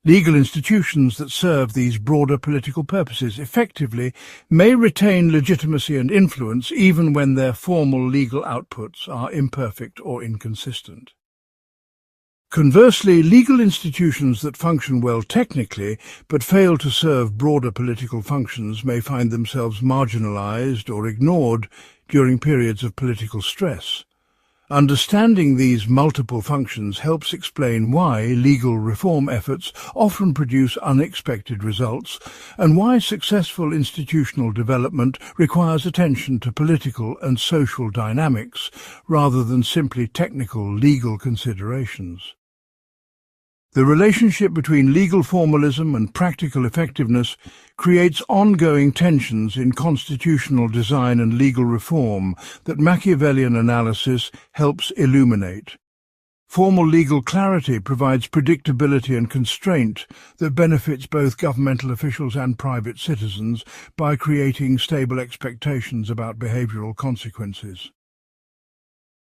Legal institutions that serve these broader political purposes effectively may retain legitimacy and influence even when their formal legal outputs are imperfect or inconsistent. Conversely, legal institutions that function well technically but fail to serve broader political functions may find themselves marginalized or ignored during periods of political stress. Understanding these multiple functions helps explain why legal reform efforts often produce unexpected results and why successful institutional development requires attention to political and social dynamics rather than simply technical legal considerations. The relationship between legal formalism and practical effectiveness creates ongoing tensions in constitutional design and legal reform that Machiavellian analysis helps illuminate. Formal legal clarity provides predictability and constraint that benefits both governmental officials and private citizens by creating stable expectations about behavioral consequences.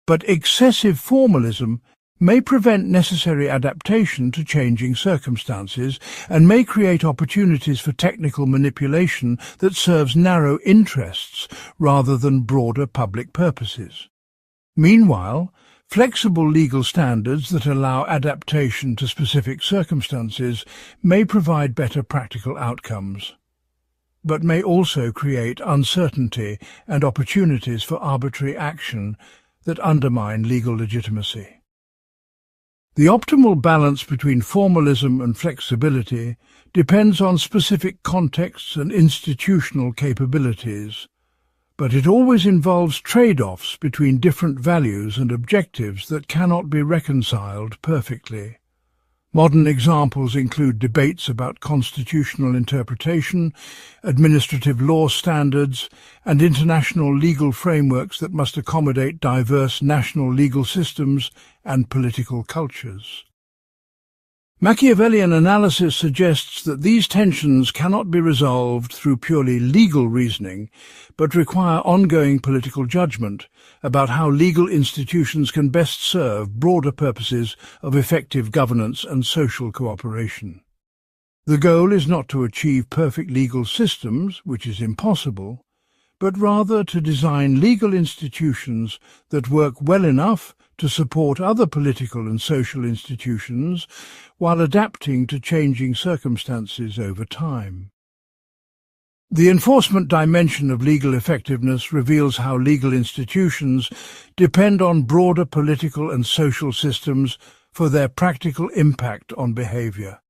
But excessive formalism may prevent necessary adaptation to changing circumstances and may create opportunities for technical manipulation that serves narrow interests rather than broader public purposes. Meanwhile, flexible legal standards that allow adaptation to specific circumstances may provide better practical outcomes, but may also create uncertainty and opportunities for arbitrary action that undermine legal legitimacy. The optimal balance between formalism and flexibility depends on specific contexts and institutional capabilities, but it always involves trade-offs between different values and objectives that cannot be reconciled perfectly. Modern examples include debates about constitutional interpretation, administrative law standards, and international legal frameworks that must accommodate diverse national legal systems and political cultures. Machiavellian analysis suggests that these tensions cannot be resolved through purely legal reasoning, but require ongoing political judgment about how legal institutions can best serve broader purposes of effective governance and social cooperation. The goal is not to achieve perfect legal systems, which is impossible, but rather to design legal institutions that work well enough to support other political and social institutions while adapting to changing circumstances over time. The enforcement dimension of legal effectiveness reveals how legal institutions depend on broader political and social systems for their practical impact on behavior.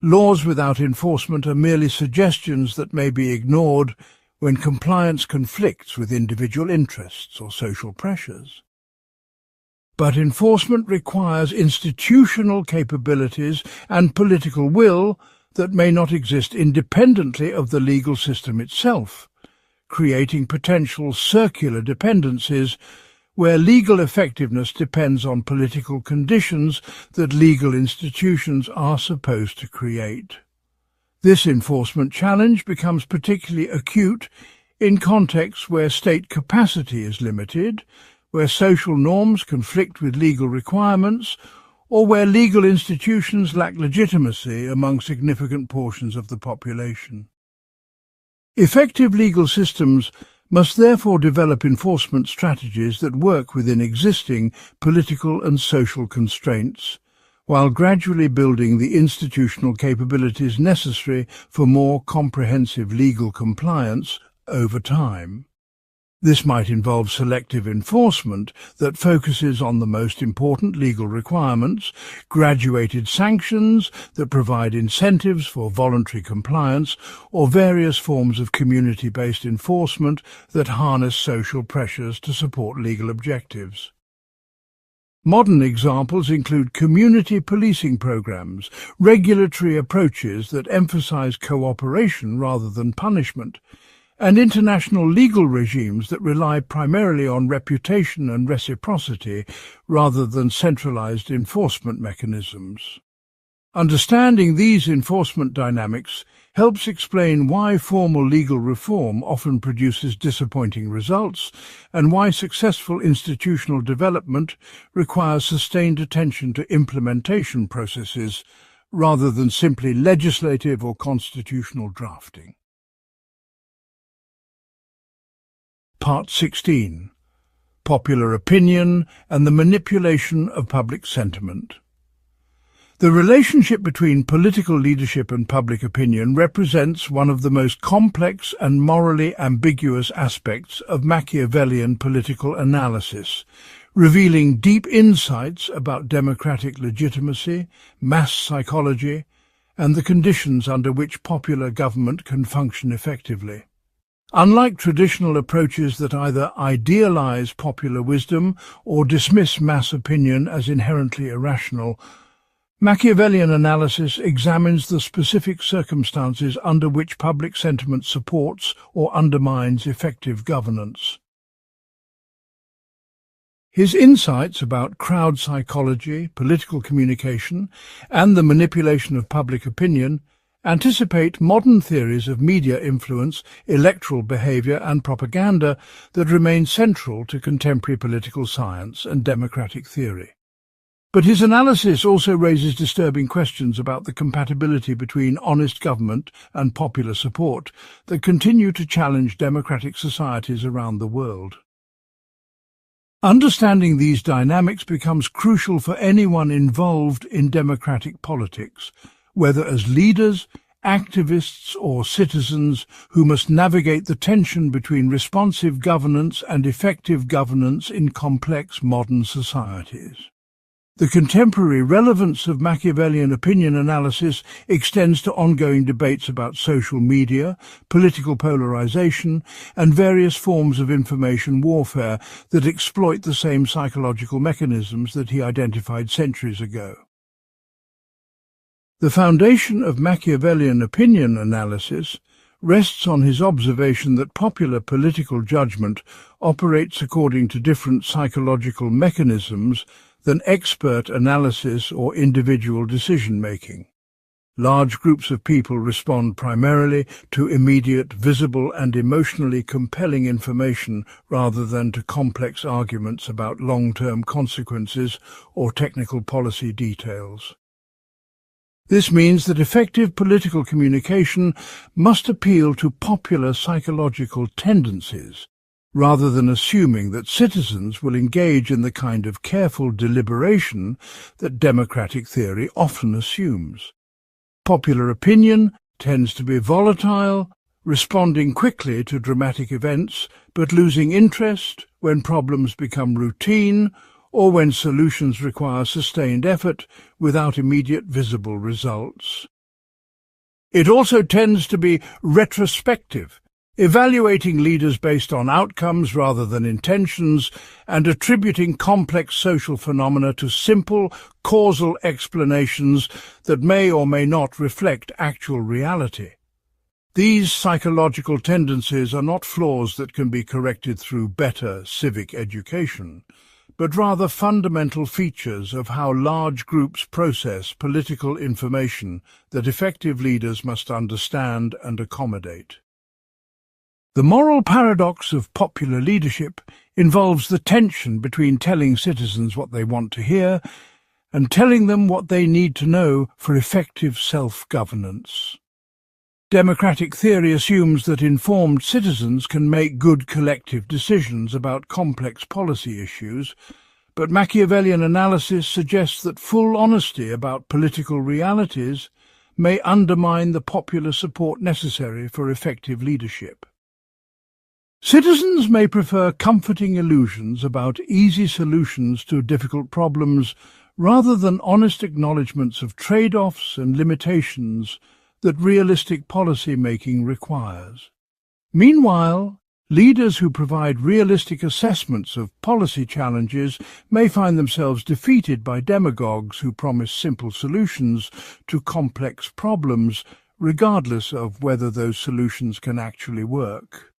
Laws without enforcement are merely suggestions that may be ignored when compliance conflicts with individual interests or social pressures. But enforcement requires institutional capabilities and political will that may not exist independently of the legal system itself, creating potential circular dependencies where legal effectiveness depends on political conditions that legal institutions are supposed to create. This enforcement challenge becomes particularly acute in contexts where state capacity is limited, where social norms conflict with legal requirements, or where legal institutions lack legitimacy among significant portions of the population. Effective legal systems must therefore develop enforcement strategies that work within existing political and social constraints, while gradually building the institutional capabilities necessary for more comprehensive legal compliance over time. This might involve selective enforcement that focuses on the most important legal requirements, graduated sanctions that provide incentives for voluntary compliance, or various forms of community-based enforcement that harness social pressures to support legal objectives. Modern examples include community policing programs, regulatory approaches that emphasize cooperation rather than punishment, and international legal regimes that rely primarily on reputation and reciprocity rather than centralized enforcement mechanisms. Understanding these enforcement dynamics helps explain why formal legal reform often produces disappointing results and why successful institutional development requires sustained attention to implementation processes rather than simply legislative or constitutional drafting. Part 16. Popular Opinion and the Manipulation of Public Sentiment. The relationship between political leadership and public opinion represents one of the most complex and morally ambiguous aspects of Machiavellian political analysis, revealing deep insights about democratic legitimacy, mass psychology, and the conditions under which popular government can function effectively. Unlike traditional approaches that either idealize popular wisdom or dismiss mass opinion as inherently irrational, Machiavellian analysis examines the specific circumstances under which public sentiment supports or undermines effective governance. His insights about crowd psychology, political communication, and the manipulation of public opinion anticipate modern theories of media influence, electoral behaviour and propaganda that remain central to contemporary political science and democratic theory. But his analysis also raises disturbing questions about the compatibility between honest government and popular support that continue to challenge democratic societies around the world. Understanding these dynamics becomes crucial for anyone involved in democratic politics, whether as leaders, activists or citizens who must navigate the tension between responsive governance and effective governance in complex modern societies. The contemporary relevance of Machiavellian opinion analysis extends to ongoing debates about social media, political polarization, and various forms of information warfare that exploit the same psychological mechanisms that he identified centuries ago. The foundation of Machiavellian opinion analysis rests on his observation that popular political judgment operates according to different psychological mechanisms than expert analysis or individual decision-making. Large groups of people respond primarily to immediate, visible and emotionally compelling information rather than to complex arguments about long-term consequences or technical policy details. This means that effective political communication must appeal to popular psychological tendencies, rather than assuming that citizens will engage in the kind of careful deliberation that democratic theory often assumes. Popular opinion tends to be volatile, responding quickly to dramatic events, but losing interest when problems become routine or when solutions require sustained effort without immediate visible results. It also tends to be retrospective, evaluating leaders based on outcomes rather than intentions, and attributing complex social phenomena to simple, causal explanations that may or may not reflect actual reality. These psychological tendencies are not flaws that can be corrected through better civic education, but rather fundamental features of how large groups process political information that effective leaders must understand and accommodate. The moral paradox of popular leadership involves the tension between telling citizens what they want to hear and telling them what they need to know for effective self-governance. Democratic theory assumes that informed citizens can make good collective decisions about complex policy issues, but Machiavellian analysis suggests that full honesty about political realities may undermine the popular support necessary for effective leadership. Citizens may prefer comforting illusions about easy solutions to difficult problems rather than honest acknowledgements of trade-offs and limitations that realistic policy-making requires. Meanwhile, leaders who provide realistic assessments of policy challenges may find themselves defeated by demagogues who promise simple solutions to complex problems, regardless of whether those solutions can actually work.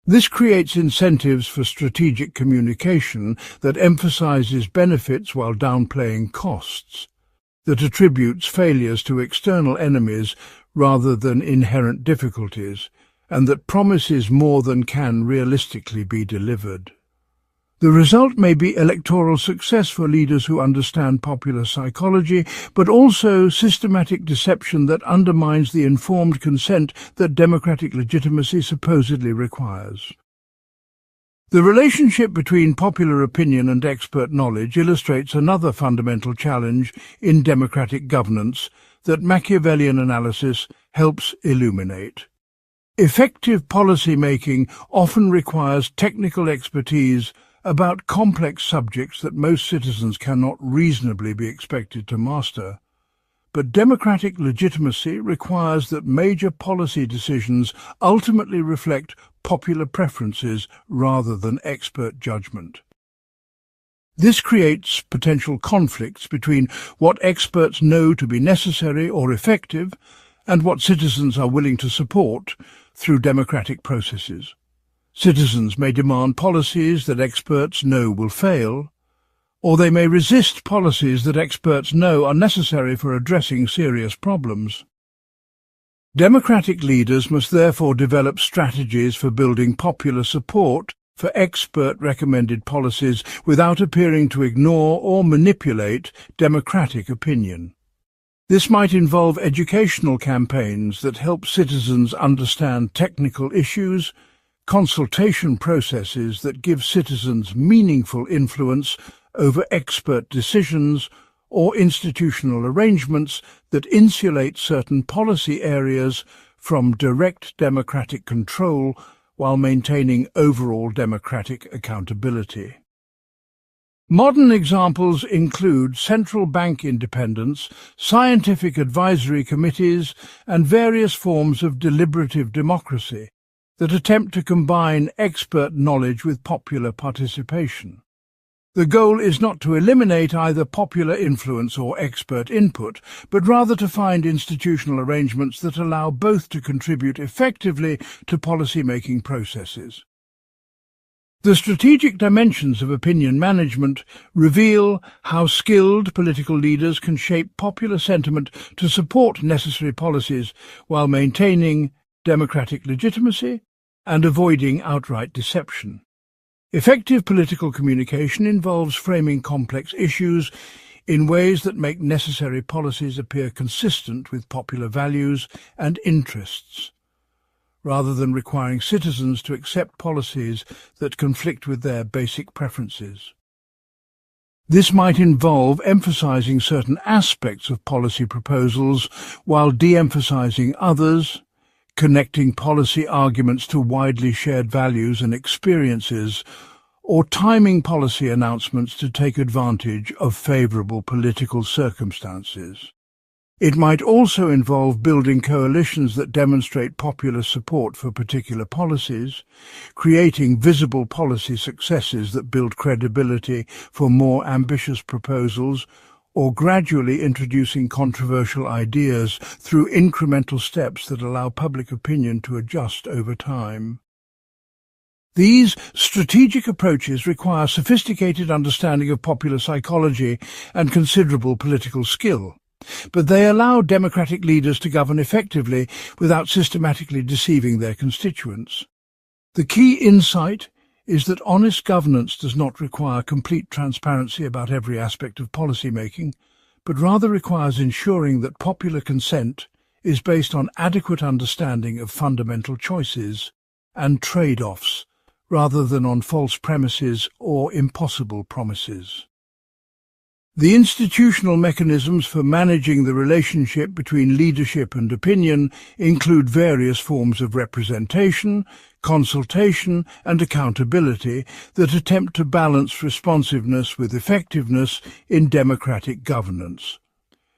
This creates incentives for strategic communication that emphasizes benefits while downplaying costs, that attributes failures to external enemies rather than inherent difficulties, and that promises more than can realistically be delivered. The result may be electoral success for leaders who understand popular psychology, but also systematic deception that undermines the informed consent that democratic legitimacy supposedly requires. The relationship between popular opinion and expert knowledge illustrates another fundamental challenge in democratic governance that Machiavellian analysis helps illuminate. Effective policy-making often requires technical expertise about complex subjects that most citizens cannot reasonably be expected to master. But democratic legitimacy requires that major policy decisions ultimately reflect popular preferences rather than expert judgment. This creates potential conflicts between what experts know to be necessary or effective and what citizens are willing to support through democratic processes. Citizens may demand policies that experts know will fail, or they may resist policies that experts know are necessary for addressing serious problems. Democratic leaders must therefore develop strategies for building popular support for expert-recommended policies without appearing to ignore or manipulate democratic opinion. This might involve educational campaigns that help citizens understand technical issues, consultation processes that give citizens meaningful influence over expert decisions, or institutional arrangements that insulate certain policy areas from direct democratic control while maintaining overall democratic accountability. Modern examples include central bank independence, scientific advisory committees, and various forms of deliberative democracy that attempt to combine expert knowledge with popular participation. The goal is not to eliminate either popular influence or expert input, but rather to find institutional arrangements that allow both to contribute effectively to policy-making processes. The strategic dimensions of opinion management reveal how skilled political leaders can shape popular sentiment to support necessary policies while maintaining democratic legitimacy and avoiding outright deception. Effective political communication involves framing complex issues in ways that make necessary policies appear consistent with popular values and interests, rather than requiring citizens to accept policies that conflict with their basic preferences. This might involve emphasizing certain aspects of policy proposals while de-emphasizing others, connecting policy arguments to widely shared values and experiences, or timing policy announcements to take advantage of favorable political circumstances. It might also involve building coalitions that demonstrate popular support for particular policies, creating visible policy successes that build credibility for more ambitious proposals, or gradually introducing controversial ideas through incremental steps that allow public opinion to adjust over time. These strategic approaches require sophisticated understanding of popular psychology and considerable political skill, but they allow democratic leaders to govern effectively without systematically deceiving their constituents. The key insight is that honest governance does not require complete transparency about every aspect of policy-making, but rather requires ensuring that popular consent is based on adequate understanding of fundamental choices and trade-offs, rather than on false premises or impossible promises. The institutional mechanisms for managing the relationship between leadership and opinion include various forms of representation, consultation, and accountability that attempt to balance responsiveness with effectiveness in democratic governance.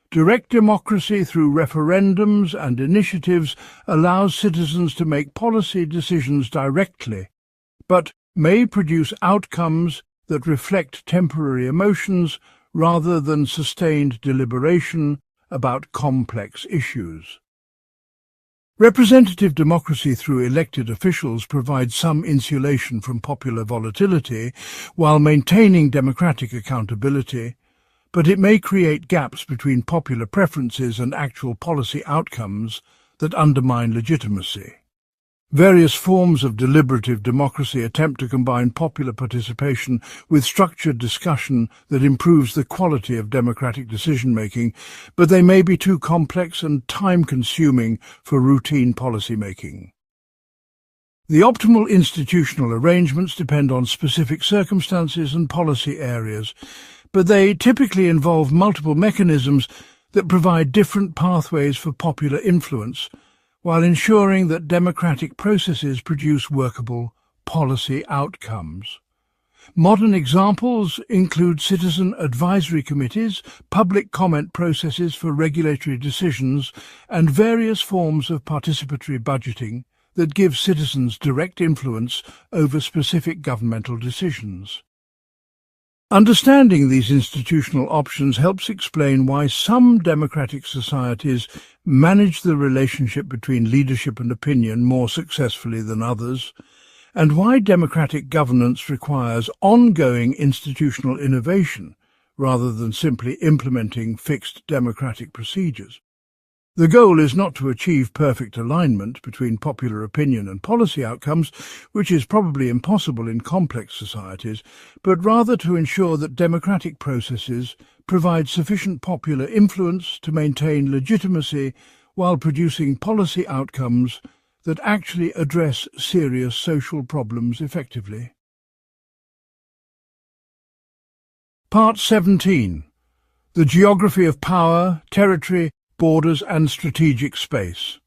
Direct democracy through referendums and initiatives allows citizens to make policy decisions directly, but may produce outcomes that reflect temporary emotions rather than sustained deliberation about complex issues. Representative democracy through elected officials provides some insulation from popular volatility while maintaining democratic accountability, but it may create gaps between popular preferences and actual policy outcomes that undermine legitimacy. Various forms of deliberative democracy attempt to combine popular participation with structured discussion that improves the quality of democratic decision-making, but they may be too complex and time-consuming for routine policy-making. The optimal institutional arrangements depend on specific circumstances and policy areas, but they typically involve multiple mechanisms that provide different pathways for popular influence, while ensuring that democratic processes produce workable policy outcomes. Modern examples include citizen advisory committees, public comment processes for regulatory decisions, and various forms of participatory budgeting that give citizens direct influence over specific governmental decisions. Understanding these institutional options helps explain why some democratic societies manage the relationship between leadership and opinion more successfully than others, and why democratic governance requires ongoing institutional innovation rather than simply implementing fixed democratic procedures. The goal is not to achieve perfect alignment between popular opinion and policy outcomes, which is probably impossible in complex societies, but rather to ensure that democratic processes provide sufficient popular influence to maintain legitimacy while producing policy outcomes that actually address serious social problems effectively. Part 17. The Geography of Power, Territory, Borders and Strategic Space.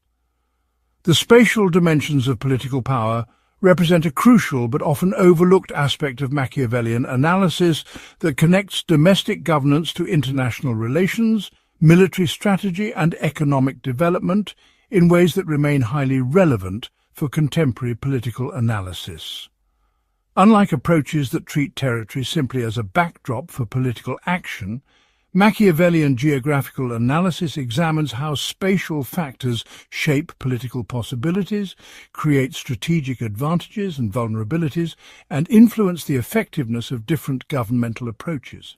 The spatial dimensions of political power represent a crucial but often overlooked aspect of Machiavellian analysis that connects domestic governance to international relations, military strategy and economic development in ways that remain highly relevant for contemporary political analysis. Unlike approaches that treat territory simply as a backdrop for political action, Machiavellian geographical analysis examines how spatial factors shape political possibilities, create strategic advantages and vulnerabilities, and influence the effectiveness of different governmental approaches.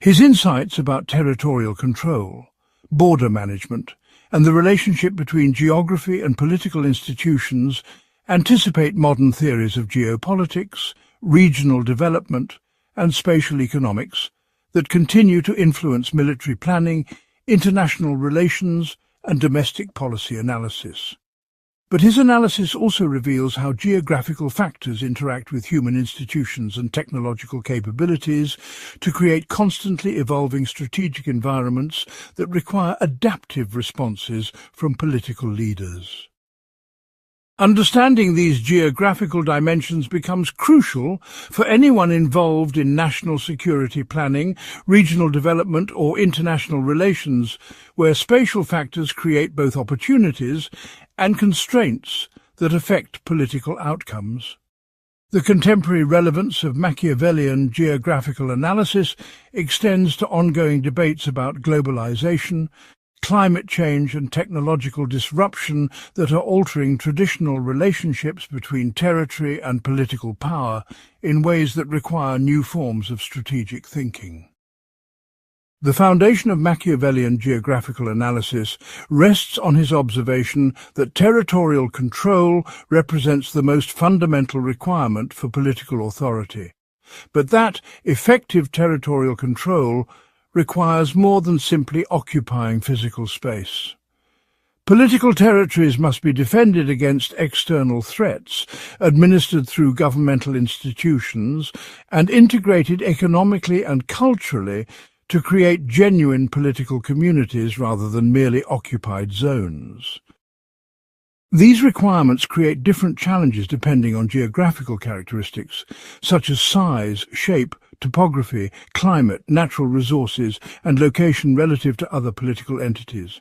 His insights about territorial control, border management, and the relationship between geography and political institutions anticipate modern theories of geopolitics, regional development, and spatial economics that continue to influence military planning, international relations, and domestic policy analysis. But his analysis also reveals how geographical factors interact with human institutions and technological capabilities to create constantly evolving strategic environments that require adaptive responses from political leaders. Understanding these geographical dimensions becomes crucial for anyone involved in national security planning, regional development or international relations, where spatial factors create both opportunities and constraints that affect political outcomes. The contemporary relevance of Machiavellian geographical analysis extends to ongoing debates about globalization, climate change and technological disruption that are altering traditional relationships between territory and political power in ways that require new forms of strategic thinking. The foundation of Machiavellian geographical analysis rests on his observation that territorial control represents the most fundamental requirement for political authority, but that effective territorial control requires more than simply occupying physical space. Political territories must be defended against external threats, administered through governmental institutions, and integrated economically and culturally to create genuine political communities rather than merely occupied zones. These requirements create different challenges depending on geographical characteristics, such as size, shape, topography, climate, natural resources, and location relative to other political entities.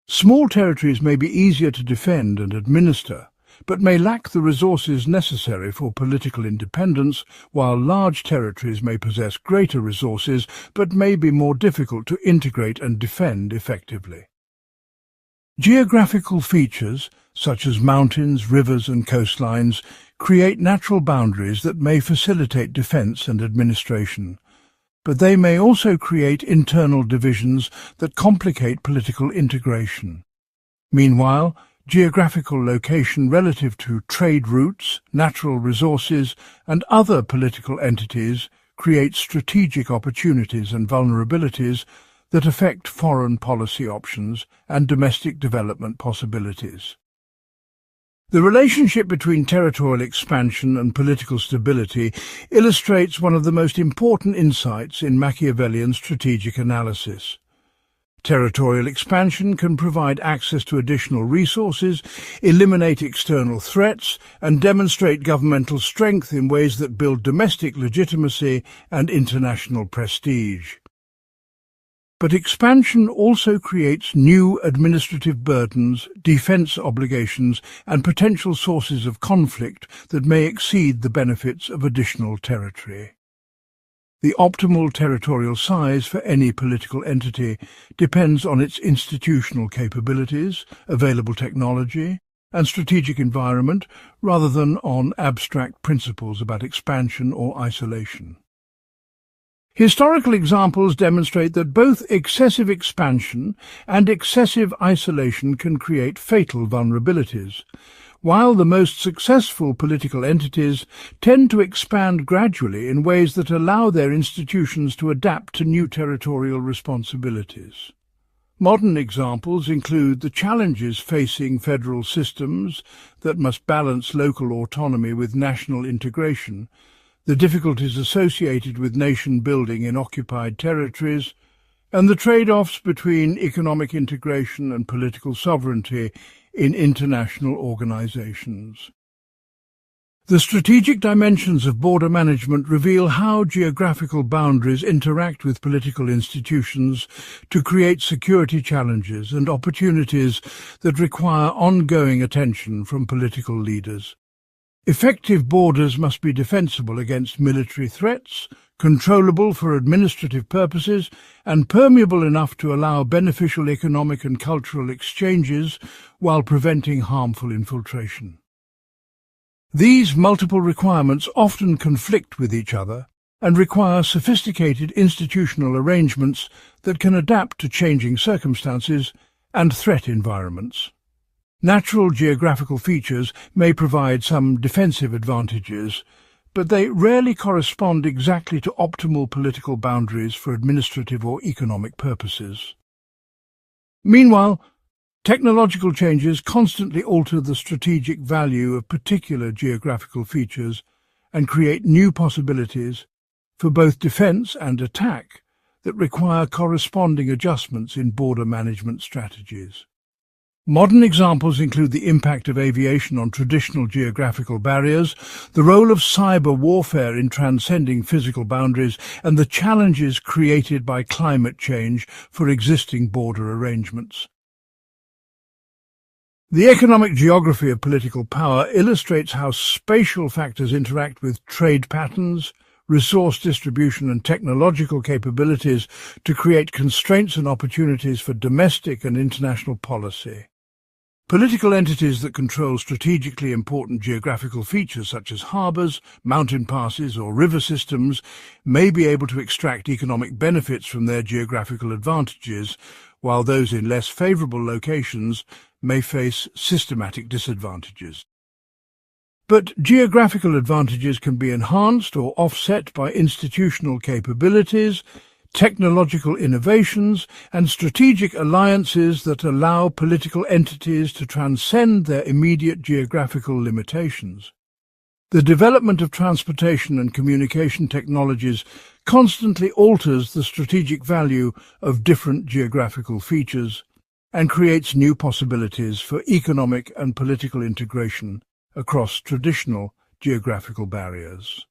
Small territories may be easier to defend and administer, but may lack the resources necessary for political independence, while large territories may possess greater resources but may be more difficult to integrate and defend effectively. Geographical features, such as mountains, rivers and coastlines, create natural boundaries that may facilitate defense and administration, but they may also create internal divisions that complicate political integration. Meanwhile, geographical location relative to trade routes, natural resources, and other political entities creates strategic opportunities and vulnerabilities that affect foreign policy options and domestic development possibilities. The relationship between territorial expansion and political stability illustrates one of the most important insights in Machiavellian strategic analysis. Territorial expansion can provide access to additional resources, eliminate external threats, and demonstrate governmental strength in ways that build domestic legitimacy and international prestige. But expansion also creates new administrative burdens, defense obligations, and potential sources of conflict that may exceed the benefits of additional territory. The optimal territorial size for any political entity depends on its institutional capabilities, available technology, and strategic environment, rather than on abstract principles about expansion or isolation. Historical examples demonstrate that both excessive expansion and excessive isolation can create fatal vulnerabilities, while the most successful political entities tend to expand gradually in ways that allow their institutions to adapt to new territorial responsibilities. Modern examples include the challenges facing federal systems that must balance local autonomy with national integration, the difficulties associated with nation-building in occupied territories, and the trade-offs between economic integration and political sovereignty in international organizations. The strategic dimensions of border management reveal how geographical boundaries interact with political institutions to create security challenges and opportunities that require ongoing attention from political leaders. Effective borders must be defensible against military threats, controllable for administrative purposes, and permeable enough to allow beneficial economic and cultural exchanges while preventing harmful infiltration. These multiple requirements often conflict with each other and require sophisticated institutional arrangements that can adapt to changing circumstances and threat environments. Natural geographical features may provide some defensive advantages, but they rarely correspond exactly to optimal political boundaries for administrative or economic purposes. Meanwhile, technological changes constantly alter the strategic value of particular geographical features and create new possibilities for both defense and attack that require corresponding adjustments in border management strategies. Modern examples include the impact of aviation on traditional geographical barriers, the role of cyber warfare in transcending physical boundaries, and the challenges created by climate change for existing border arrangements. The economic geography of political power illustrates how spatial factors interact with trade patterns, resource distribution and technological capabilities to create constraints and opportunities for domestic and international policy. Political entities that control strategically important geographical features such as harbours, mountain passes or river systems may be able to extract economic benefits from their geographical advantages, while those in less favourable locations may face systematic disadvantages. But geographical advantages can be enhanced or offset by institutional capabilities, technological innovations, and strategic alliances that allow political entities to transcend their immediate geographical limitations. The development of transportation and communication technologies constantly alters the strategic value of different geographical features and creates new possibilities for economic and political integration across traditional geographical barriers.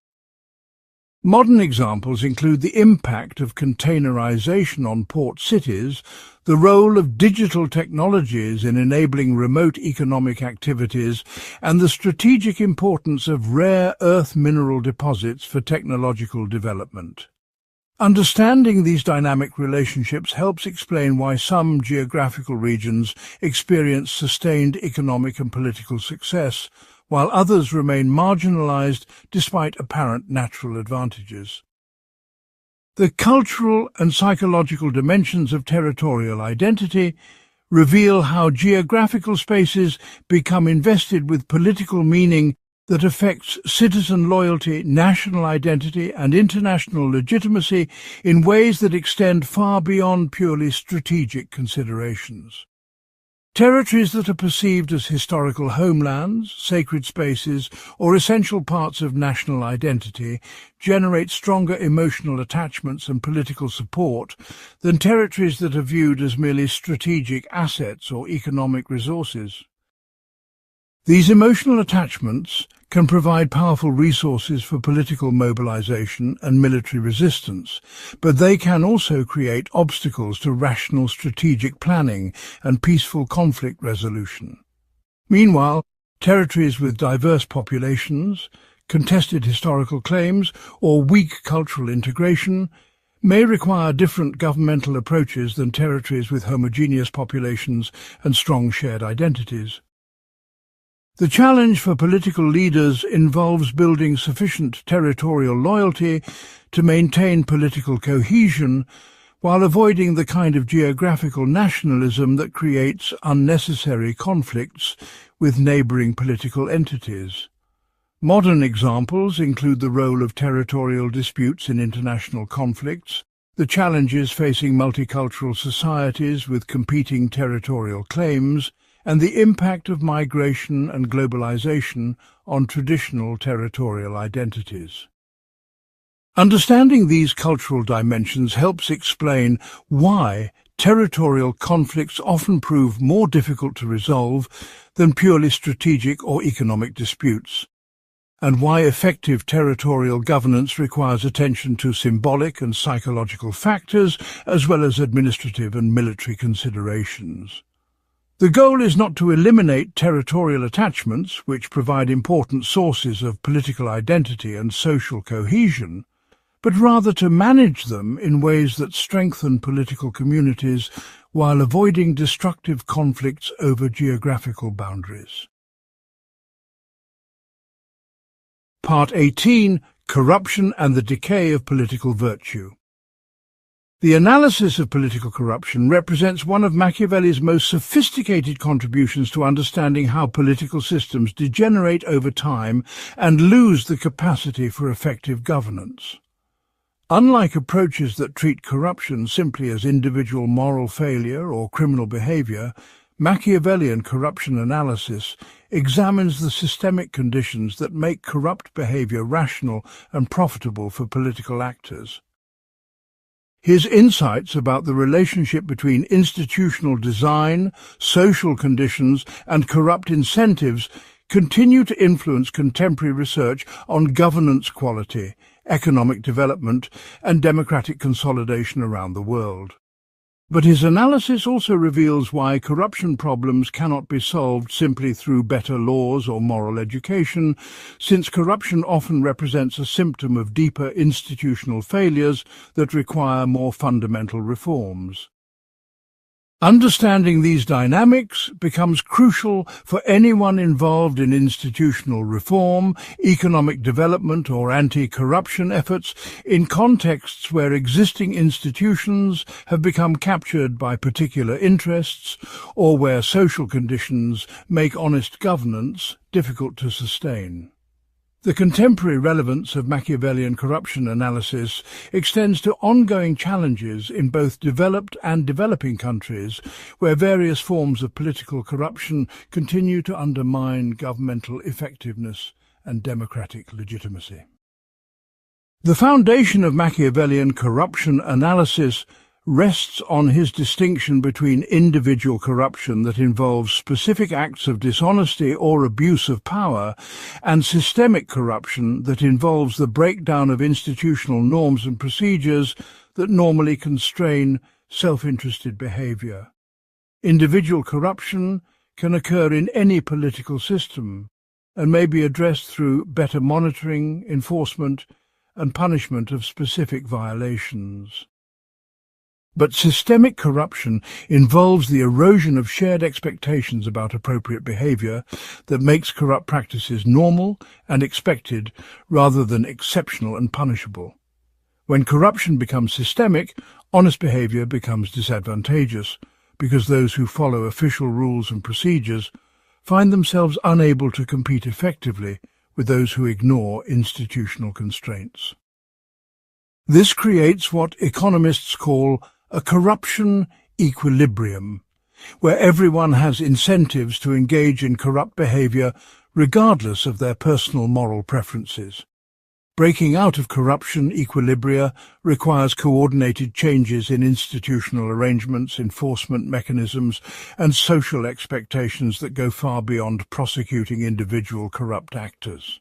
Modern examples include the impact of containerization on port cities, the role of digital technologies in enabling remote economic activities, and the strategic importance of rare earth mineral deposits for technological development. Understanding these dynamic relationships helps explain why some geographical regions experience sustained economic and political success, while others remain marginalized despite apparent natural advantages. The cultural and psychological dimensions of territorial identity reveal how geographical spaces become invested with political meaning that affects citizen loyalty, national identity, and international legitimacy in ways that extend far beyond purely strategic considerations. Territories that are perceived as historical homelands, sacred spaces, or essential parts of national identity generate stronger emotional attachments and political support than territories that are viewed as merely strategic assets or economic resources. These emotional attachments can provide powerful resources for political mobilization and military resistance, but they can also create obstacles to rational strategic planning and peaceful conflict resolution. Meanwhile, territories with diverse populations, contested historical claims, or weak cultural integration, may require different governmental approaches than territories with homogeneous populations and strong shared identities. The challenge for political leaders involves building sufficient territorial loyalty to maintain political cohesion while avoiding the kind of geographical nationalism that creates unnecessary conflicts with neighbouring political entities. Modern examples include the role of territorial disputes in international conflicts, the challenges facing multicultural societies with competing territorial claims, and the impact of migration and globalization on traditional territorial identities. Understanding these cultural dimensions helps explain why territorial conflicts often prove more difficult to resolve than purely strategic or economic disputes, and why effective territorial governance requires attention to symbolic and psychological factors as well as administrative and military considerations. The goal is not to eliminate territorial attachments, which provide important sources of political identity and social cohesion, but rather to manage them in ways that strengthen political communities while avoiding destructive conflicts over geographical boundaries. Part 18. Corruption and the Decay of Political Virtue. The analysis of political corruption represents one of Machiavelli's most sophisticated contributions to understanding how political systems degenerate over time and lose the capacity for effective governance. Unlike approaches that treat corruption simply as individual moral failure or criminal behavior, Machiavellian corruption analysis examines the systemic conditions that make corrupt behavior rational and profitable for political actors. His insights about the relationship between institutional design, social conditions, and corrupt incentives continue to influence contemporary research on governance quality, economic development, and democratic consolidation around the world. But his analysis also reveals why corruption problems cannot be solved simply through better laws or moral education, since corruption often represents a symptom of deeper institutional failures that require more fundamental reforms. Understanding these dynamics becomes crucial for anyone involved in institutional reform, economic development, or anti-corruption efforts in contexts where existing institutions have become captured by particular interests or where social conditions make honest governance difficult to sustain. The contemporary relevance of Machiavellian corruption analysis extends to ongoing challenges in both developed and developing countries, where various forms of political corruption continue to undermine governmental effectiveness and democratic legitimacy. The foundation of Machiavellian corruption analysis rests on his distinction between individual corruption that involves specific acts of dishonesty or abuse of power and systemic corruption that involves the breakdown of institutional norms and procedures that normally constrain self-interested behavior. Individual corruption can occur in any political system and may be addressed through better monitoring, enforcement, and punishment of specific violations. But systemic corruption involves the erosion of shared expectations about appropriate behavior that makes corrupt practices normal and expected rather than exceptional and punishable. When corruption becomes systemic, honest behavior becomes disadvantageous because those who follow official rules and procedures find themselves unable to compete effectively with those who ignore institutional constraints. This creates what economists call a corruption equilibrium, where everyone has incentives to engage in corrupt behavior regardless of their personal moral preferences. Breaking out of corruption equilibria requires coordinated changes in institutional arrangements, enforcement mechanisms, and social expectations that go far beyond prosecuting individual corrupt actors.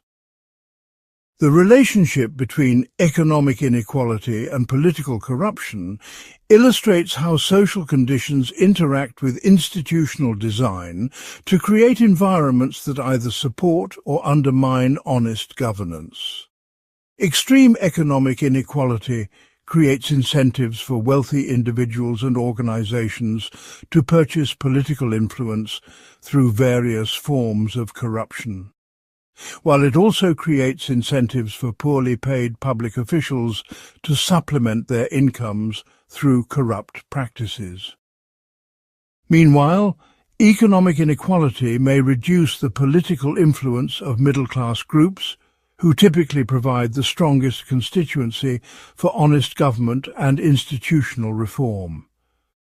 The relationship between economic inequality and political corruption illustrates how social conditions interact with institutional design to create environments that either support or undermine honest governance. Extreme economic inequality creates incentives for wealthy individuals and organizations to purchase political influence through various forms of corruption, while it also creates incentives for poorly paid public officials to supplement their incomes through corrupt practices. Meanwhile, economic inequality may reduce the political influence of middle-class groups, who typically provide the strongest constituency for honest government and institutional reform.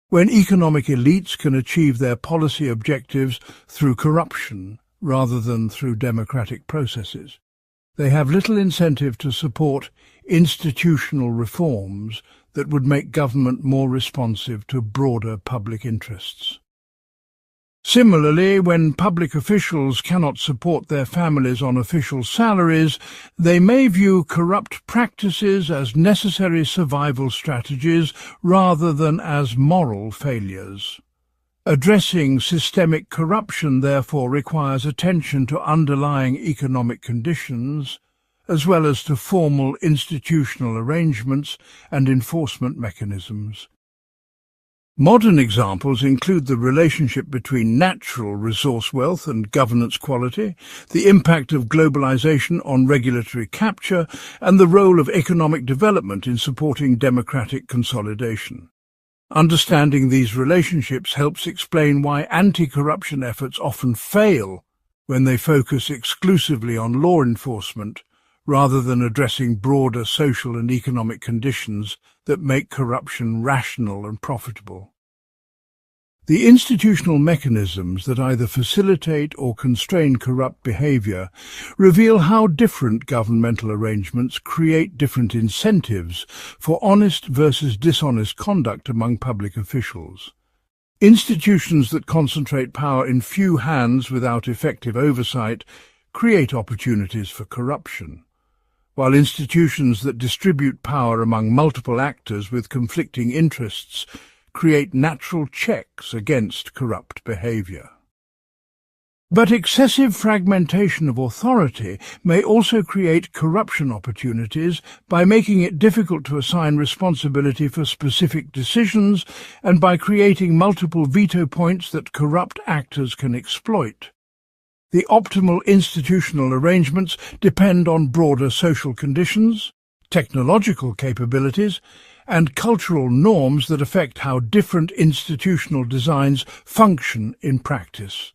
When economic elites can achieve their policy objectives through corruption rather than through democratic processes, they have little incentive to support institutional reforms that would make government more responsive to broader public interests. Similarly, when public officials cannot support their families on official salaries, they may view corrupt practices as necessary survival strategies rather than as moral failures. Addressing systemic corruption, therefore, requires attention to underlying economic conditions, as well as to formal institutional arrangements and enforcement mechanisms. Modern examples include the relationship between natural resource wealth and governance quality, the impact of globalization on regulatory capture, and the role of economic development in supporting democratic consolidation. Understanding these relationships helps explain why anti-corruption efforts often fail when they focus exclusively on law enforcement rather than addressing broader social and economic conditions that make corruption rational and profitable. The institutional mechanisms that either facilitate or constrain corrupt behavior reveal how different governmental arrangements create different incentives for honest versus dishonest conduct among public officials. Institutions that concentrate power in few hands without effective oversight create opportunities for corruption, while institutions that distribute power among multiple actors with conflicting interests create natural checks against corrupt behavior. But excessive fragmentation of authority may also create corruption opportunities by making it difficult to assign responsibility for specific decisions and by creating multiple veto points that corrupt actors can exploit. The optimal institutional arrangements depend on broader social conditions, technological capabilities, and cultural norms that affect how different institutional designs function in practice.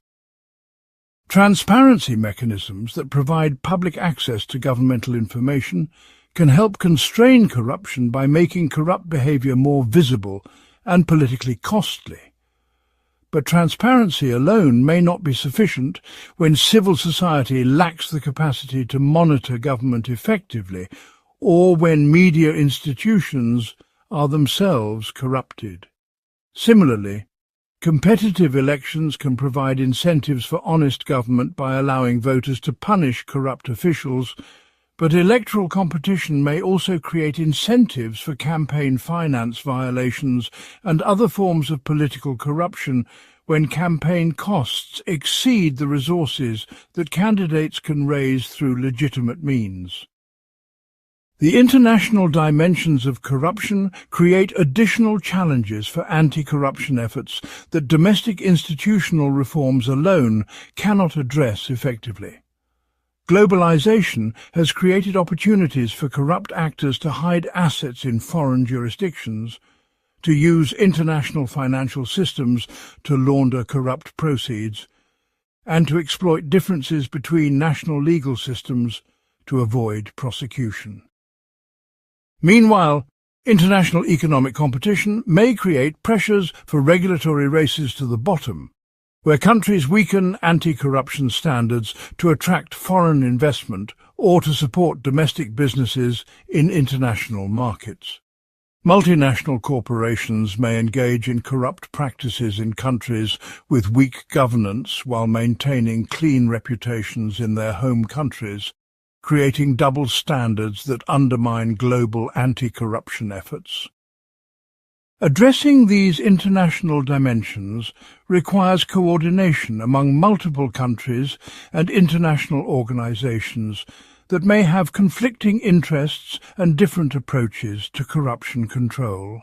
Transparency mechanisms that provide public access to governmental information can help constrain corruption by making corrupt behavior more visible and politically costly. But transparency alone may not be sufficient when civil society lacks the capacity to monitor government effectively, or when media institutions are themselves corrupted. Similarly, competitive elections can provide incentives for honest government by allowing voters to punish corrupt officials, but electoral competition may also create incentives for campaign finance violations and other forms of political corruption when campaign costs exceed the resources that candidates can raise through legitimate means. The international dimensions of corruption create additional challenges for anti-corruption efforts that domestic institutional reforms alone cannot address effectively. Globalization has created opportunities for corrupt actors to hide assets in foreign jurisdictions, to use international financial systems to launder corrupt proceeds, and to exploit differences between national legal systems to avoid prosecution. Meanwhile, international economic competition may create pressures for regulatory races to the bottom, where countries weaken anti-corruption standards to attract foreign investment or to support domestic businesses in international markets. Multinational corporations may engage in corrupt practices in countries with weak governance while maintaining clean reputations in their home countries, creating double standards that undermine global anti-corruption efforts. Addressing these international dimensions requires coordination among multiple countries and international organizations that may have conflicting interests and different approaches to corruption control.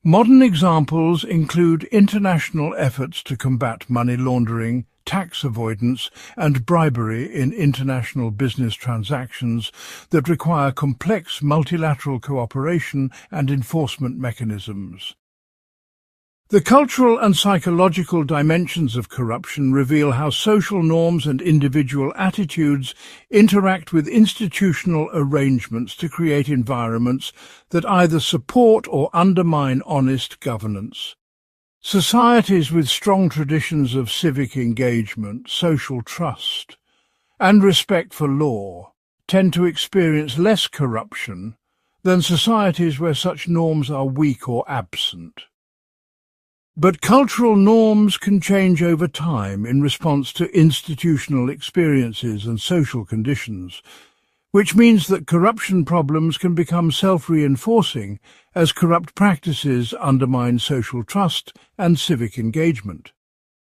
Modern examples include international efforts to combat money laundering, tax avoidance, and bribery in international business transactions that require complex multilateral cooperation and enforcement mechanisms. The cultural and psychological dimensions of corruption reveal how social norms and individual attitudes interact with institutional arrangements to create environments that either support or undermine honest governance. Societies with strong traditions of civic engagement, social trust, and respect for law tend to experience less corruption than societies where such norms are weak or absent. But cultural norms can change over time in response to institutional experiences and social conditions, which means that corruption problems can become self-reinforcing as corrupt practices undermine social trust and civic engagement.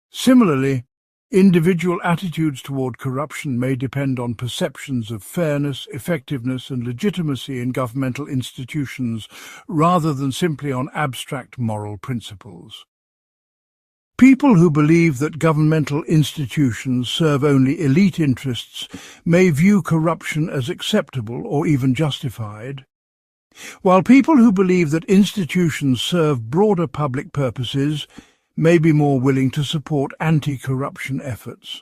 Similarly, individual attitudes toward corruption may depend on perceptions of fairness, effectiveness, and legitimacy in governmental institutions rather than simply on abstract moral principles. People who believe that governmental institutions serve only elite interests may view corruption as acceptable or even justified, while people who believe that institutions serve broader public purposes may be more willing to support anti-corruption efforts.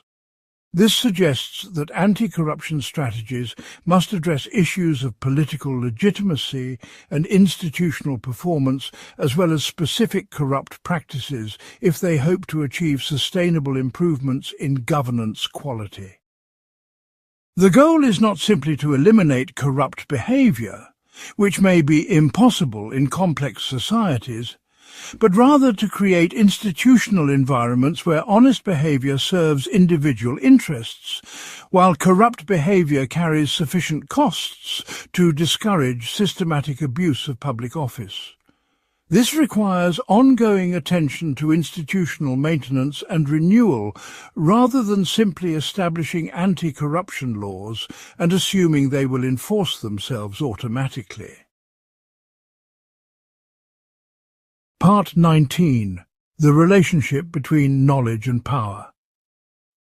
This suggests that anti-corruption strategies must address issues of political legitimacy and institutional performance, as well as specific corrupt practices, if they hope to achieve sustainable improvements in governance quality. The goal is not simply to eliminate corrupt behavior, which may be impossible in complex societies, but rather to create institutional environments where honest behavior serves individual interests, while corrupt behavior carries sufficient costs to discourage systematic abuse of public office. This requires ongoing attention to institutional maintenance and renewal, rather than simply establishing anti-corruption laws and assuming they will enforce themselves automatically. Part 19. The relationship between knowledge and power.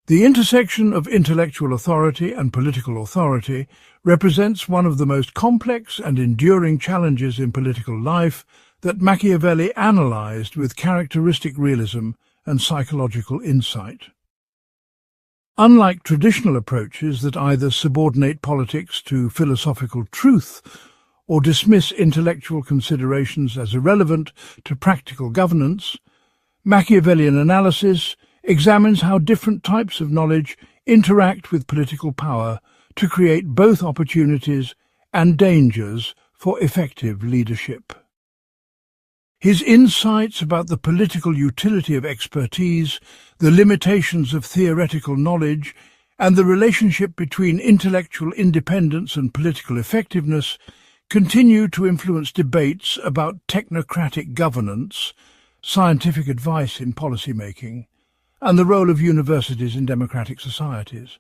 The intersection of intellectual authority and political authority represents one of the most complex and enduring challenges in political life that Machiavelli analyzed with characteristic realism and psychological insight. Unlike traditional approaches that either subordinate politics to philosophical truth or dismiss intellectual considerations as irrelevant to practical governance, Machiavellian analysis examines how different types of knowledge interact with political power to create both opportunities and dangers for effective leadership. His insights about the political utility of expertise, the limitations of theoretical knowledge, and the relationship between intellectual independence and political effectiveness continue to influence debates about technocratic governance, scientific advice in policymaking, and the role of universities in democratic societies.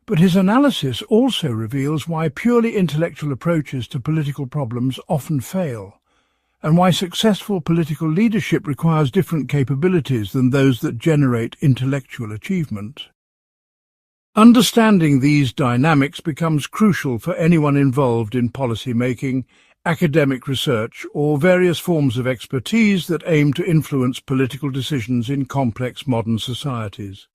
But his analysis also reveals why purely intellectual approaches to political problems often fail, and why successful political leadership requires different capabilities than those that generate intellectual achievement. Understanding these dynamics becomes crucial for anyone involved in policy making, academic research, or various forms of expertise that aim to influence political decisions in complex modern societies.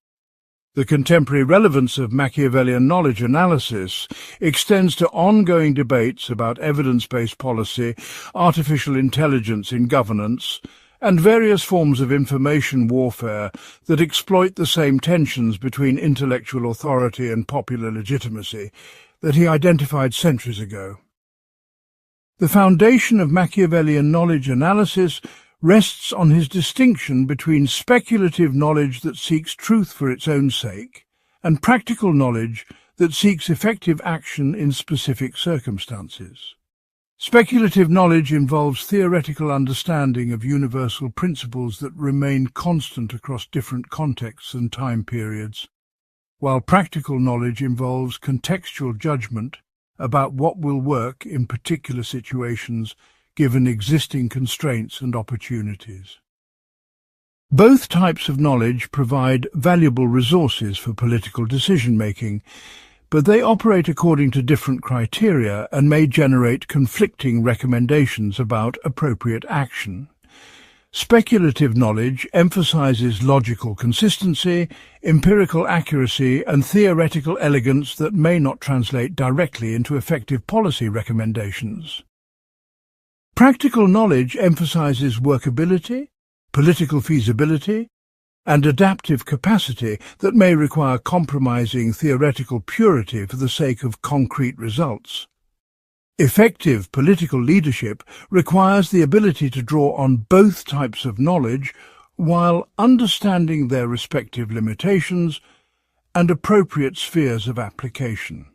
The contemporary relevance of Machiavellian knowledge analysis extends to ongoing debates about evidence-based policy, artificial intelligence in governance, and various forms of information warfare that exploit the same tensions between intellectual authority and popular legitimacy that he identified centuries ago. The foundation of Machiavellian knowledge analysis rests on his distinction between speculative knowledge that seeks truth for its own sake and practical knowledge that seeks effective action in specific circumstances. Speculative knowledge involves theoretical understanding of universal principles that remain constant across different contexts and time periods, while practical knowledge involves contextual judgment about what will work in particular situations given existing constraints and opportunities. Both types of knowledge provide valuable resources for political decision-making, but they operate according to different criteria and may generate conflicting recommendations about appropriate action. Speculative knowledge emphasizes logical consistency, empirical accuracy, and theoretical elegance that may not translate directly into effective policy recommendations. Practical knowledge emphasizes workability, political feasibility, and adaptive capacity that may require compromising theoretical purity for the sake of concrete results. Effective political leadership requires the ability to draw on both types of knowledge while understanding their respective limitations and appropriate spheres of application.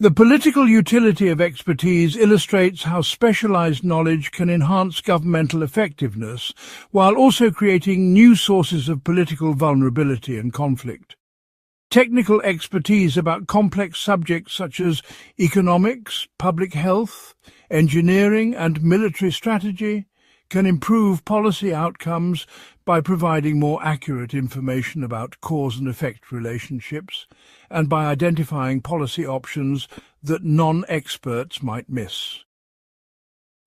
The political utility of expertise illustrates how specialized knowledge can enhance governmental effectiveness while also creating new sources of political vulnerability and conflict. Technical expertise about complex subjects such as economics, public health, engineering, and military strategy can improve policy outcomes by providing more accurate information about cause and effect relationships and by identifying policy options that non-experts might miss.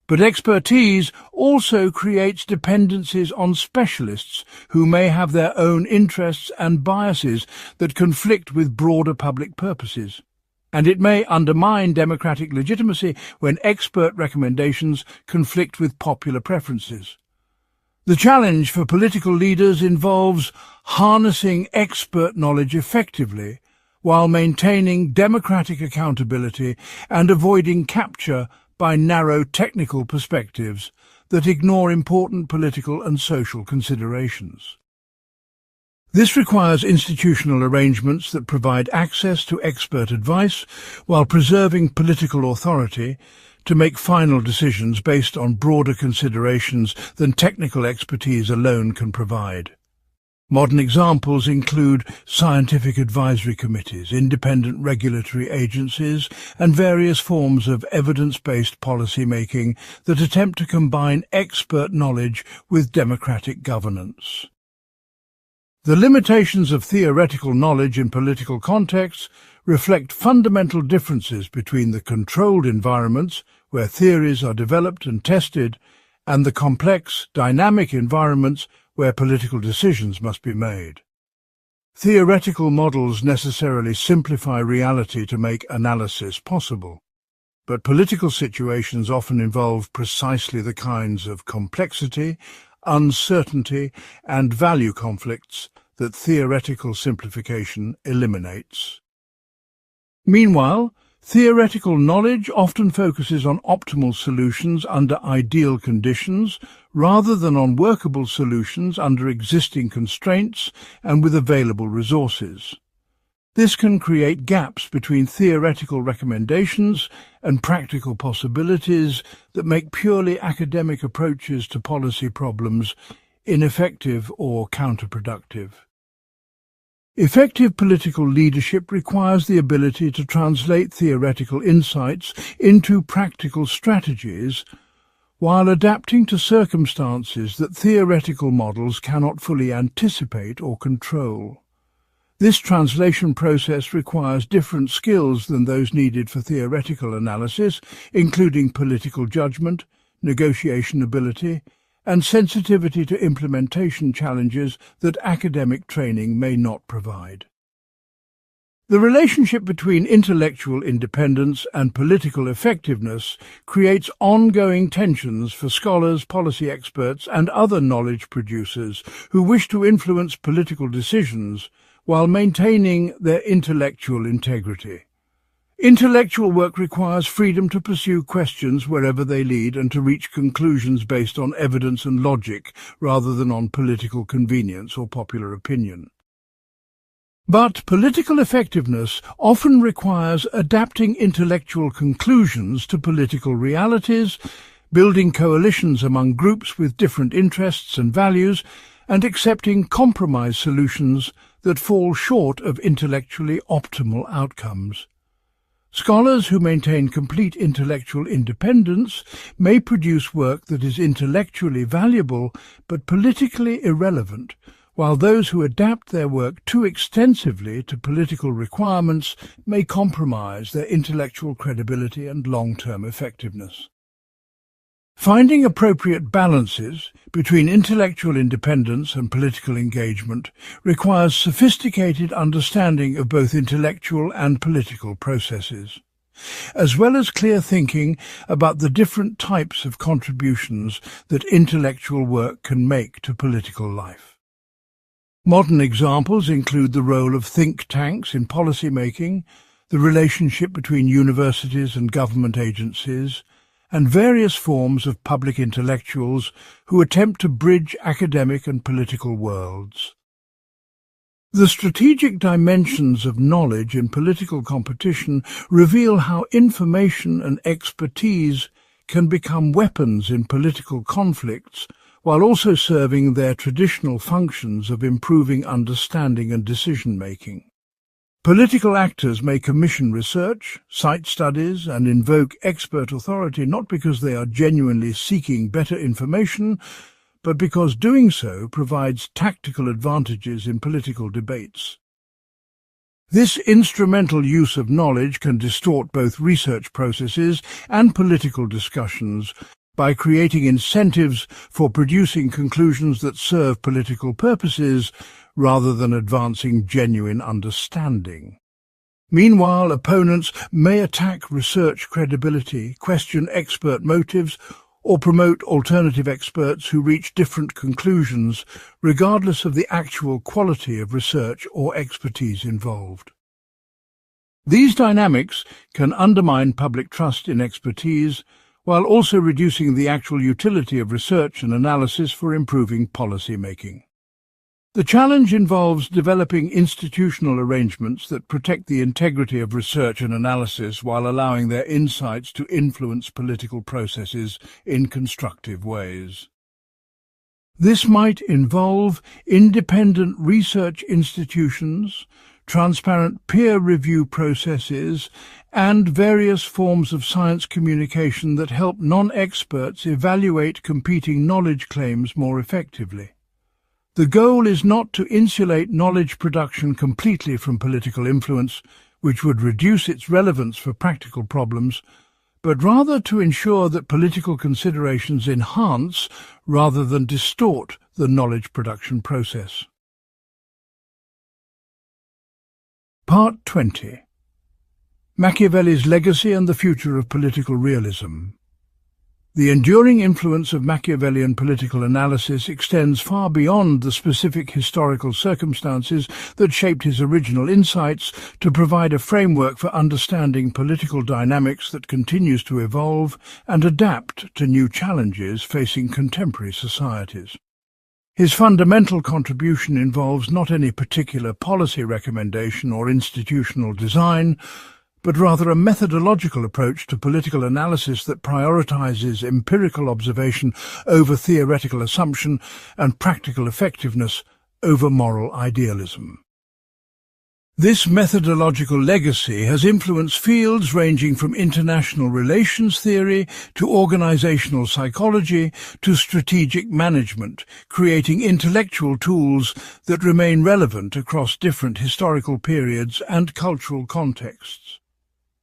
But expertise also creates dependencies on specialists who may have their own interests and biases that conflict with broader public purposes. And it may undermine democratic legitimacy when expert recommendations conflict with popular preferences. The challenge for political leaders involves harnessing expert knowledge effectively while maintaining democratic accountability and avoiding capture by narrow technical perspectives that ignore important political and social considerations. This requires institutional arrangements that provide access to expert advice while preserving political authority to make final decisions based on broader considerations than technical expertise alone can provide. Modern examples include scientific advisory committees, independent regulatory agencies, and various forms of evidence-based policy-making that attempt to combine expert knowledge with democratic governance. The limitations of theoretical knowledge in political contexts reflect fundamental differences between the controlled environments where theories are developed and tested and the complex, dynamic environments where political decisions must be made. Theoretical models necessarily simplify reality to make analysis possible, but political situations often involve precisely the kinds of complexity, uncertainty, and value conflicts that theoretical simplification eliminates. Meanwhile, theoretical knowledge often focuses on optimal solutions under ideal conditions rather than on workable solutions under existing constraints and with available resources. This can create gaps between theoretical recommendations and practical possibilities that make purely academic approaches to policy problems ineffective or counterproductive. Effective political leadership requires the ability to translate theoretical insights into practical strategies while adapting to circumstances that theoretical models cannot fully anticipate or control. This translation process requires different skills than those needed for theoretical analysis, including political judgment, negotiation ability, and sensitivity to implementation challenges that academic training may not provide. The relationship between intellectual independence and political effectiveness creates ongoing tensions for scholars, policy experts, and other knowledge producers who wish to influence political decisions while maintaining their intellectual integrity. Intellectual work requires freedom to pursue questions wherever they lead and to reach conclusions based on evidence and logic rather than on political convenience or popular opinion. But political effectiveness often requires adapting intellectual conclusions to political realities, building coalitions among groups with different interests and values, and accepting compromise solutions that fall short of intellectually optimal outcomes. Scholars who maintain complete intellectual independence may produce work that is intellectually valuable but politically irrelevant, while those who adapt their work too extensively to political requirements may compromise their intellectual credibility and long-term effectiveness. Finding appropriate balances between intellectual independence and political engagement requires sophisticated understanding of both intellectual and political processes, as well as clear thinking about the different types of contributions that intellectual work can make to political life. Modern examples include the role of think tanks in policy making, the relationship between universities and government agencies, and various forms of public intellectuals who attempt to bridge academic and political worlds. The strategic dimensions of knowledge in political competition reveal how information and expertise can become weapons in political conflicts, while also serving their traditional functions of improving understanding and decision-making. Political actors may commission research, cite studies, and invoke expert authority not because they are genuinely seeking better information, but because doing so provides tactical advantages in political debates. This instrumental use of knowledge can distort both research processes and political discussions by creating incentives for producing conclusions that serve political purposes rather than advancing genuine understanding. Meanwhile, opponents may attack research credibility, question expert motives, or promote alternative experts who reach different conclusions, regardless of the actual quality of research or expertise involved. These dynamics can undermine public trust in expertise, while also reducing the actual utility of research and analysis for improving policy making. The challenge involves developing institutional arrangements that protect the integrity of research and analysis while allowing their insights to influence political processes in constructive ways. This might involve independent research institutions, transparent peer review processes, and various forms of science communication that help non-experts evaluate competing knowledge claims more effectively. The goal is not to insulate knowledge production completely from political influence, which would reduce its relevance for practical problems, but rather to ensure that political considerations enhance rather than distort the knowledge production process. Part 20. Machiavelli's Legacy and the Future of Political Realism. The enduring influence of Machiavellian political analysis extends far beyond the specific historical circumstances that shaped his original insights to provide a framework for understanding political dynamics that continues to evolve and adapt to new challenges facing contemporary societies. His fundamental contribution involves not any particular policy recommendation or institutional design, but rather a methodological approach to political analysis that prioritizes empirical observation over theoretical assumption and practical effectiveness over moral idealism. This methodological legacy has influenced fields ranging from international relations theory to organizational psychology to strategic management, creating intellectual tools that remain relevant across different historical periods and cultural contexts.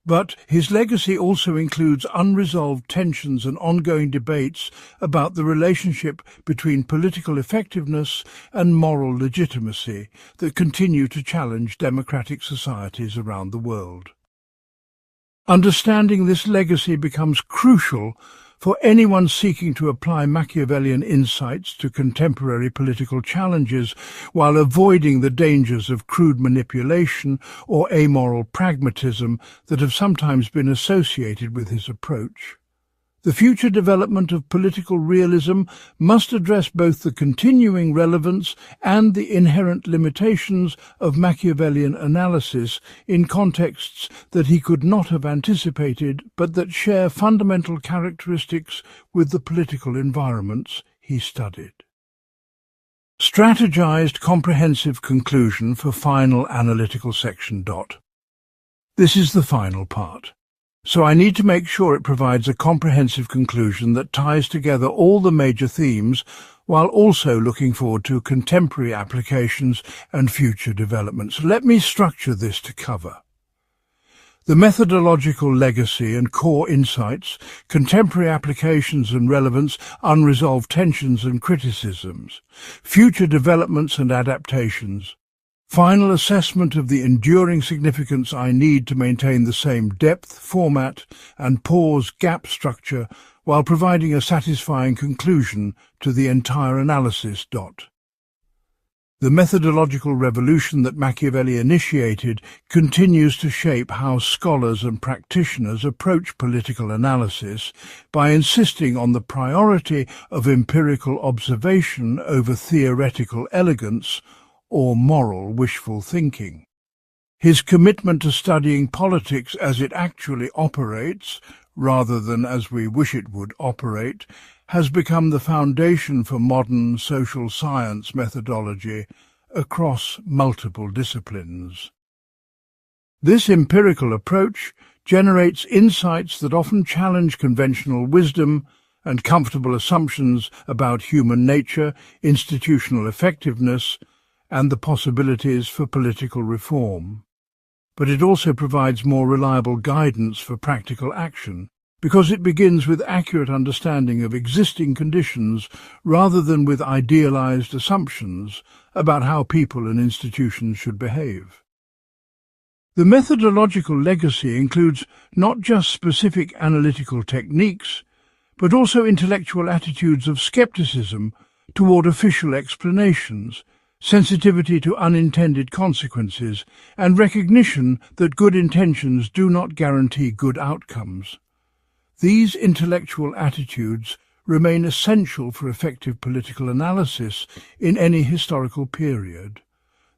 But his legacy also includes unresolved tensions and ongoing debates about the relationship between political effectiveness and moral legitimacy that continue to challenge democratic societies around the world. Understanding this legacy becomes crucial for anyone seeking to apply Machiavellian insights to contemporary political challenges while avoiding the dangers of crude manipulation or amoral pragmatism that have sometimes been associated with his approach. The future development of political realism must address both the continuing relevance and the inherent limitations of Machiavellian analysis in contexts that he could not have anticipated but that share fundamental characteristics with the political environments he studied. Strategized comprehensive conclusion for final analytical section. This is the final part. So I need to make sure it provides a comprehensive conclusion that ties together all the major themes while also looking forward to contemporary applications and future developments. Let me structure this to cover the methodological legacy and core insights, contemporary applications and relevance, unresolved tensions and criticisms, future developments and adaptations, final assessment of the enduring significance I need to maintain the same depth, format, and pause gap structure while providing a satisfying conclusion to the entire analysis. The methodological revolution that Machiavelli initiated continues to shape how scholars and practitioners approach political analysis by insisting on the priority of empirical observation over theoretical elegance or moral wishful thinking. His commitment to studying politics as it actually operates, rather than as we wish it would operate, has become the foundation for modern social science methodology across multiple disciplines. This empirical approach generates insights that often challenge conventional wisdom and comfortable assumptions about human nature, institutional effectiveness, and the possibilities for political reform. But it also provides more reliable guidance for practical action, because it begins with accurate understanding of existing conditions rather than with idealized assumptions about how people and institutions should behave. The methodological legacy includes not just specific analytical techniques, but also intellectual attitudes of skepticism toward official explanations, sensitivity to unintended consequences, and recognition that good intentions do not guarantee good outcomes. These intellectual attitudes remain essential for effective political analysis in any historical period,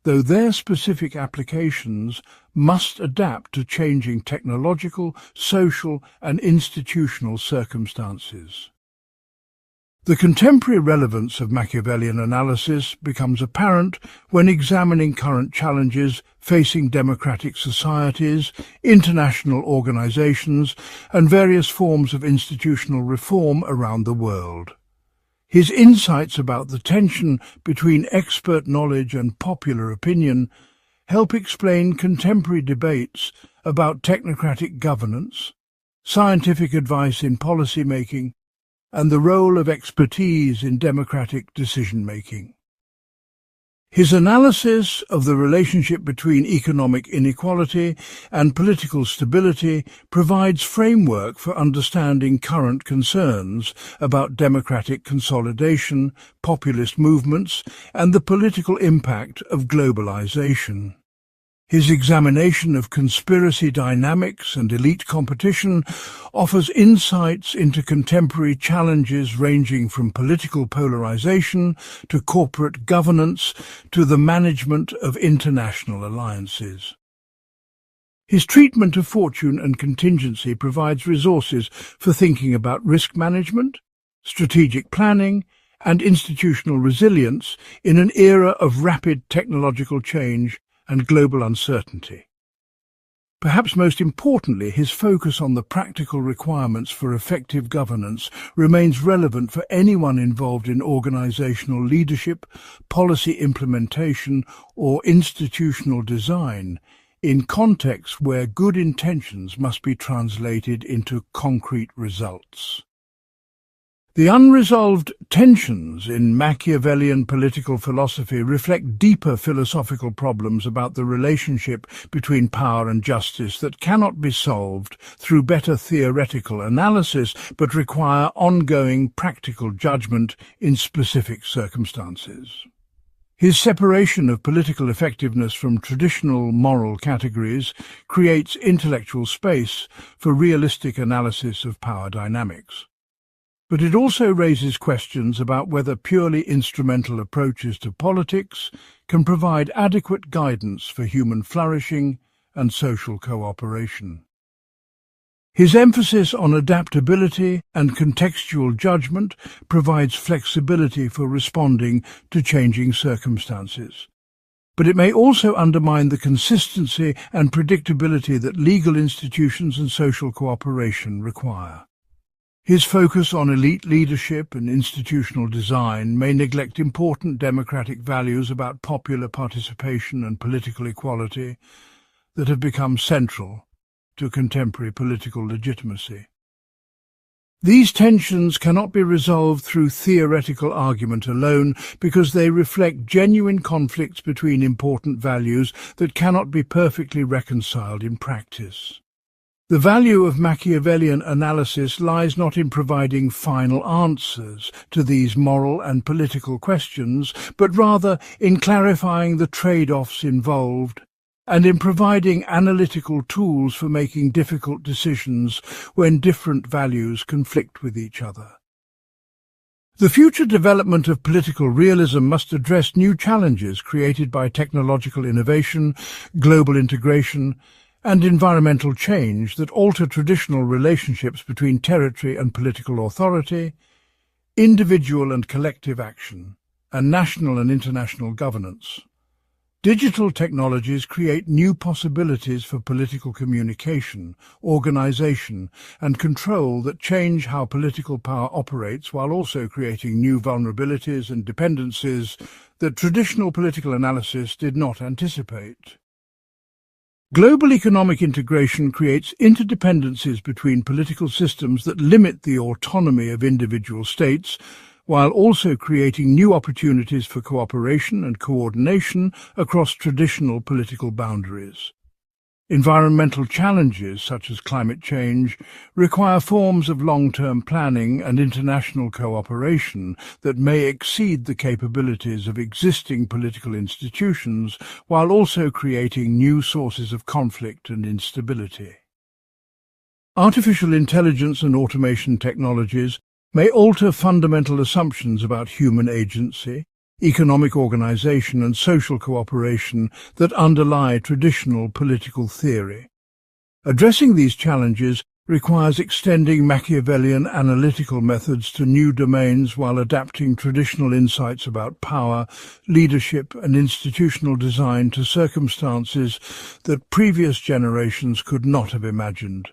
though their specific applications must adapt to changing technological, social, and institutional circumstances. The contemporary relevance of Machiavellian analysis becomes apparent when examining current challenges facing democratic societies, international organizations, and various forms of institutional reform around the world. His insights about the tension between expert knowledge and popular opinion help explain contemporary debates about technocratic governance, scientific advice in policy-making, and the role of expertise in democratic decision-making. His analysis of the relationship between economic inequality and political stability provides framework for understanding current concerns about democratic consolidation, populist movements, and the political impact of globalization. His examination of conspiracy dynamics and elite competition offers insights into contemporary challenges ranging from political polarization to corporate governance to the management of international alliances. His treatment of fortune and contingency provides resources for thinking about risk management, strategic planning, and institutional resilience in an era of rapid technological change and global uncertainty. Perhaps most importantly, his focus on the practical requirements for effective governance remains relevant for anyone involved in organizational leadership, policy implementation, or institutional design, in contexts where good intentions must be translated into concrete results. The unresolved tensions in Machiavellian political philosophy reflect deeper philosophical problems about the relationship between power and justice that cannot be solved through better theoretical analysis but require ongoing practical judgment in specific circumstances. His separation of political effectiveness from traditional moral categories creates intellectual space for realistic analysis of power dynamics. But it also raises questions about whether purely instrumental approaches to politics can provide adequate guidance for human flourishing and social cooperation. His emphasis on adaptability and contextual judgment provides flexibility for responding to changing circumstances. But it may also undermine the consistency and predictability that legal institutions and social cooperation require. His focus on elite leadership and institutional design may neglect important democratic values about popular participation and political equality that have become central to contemporary political legitimacy. These tensions cannot be resolved through theoretical argument alone because they reflect genuine conflicts between important values that cannot be perfectly reconciled in practice. The value of Machiavellian analysis lies not in providing final answers to these moral and political questions, but rather in clarifying the trade-offs involved and in providing analytical tools for making difficult decisions when different values conflict with each other. The future development of political realism must address new challenges created by technological innovation, global integration, and environmental change that alter traditional relationships between territory and political authority, individual and collective action, and national and international governance. Digital technologies create new possibilities for political communication, organization, and control that change how political power operates while also creating new vulnerabilities and dependencies that traditional political analysis did not anticipate. Global economic integration creates interdependencies between political systems that limit the autonomy of individual states, while also creating new opportunities for cooperation and coordination across traditional political boundaries. Environmental challenges, such as climate change, require forms of long-term planning and international cooperation that may exceed the capabilities of existing political institutions, while also creating new sources of conflict and instability. Artificial intelligence and automation technologies may alter fundamental assumptions about human agency, economic organization and social cooperation that underlie traditional political theory. Addressing these challenges requires extending Machiavellian analytical methods to new domains while adapting traditional insights about power, leadership and institutional design to circumstances that previous generations could not have imagined.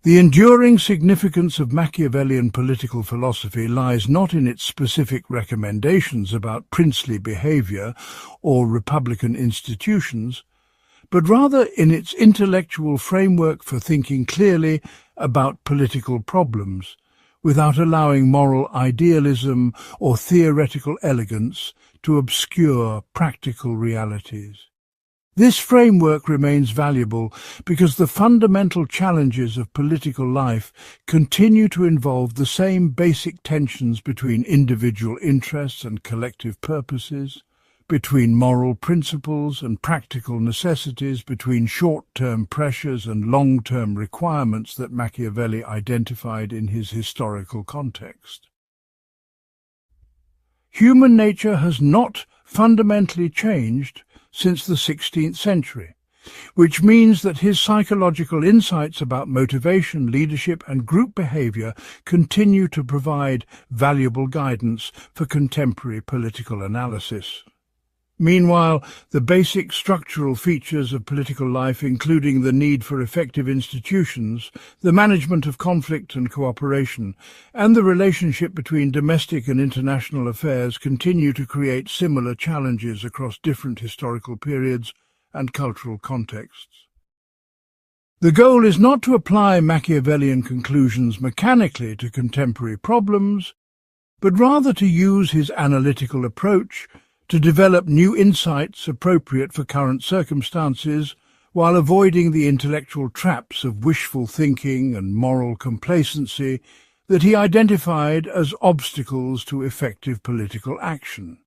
The enduring significance of Machiavellian political philosophy lies not in its specific recommendations about princely behavior or republican institutions, but rather in its intellectual framework for thinking clearly about political problems, without allowing moral idealism or theoretical elegance to obscure practical realities. This framework remains valuable because the fundamental challenges of political life continue to involve the same basic tensions between individual interests and collective purposes, between moral principles and practical necessities, between short-term pressures and long-term requirements that Machiavelli identified in his historical context. Human nature has not fundamentally changed since the 16th century, which means that his psychological insights about motivation, leadership and group behavior continue to provide valuable guidance for contemporary political analysis. Meanwhile, the basic structural features of political life, including the need for effective institutions, the management of conflict and cooperation, and the relationship between domestic and international affairs, continue to create similar challenges across different historical periods and cultural contexts. The goal is not to apply Machiavellian conclusions mechanically to contemporary problems, but rather to use his analytical approach to develop new insights appropriate for current circumstances while avoiding the intellectual traps of wishful thinking and moral complacency that he identified as obstacles to effective political action.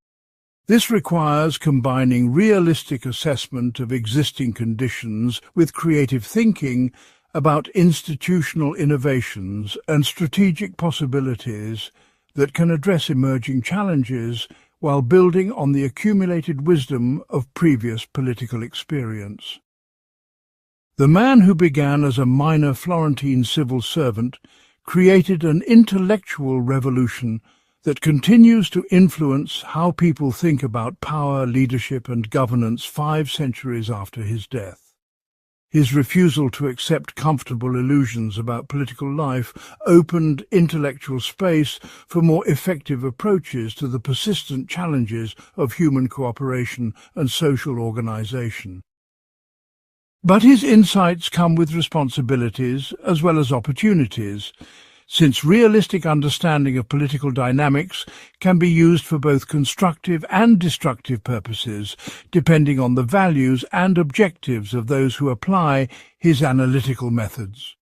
This requires combining realistic assessment of existing conditions with creative thinking about institutional innovations and strategic possibilities that can address emerging challenges while building on the accumulated wisdom of previous political experience. The man who began as a minor Florentine civil servant created an intellectual revolution that continues to influence how people think about power, leadership and governance 5 centuries after his death. His refusal to accept comfortable illusions about political life opened intellectual space for more effective approaches to the persistent challenges of human cooperation and social organization. But his insights come with responsibilities as well as opportunities, since realistic understanding of political dynamics can be used for both constructive and destructive purposes, depending on the values and objectives of those who apply his analytical methods.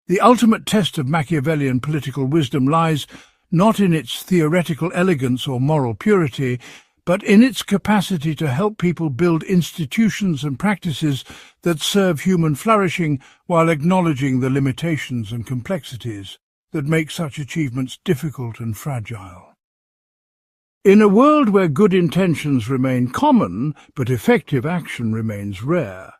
The ultimate test of Machiavellian political wisdom lies not in its theoretical elegance or moral purity, but in its capacity to help people build institutions and practices that serve human flourishing while acknowledging the limitations and complexities that make such achievements difficult and fragile. In a world where good intentions remain common, but effective action remains rare,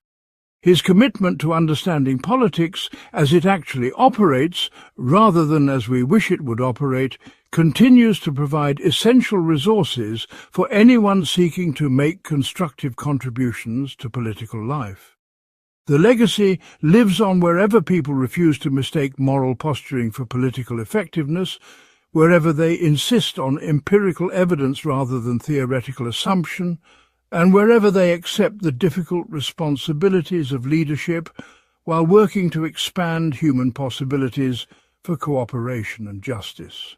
his commitment to understanding politics as it actually operates, rather than as we wish it would operate, continues to provide essential resources for anyone seeking to make constructive contributions to political life. The legacy lives on wherever people refuse to mistake moral posturing for political effectiveness, wherever they insist on empirical evidence rather than theoretical assumption, and wherever they accept the difficult responsibilities of leadership while working to expand human possibilities for cooperation and justice.